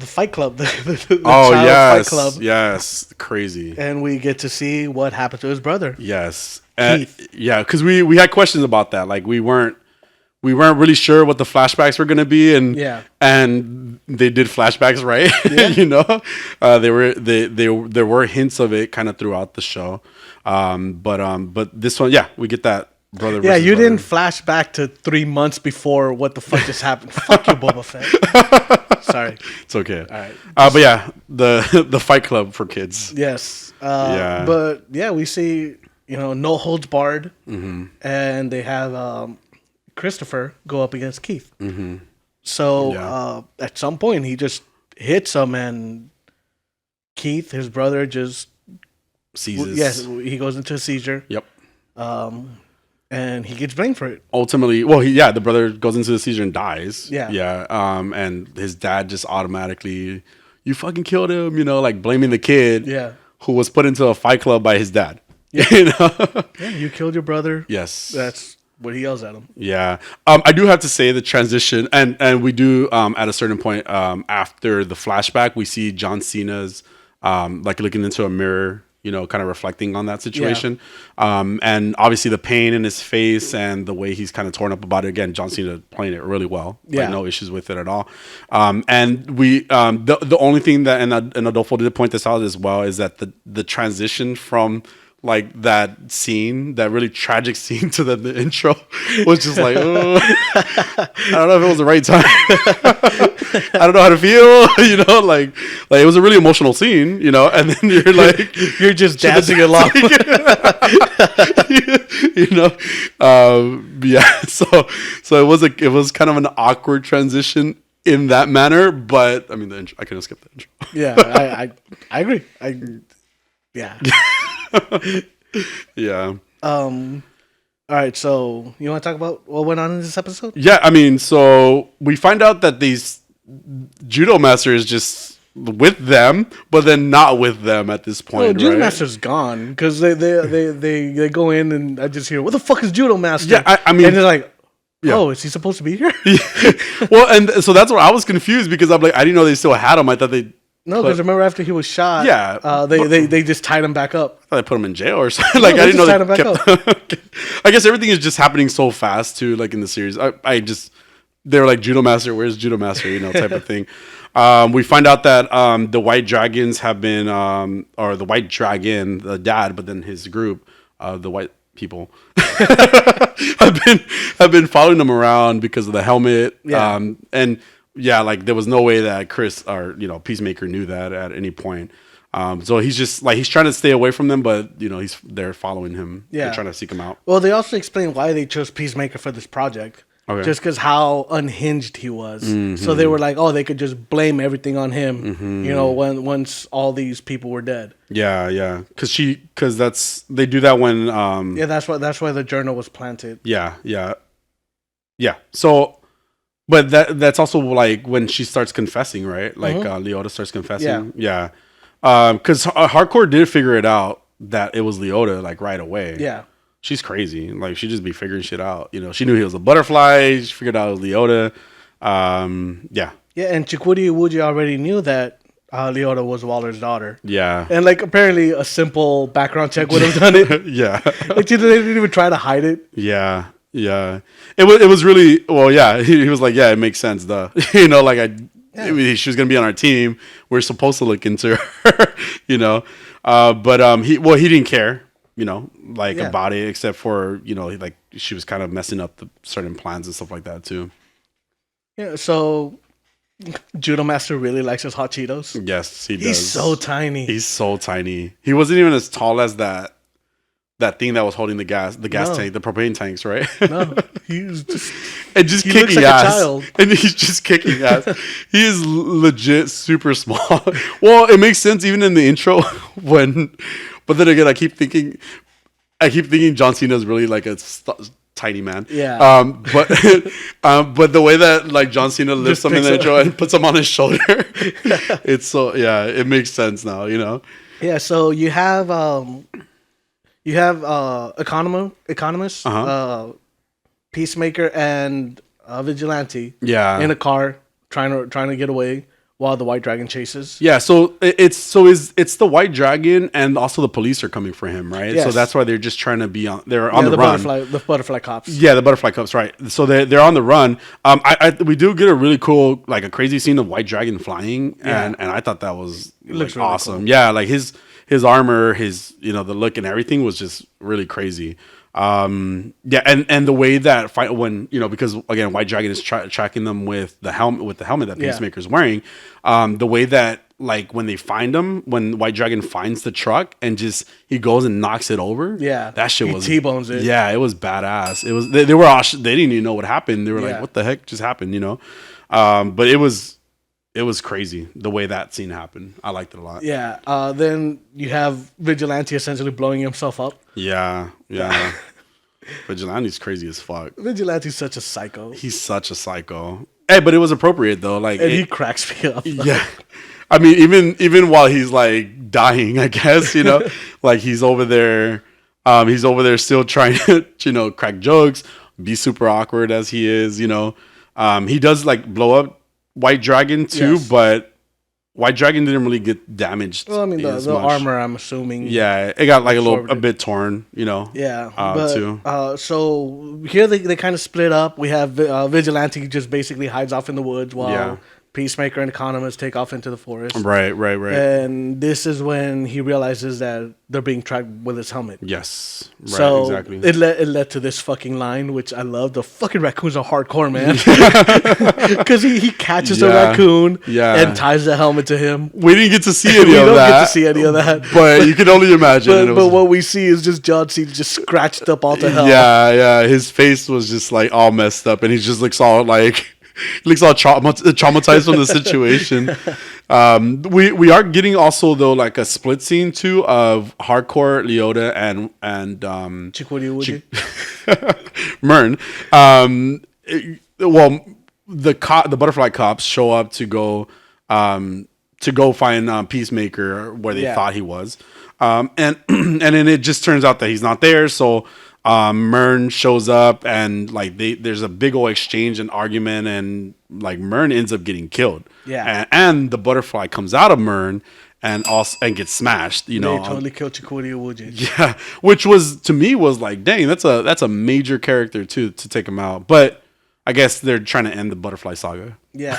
Fight Club. The
yes,
Fight Club.
Yes, crazy.
And we get to see what happened to his brother.
Yes. Yeah, because we had questions about that. Like we weren't really sure what the flashbacks were going to be, and they did flashbacks, right? Yeah. There were hints of it kind of throughout the show, but this one, we get that brother.
Yeah, you didn't flash back to 3 months before what the fuck just happened. Fuck you, Boba Fett. Sorry,
it's okay.
All right,
but yeah, the Fight Club for kids.
Yes. But yeah, we see no holds barred, and they have Christopher go up against Keith. Mm-hmm. So at some point he just hits him, and Keith, his brother, just
seizes.
Yes, he goes into a seizure.
Yep.
And he gets blamed for it.
Ultimately, the brother goes into the seizure and dies.
Yeah.
Yeah. And his dad just automatically, you fucking killed him, like blaming the kid.
Yeah.
Who was put into a fight club by his dad.
Yeah. Yeah, you killed your brother.
Yes.
That's what he yells at him.
Yeah. I do have to say the transition, and we do at a certain point after the flashback, we see John Cena's like looking into a mirror, kind of reflecting on that situation. Yeah. And obviously the pain in his face and the way he's kind of torn up about it. Again, John Cena playing it really well. Yeah. Like, no issues with it at all. And we, the only thing that, and Adolfo did point this out as well, is that the transition from like that scene, that really tragic scene to the intro was just like, oh, I don't know if it was the right time. I don't know how to feel, like it was a really emotional scene, and then you're like,
you're just dancing along.
Yeah. So it was kind of an awkward transition in that manner, but I mean, the intro, I couldn't skip the intro.
Yeah, I agree. Yeah.
Yeah.
All right, so you want to talk about what went on in this episode?
Yeah, I mean, so we find out that these judo masters just with them, but then not with them at this point.
Well, judo master's gone because they go in and I just hear, "What the fuck is judo master?"
Yeah, I mean,
and they're like, Oh, is he supposed to be here?
Well, and so that's where I was confused because I'm like, I didn't know they still had him. I thought they.
No, because remember after he was shot,
Yeah,
they just tied him back up.
I thought they put him in jail or something. Like I didn't know they kept. I guess everything is just happening so fast too. Like in the series, I just they were like Judo Master, where's Judo Master? You know, type of thing. We find out that the White Dragons have been, or the White Dragon, the dad, but then his group, the White people, have been following them around because of the helmet.
Yeah.
And yeah, like there was no way that Chris or Peacemaker knew that at any point. So he's just like he's trying to stay away from them, but they're following him.
Yeah,
they're trying to seek him out.
Well, they also explained why they chose Peacemaker for this project.
Okay.
Just because how unhinged he was.
Mm-hmm.
So they were like, oh, they could just blame everything on him. Once all these people were dead.
Yeah. Because they do that when.
That's why the journal was planted.
Yeah. So. But that's also like when she starts confessing, right? Like Leota starts confessing. Yeah. Because Hardcore did figure it out that it was Leota like right away.
Yeah.
She's crazy. Like she just be figuring shit out. She knew he was a butterfly. She figured out it was Leota. Yeah.
Yeah, and Chikwudi Iwuji already knew that Leota was Waller's daughter.
Yeah.
And like apparently a simple background check would have done it.
Yeah.
Like they didn't even try to hide it.
Yeah. It was really well. Yeah. He was like, yeah, it makes sense. She was gonna be on our team. We're supposed to look into her. But he didn't care. About it, except for like she was kind of messing up the certain plans and stuff like that too.
Yeah. So Judo Master really likes his hot Cheetos.
Yes, he does.
He's so tiny.
He's so tiny. He wasn't even as tall as that thing that was holding the gas tank, the propane tanks, right?
No, he's just
he
kicking
looks like
ass.
A child. And he's just kicking ass. He is legit super small. Well, it makes sense even in the intro but then again, I keep thinking John Cena is really like a tiny man.
Yeah.
But the way that like John Cena lifts him in the intro and puts him on his shoulder, it's so it makes sense now.
Yeah. So you have economist, Peacemaker, and Vigilante.
Yeah.
In a car trying to get away while the White Dragon chases.
Yeah, so it's the White Dragon and also the police are coming for him, right?
Yes.
So that's why they're just trying to be on the run.
The butterfly cops.
Yeah, the butterfly cops, right? So they're on the run. We do get a really cool, like a crazy scene of White Dragon flying, and I thought that was
looks really
awesome.
Cool.
Yeah, like his armor, his the look and everything was just really crazy. And the way that fight when because again White Dragon is tracking them with the helmet that Peacemaker's wearing, the way that like when they find him, when White Dragon finds the truck and just he goes and knocks it over, that shit was
T-bones it.
Yeah, it was badass. It was they were all they didn't even know what happened. They were like, what the heck just happened, but it was crazy the way that scene happened. I liked it a lot.
Yeah. Then you have Vigilante essentially blowing himself up.
Yeah. Vigilante's crazy as fuck.
Vigilante's such a psycho.
He's such a psycho. Hey, but it was appropriate though. Like,
and he cracks me up.
Yeah. I mean, even while he's like dying, I guess, like he's over there still trying to, crack jokes, be super awkward as he is, he does like blow up White Dragon too, but White Dragon didn't really get damaged.
Well, I mean, the armor, I'm assuming.
Yeah, it got like a bit torn,
Yeah,
too.
So here they kind of split up. We have Vigilante just basically hides off in the woods while Peacemaker and Economist take off into the forest.
Right.
And this is when he realizes that they're being tracked with his helmet.
Yes. Right,
so
exactly.
It led to this fucking line, which I love. The fucking raccoons are hardcore, man. Because he catches a raccoon and ties the helmet to him.
We didn't get to see any of that.
We don't get to see any of that.
But you can only imagine.
But what we see is just John Cena just scratched up all to hell.
Yeah. His face was just like all messed up and he just looks all like... He looks all traumatized from the situation. We are getting also though like a split scene too of Hardcore, Leota, and
Chikwudi
Mern. The butterfly cops show up to go find Peacemaker where they thought he was, and then it just turns out that he's not there. So Mern shows up and like there's a big old exchange and argument, and like Mern ends up getting killed.
Yeah.
And the butterfly comes out of Mern and gets smashed. You know,
they totally killed Chakotay Iwuji.
Yeah, which was to me was like, dang, that's a major character to take him out. But I guess they're trying to end the butterfly saga.
Yeah.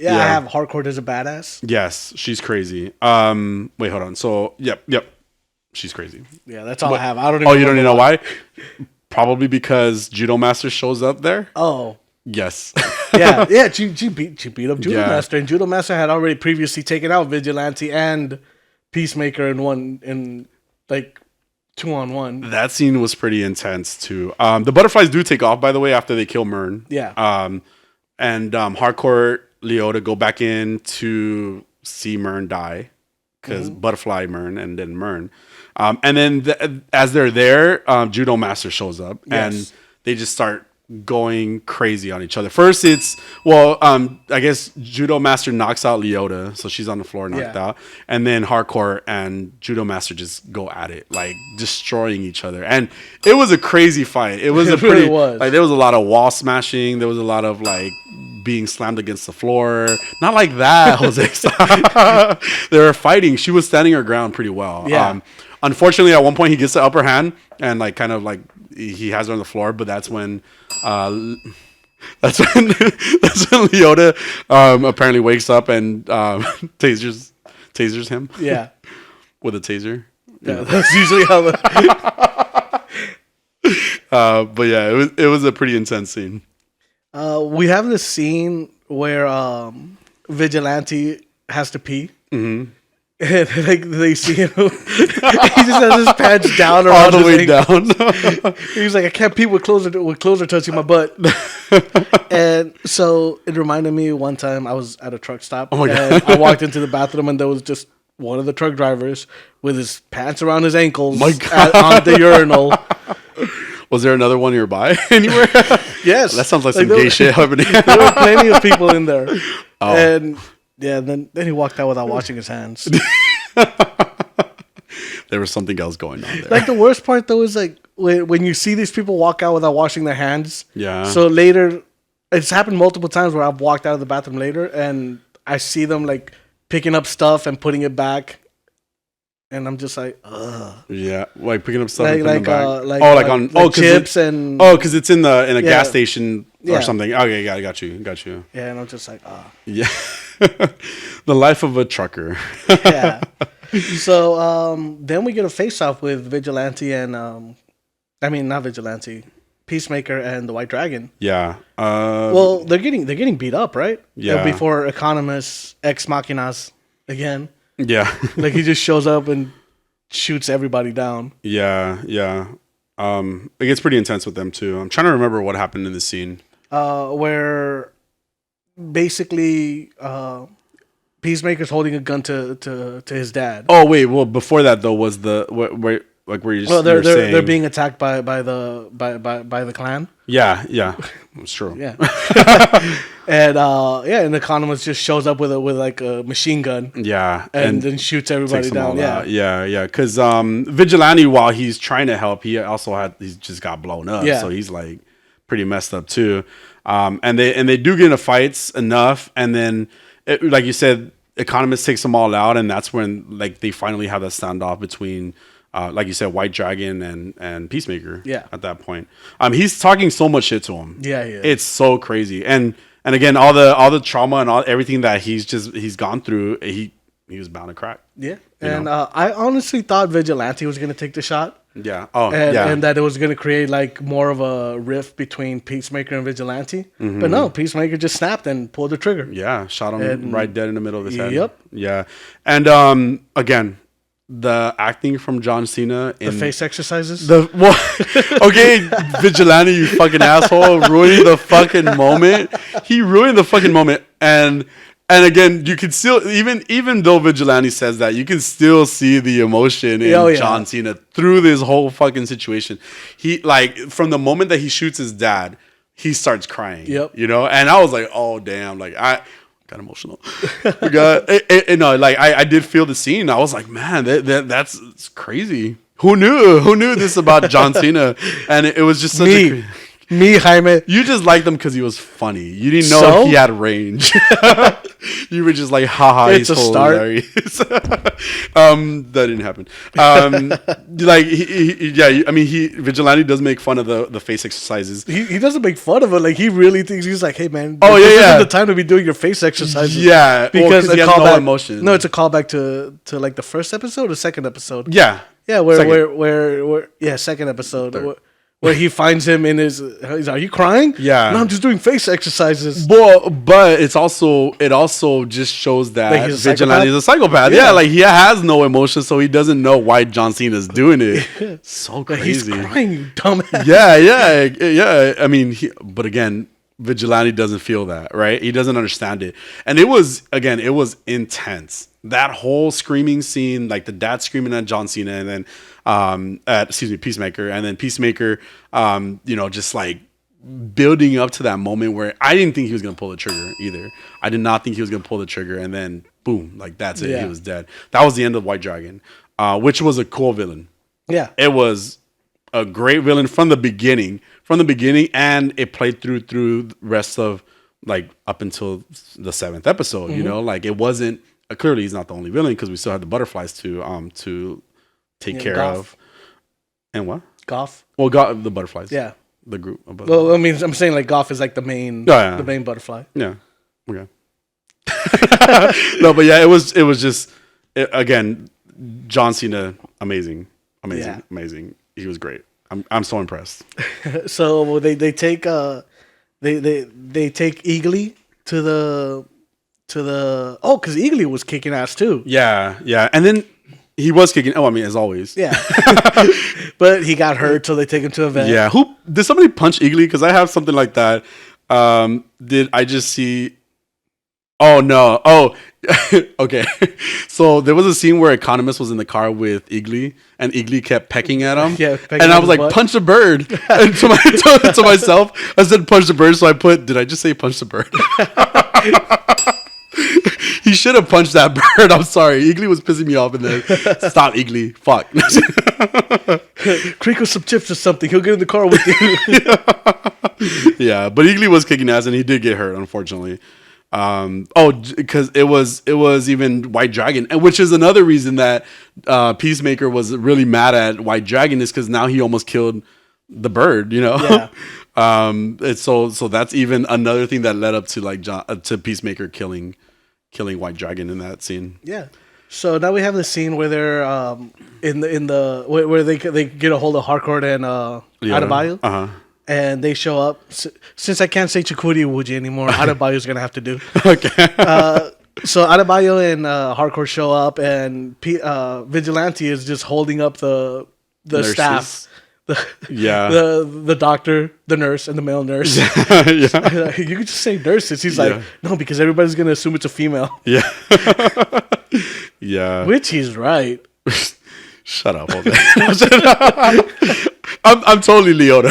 Yeah, I have Hardcore as a badass.
Yes, she's crazy. Wait, hold on. So, yep. She's crazy.
Yeah, that's all I have. I don't even
Oh, you don't even know why? Probably because Judo Master shows up there?
Oh.
Yes.
yeah. She beat up Judo
Yeah.
Master, and Judo Master had already previously taken out Vigilante and Peacemaker in like 2-on-1.
That scene was pretty intense too. The butterflies do take off, by the way, after they kill Mern.
Yeah.
And Hardcore Leota go back in to see Mern die because Butterfly Mern and then Mern. And then as they're there, Judo Master shows up and they just start going crazy on each other. First, I guess Judo Master knocks out Leota, so she's on the floor knocked out, and then Hardcore and Judo Master just go at it, like destroying each other. And it was a crazy fight. It was like there was a lot of wall smashing. There was a lot of like being slammed against the floor. Not like that, Jose. They were fighting. She was standing her ground pretty well.
Yeah.
Unfortunately, at one point he gets the upper hand and like kind of like he has her on the floor, but that's when Leota apparently wakes up and tasers him.
Yeah.
With a taser.
Yeah, that's usually how
but yeah, it was a pretty intense scene.
we have this scene where Vigilante has to pee. Mm-hmm. And like they see him, he just has his pants down
all the way down.
He's like, I can't pee with closer touching my butt. And so it reminded me one time I was at a truck stop.
Oh my
and
God.
I walked into the bathroom and there was just one of the truck drivers with his pants around his ankles on the urinal.
Was there another one nearby anywhere?
Yes,
that sounds like some gay shit happening.
There were plenty of people in there, and. Yeah, then he walked out without washing his hands.
There was something else going on there.
Like the worst part though is like when you see these people walk out without washing their hands.
Yeah.
So later, it's happened multiple times where I've walked out of the bathroom later and I see them like picking up stuff and putting it back, and I'm just like, ugh.
Yeah, like picking up stuff
Like
and putting
like,
it back. On
chips and
because it's in a gas station or something. Okay, got you.
Yeah, and I'm just like, ah.
Yeah. The life of a trucker.
Yeah. So then we get a face off with Vigilante and not Vigilante, Peacemaker and the White Dragon.
Yeah.
Well, they're getting beat up, right?
Yeah.
Before Economist Ex Machinas again.
Yeah.
Like he just shows up and shoots everybody down.
Yeah. It gets pretty intense with them too. I'm trying to remember what happened in the scene.
Where basically Peacemaker's holding a gun to his dad.
Oh wait, well before that though was the where you just
they're being attacked by the clan.
Yeah, it's true.
Yeah. And Economist just shows up with like a machine gun.
Yeah,
and then shoots everybody down.
Yeah. Because Vigilante, while he's trying to help, he's just got blown up.
Yeah.
So he's like pretty messed up too. And they do get into fights enough, and then like you said, Economist takes them all out, and that's when like they finally have that standoff between. Like you said, White Dragon and Peacemaker.
Yeah.
At that point, he's talking so much shit to him.
Yeah.
It's so crazy, and again, all the trauma and everything that he's gone through, he was bound to crack.
Yeah, and I honestly thought Vigilante was gonna take the shot.
Yeah.
And that it was gonna create like more of a rift between Peacemaker and Vigilante, but no, Peacemaker just snapped and pulled the trigger.
Yeah, shot him right dead in the middle of his head.
Yep.
Yeah, and again. The acting from John Cena in
the face exercises.
Okay, Vigilante, you fucking asshole, ruining the fucking moment. He ruined the fucking moment, and again, you can still even though Vigilante says that, you can still see the emotion in John Cena through this whole fucking situation. He like from the moment that he shoots his dad, he starts crying.
Yep.
You know, and I was like, oh damn, like I got emotional. I did feel the scene. I was like, man, that's crazy. Who knew? Who knew this about John Cena? And it was just such a...
Me, Jaime.
You just liked him because he was funny. You didn't know he had range. You were just like, haha,
It's
he's
a start.
hilarious. That didn't happen. Like, Vigilante does make fun of the face exercises.
He doesn't make fun of it. Like, he really thinks, he's like, hey, man.
Oh,
this
yeah.
isn't the time to be doing your face exercises.
Yeah.
Because
he has no emotion.
No, it's a callback to like the first episode or second episode.
Yeah.
Yeah, where second episode. Where he finds him in his... He's like, are you crying?
Yeah.
No, I'm just doing face exercises.
But it also just shows that Vigilante is a psychopath. Yeah, like he has no emotion, so he doesn't know why John Cena's doing it. So crazy.
He's crying, you dumbass.
Yeah. I mean, but again, Vigilante doesn't feel that, right? He doesn't understand it. And it was intense. That whole screaming scene, like the dad screaming at John Cena, and then Peacemaker, and then Peacemaker, just like building up to that moment where I didn't think he was gonna pull the trigger either. I did not think he was gonna pull the trigger, and then boom, like that's it. Yeah. He was dead. That was the end of White Dragon, which was a cool villain.
Yeah,
it was a great villain from the beginning, and it played through the rest of like up until the 7th episode. Mm-hmm. Like it wasn't clearly he's not the only villain because we still had the butterflies to take care of. And what?
Goff.
Well, the butterflies.
Yeah.
The group of butterflies.
Well, I mean, I'm saying like Goff is like the main the main butterfly.
Yeah. Okay. No, but yeah, it was just again, John Cena, amazing. He was great. I'm so impressed.
So they take they take Eagly to the because Eagly was kicking ass too.
Yeah. And then he was kicking. Oh, I mean, as always.
Yeah. But he got hurt, so they take him to a vet.
Yeah. Did somebody punch Eagly? Because I have something like that. Did I just see? Oh no. Oh, okay. So there was a scene where Economist was in the car with Eagly, and Eagly kept pecking at him. Yeah. And I was like, "Punch the bird!" And to myself, I said, "Punch the bird." So I put, "Did I just say punch the bird?" He should have punched that bird. I'm sorry. Eagly was pissing me off, and then stop, Eagly. Fuck.
Crinkle some chips or something. He'll get in the car with you.
Yeah, but Eagly was kicking ass, and he did get hurt, unfortunately. Because it was even White Dragon, which is another reason that Peacemaker was really mad at White Dragon, is because now he almost killed the bird. Yeah. And so that's even another thing that led up to like to Peacemaker killing White Dragon in that scene.
Yeah. So now we have the scene where they're in the where they get a hold of Harcourt and Adebayo.
Uh-huh.
And they show up. Since I can't say Chakudi Wuji anymore, Adebayo's gonna have to do.
Okay.
So Adebayo and Harcourt show up, and Vigilante is just holding up the staff. The doctor, the nurse, and the male nurse. Yeah. You could just say nurses. He's like, no, because everybody's gonna assume it's a female.
Yeah. Yeah.
Which he's right.
Shut up, all day. I'm totally Leota.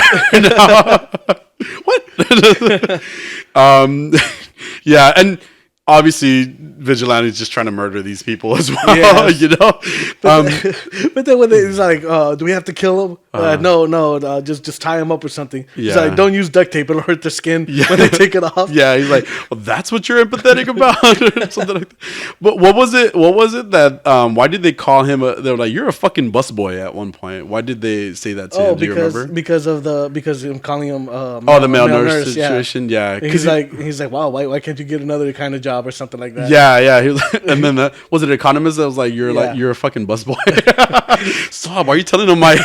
What? Yeah, and obviously Vigilante's just trying to murder these people as well. Yes.
But then when he's like, do we have to kill him? No, just tie him up or something. Yeah. He's like, don't use duct tape, it'll hurt their skin when they take it off.
Yeah, he's like, well, that's what you're empathetic about, or something like that. But what was it that why did they call him they were like, you're a fucking busboy at one point? Why did they say that to him? Do you remember?
Because I'm calling him
the male nurse situation. Yeah.
He's like, wow, why can't you get another kind of job or something like that?
Yeah. He was like, and then was it Economist that was like, you're a fucking busboy. Stop! Why are you telling him my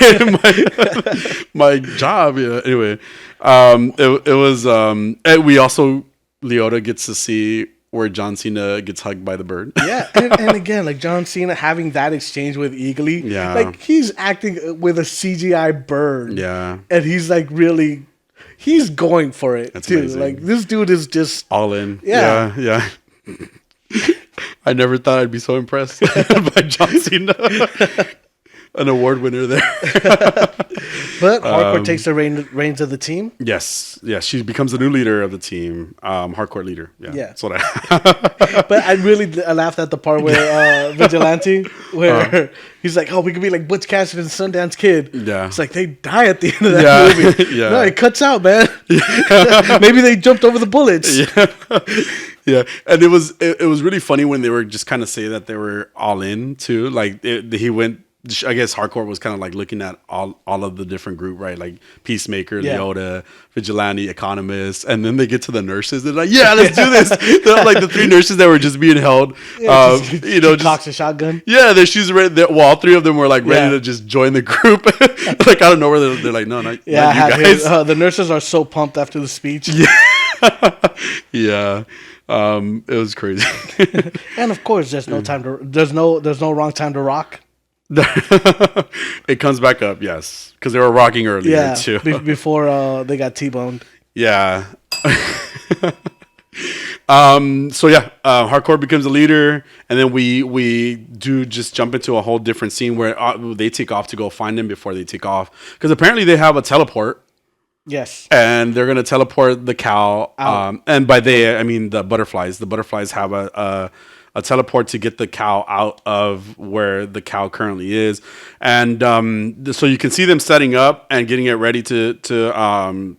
job? Yeah. Anyway, it was. And we also Leota gets to see where John Cena gets hugged by the bird.
Yeah, and again, like John Cena having that exchange with Eagly.
Yeah,
like he's acting with a CGI bird.
Yeah,
and he's like really, he's going for it.
That's
too.
Amazing.
Like this dude is just
all in.
Yeah.
I never thought I'd be so impressed by John Cena. An award winner there.
But Hardcore takes the reins of the team.
Yes. She becomes the new leader of the team. Hardcore leader. Yeah. That's what
But I really laughed at the part where Vigilante, where he's like, "Oh, we could be like Butch Cassidy and Sundance Kid."
Yeah.
It's like they die at the end of that movie.
Yeah.
No, it cuts out, man. Maybe they jumped over the bullets.
Yeah, and it was really funny when they were just kind of saying that they were all in too. Like he went. I guess Hardcore was kind of like looking at all of the different group, right? Like Peacemaker, Leota, Vigilante, Economist, and then they get to the nurses. They're like, "Yeah, let's do this." They're like the three nurses that were just being held, just
cocks a shotgun.
Yeah, she's ready. Well, all three of them were like ready to just join the group. Like out of nowhere, they're like, "No, not you guys."
The nurses are so pumped after the speech.
Yeah. It was crazy.
And of course, there's no wrong time to rock.
It comes back up, yes, because they were rocking earlier too.
Before they got T-boned.
Yeah. Hardcore becomes a leader, and then we do just jump into a whole different scene where they take off to go find him before they take off, because apparently they have a teleport.
Yes.
And they're gonna teleport the cow. And by they, I mean the butterflies. The butterflies have a teleport to get the cow out of where the cow currently is, and so you can see them setting up and getting it ready to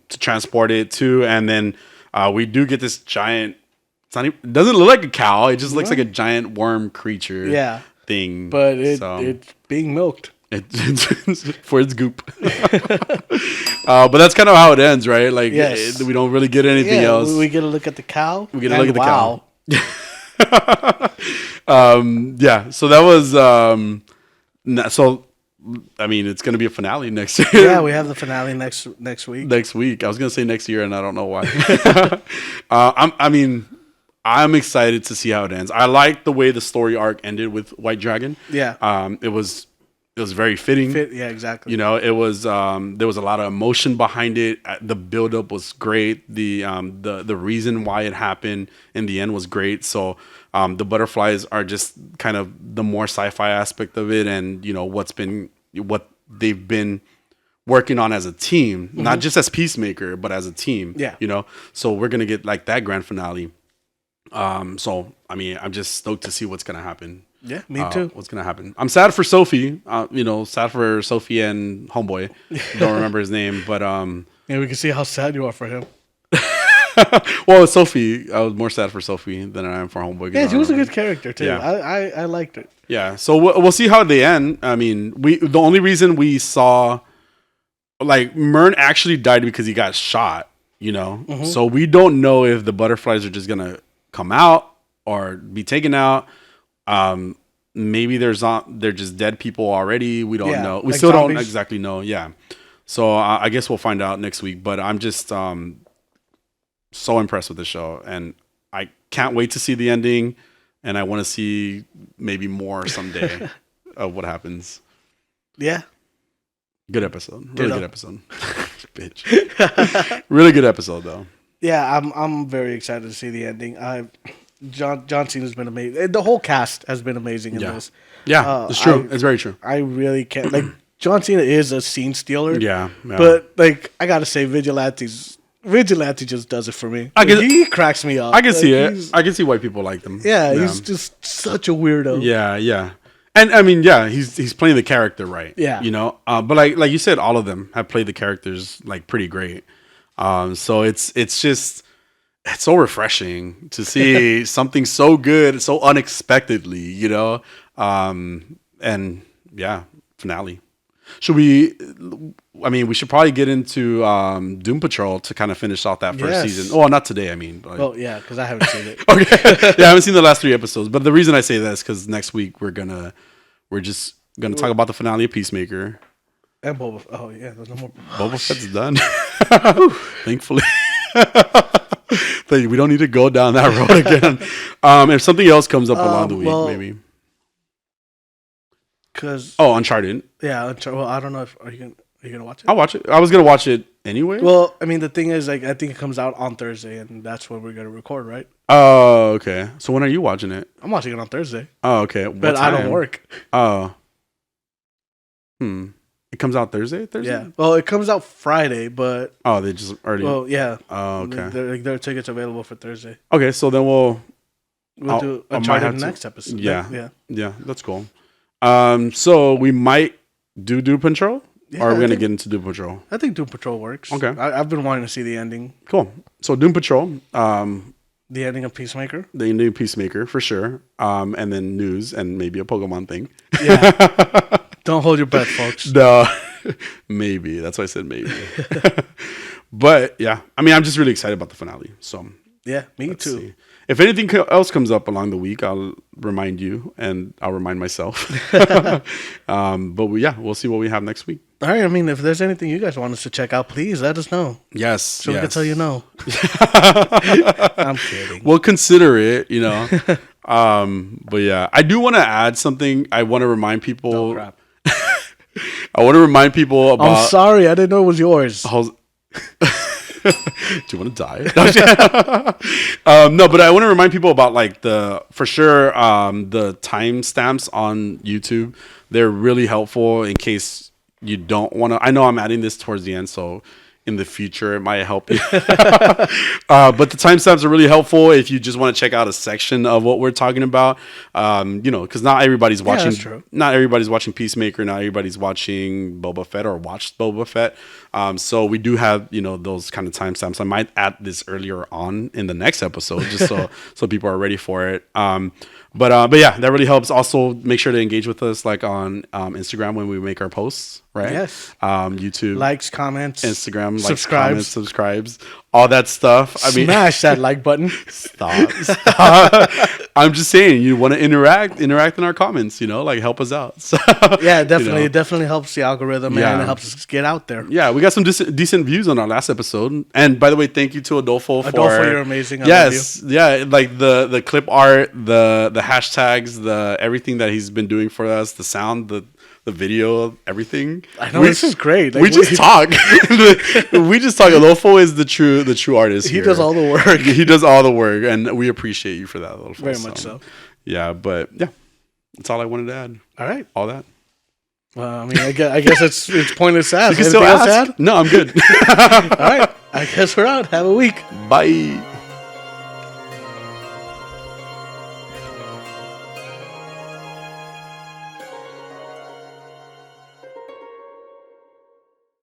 transport it to, and then we do get this giant. It doesn't look like a cow. It just looks like a giant worm creature.
Yeah.
Thing.
But it's being milked.
For its goop. But that's kind of how it ends, right? Like we don't really get anything else.
We get a look at the cow.
We get a look at the cow. So that was so I mean it's gonna be a finale next year.
Yeah, we have the finale next week.
Next week. I was gonna say next year and I don't know why. I'm excited to see how it ends. I like the way the story arc ended with White Dragon.
Yeah.
It was very fitting.
Yeah, exactly.
You know, it was there was a lot of emotion behind it. The buildup was great. The reason why it happened in the end was great. So the butterflies are just kind of the more sci-fi aspect of it, and you know what they've been working on as a team, not just as Peacemaker, but as a team.
Yeah.
You know, so we're gonna get like that grand finale. So I mean, I'm just stoked to see what's gonna happen.
Yeah, me too.
What's gonna happen? I'm sad for Sophie. Sad for Sophie and homeboy. Don't remember his name, but
yeah, we can see how sad you are for him.
Well, Sophie, I was more sad for Sophie than I am for homeboy.
Yeah, she was a good character too.
Yeah.
I liked it.
Yeah, so we'll see how they end. I mean, the only reason we saw like Mern actually died because he got shot. You know, so we don't know if the butterflies are just gonna come out or be taken out. Maybe they're just dead people already. We don't know. We like still zombies. Don't exactly know. Yeah. So I guess we'll find out next week. But I'm just so impressed with the show, and I can't wait to see the ending. And I want to see maybe more someday of what happens. Yeah. Good episode. Really good episode. Bitch. Really good episode though.
Yeah, I'm very excited to see the ending. John Cena's been amazing. The whole cast has been amazing in this.
Yeah, it's true. It's very true.
I really can't. Like, John Cena is a scene stealer.
Yeah.
But, like, I got to say, Vigilante just does it for me. He cracks me up.
I can see it. I can see why people like them.
Yeah, he's just such a weirdo.
Yeah. And, I mean, yeah, he's playing the character right.
Yeah.
You know? But, like you said, all of them have played the characters, like, pretty great. So it's just... It's so refreshing to see something so good, so unexpectedly, you know? And yeah, finale. We should probably get into Doom Patrol to kind of finish off that first season. Oh, not today, I mean. But
yeah, because I haven't seen it.
Okay. Yeah, I haven't seen the last 3 episodes. But the reason I say that is because next week we're just gonna talk about the finale of Peacemaker.
And Boba. Oh yeah, there's no more.
Boba Fett's done. Thankfully. We don't need to go down that road again. If something else comes up along the week, maybe. Uncharted.
Yeah, Uncharted. Well, I don't know if are you gonna watch it?
I'll watch it. I was gonna watch it anyway.
Well, I mean, the thing is, like, I think it comes out on Thursday, and that's when we're gonna record, right?
Oh, okay. So when are you watching it?
I'm watching it on Thursday.
Oh, okay.
But I don't work.
Oh. It comes out Thursday.
Yeah. Well, it comes out Friday, but
they just already.
Well, yeah.
Oh, okay.
There are tickets available for Thursday.
Okay, so then we'll
do Uncharted next episode.
Yeah, that's cool. So we might do Doom Patrol, or are we gonna get into Doom Patrol?
I think Doom Patrol works.
Okay,
I've been wanting to see the ending.
Cool. So Doom Patrol,
the ending of Peacemaker,
the ending of Peacemaker for sure, and then news and maybe a Pokemon thing.
Yeah. Don't hold your breath, folks.
No, maybe. That's why I said maybe. But yeah, I mean, I'm just really excited about the finale. So
yeah, me too.
See. If anything else comes up along the week, I'll remind you and I'll remind myself. But we'll see what we have next week.
All right. I mean, if there's anything you guys want us to check out, please let us know.
Yes.
So we can tell you no. I'm kidding.
We'll consider it, you know. But yeah, I do want to add something. I want to remind people.
Oh, crap.
I want to remind people about.
I'm sorry, I didn't know it was yours.
Do you want to die? No, but I want to remind people about like the timestamps on YouTube. They're really helpful in case you don't want to. I know I'm adding this towards the end, so in the future it might help you. But the timestamps are really helpful if you just want to check out a section of what we're talking about. Because not everybody's watching.
That's true.
Not everybody's watching Peacemaker. Not everybody's watching Boba Fett or watched Boba Fett. So we do have those kind of timestamps. I might add this earlier on in the next episode, just so people are ready for it. But yeah, that really helps. Also, make sure to engage with us like on Instagram when we make our posts. Right.
Yes.
YouTube.
Likes, comments.
Instagram.
Subscribes.
Subscribes. All that stuff. I mean,
smash that like button.
Stop. I'm just saying, you want to interact in our comments, like help us out. So,
yeah, definitely. It definitely helps the algorithm and it helps us get out there.
Yeah, we got some decent views on our last episode. And by the way, thank you to Adolfo for
you're amazing.
Yes. Yeah, like the clip art, the hashtags, the everything that he's been doing for us, the sound, the video, everything.
I know, this is great. Like,
we just talk. We just talk. Adolfo is the true artist.
He does all the work.
He does all the work, and we appreciate you for that, Adolfo.
Very much so.
Yeah, but yeah, that's all I wanted to add.
All right,
all that.
Well, I mean, I guess it's pointless to ask.
You can still ask. No, I'm good.
All right, I guess we're out. Have a week.
Bye.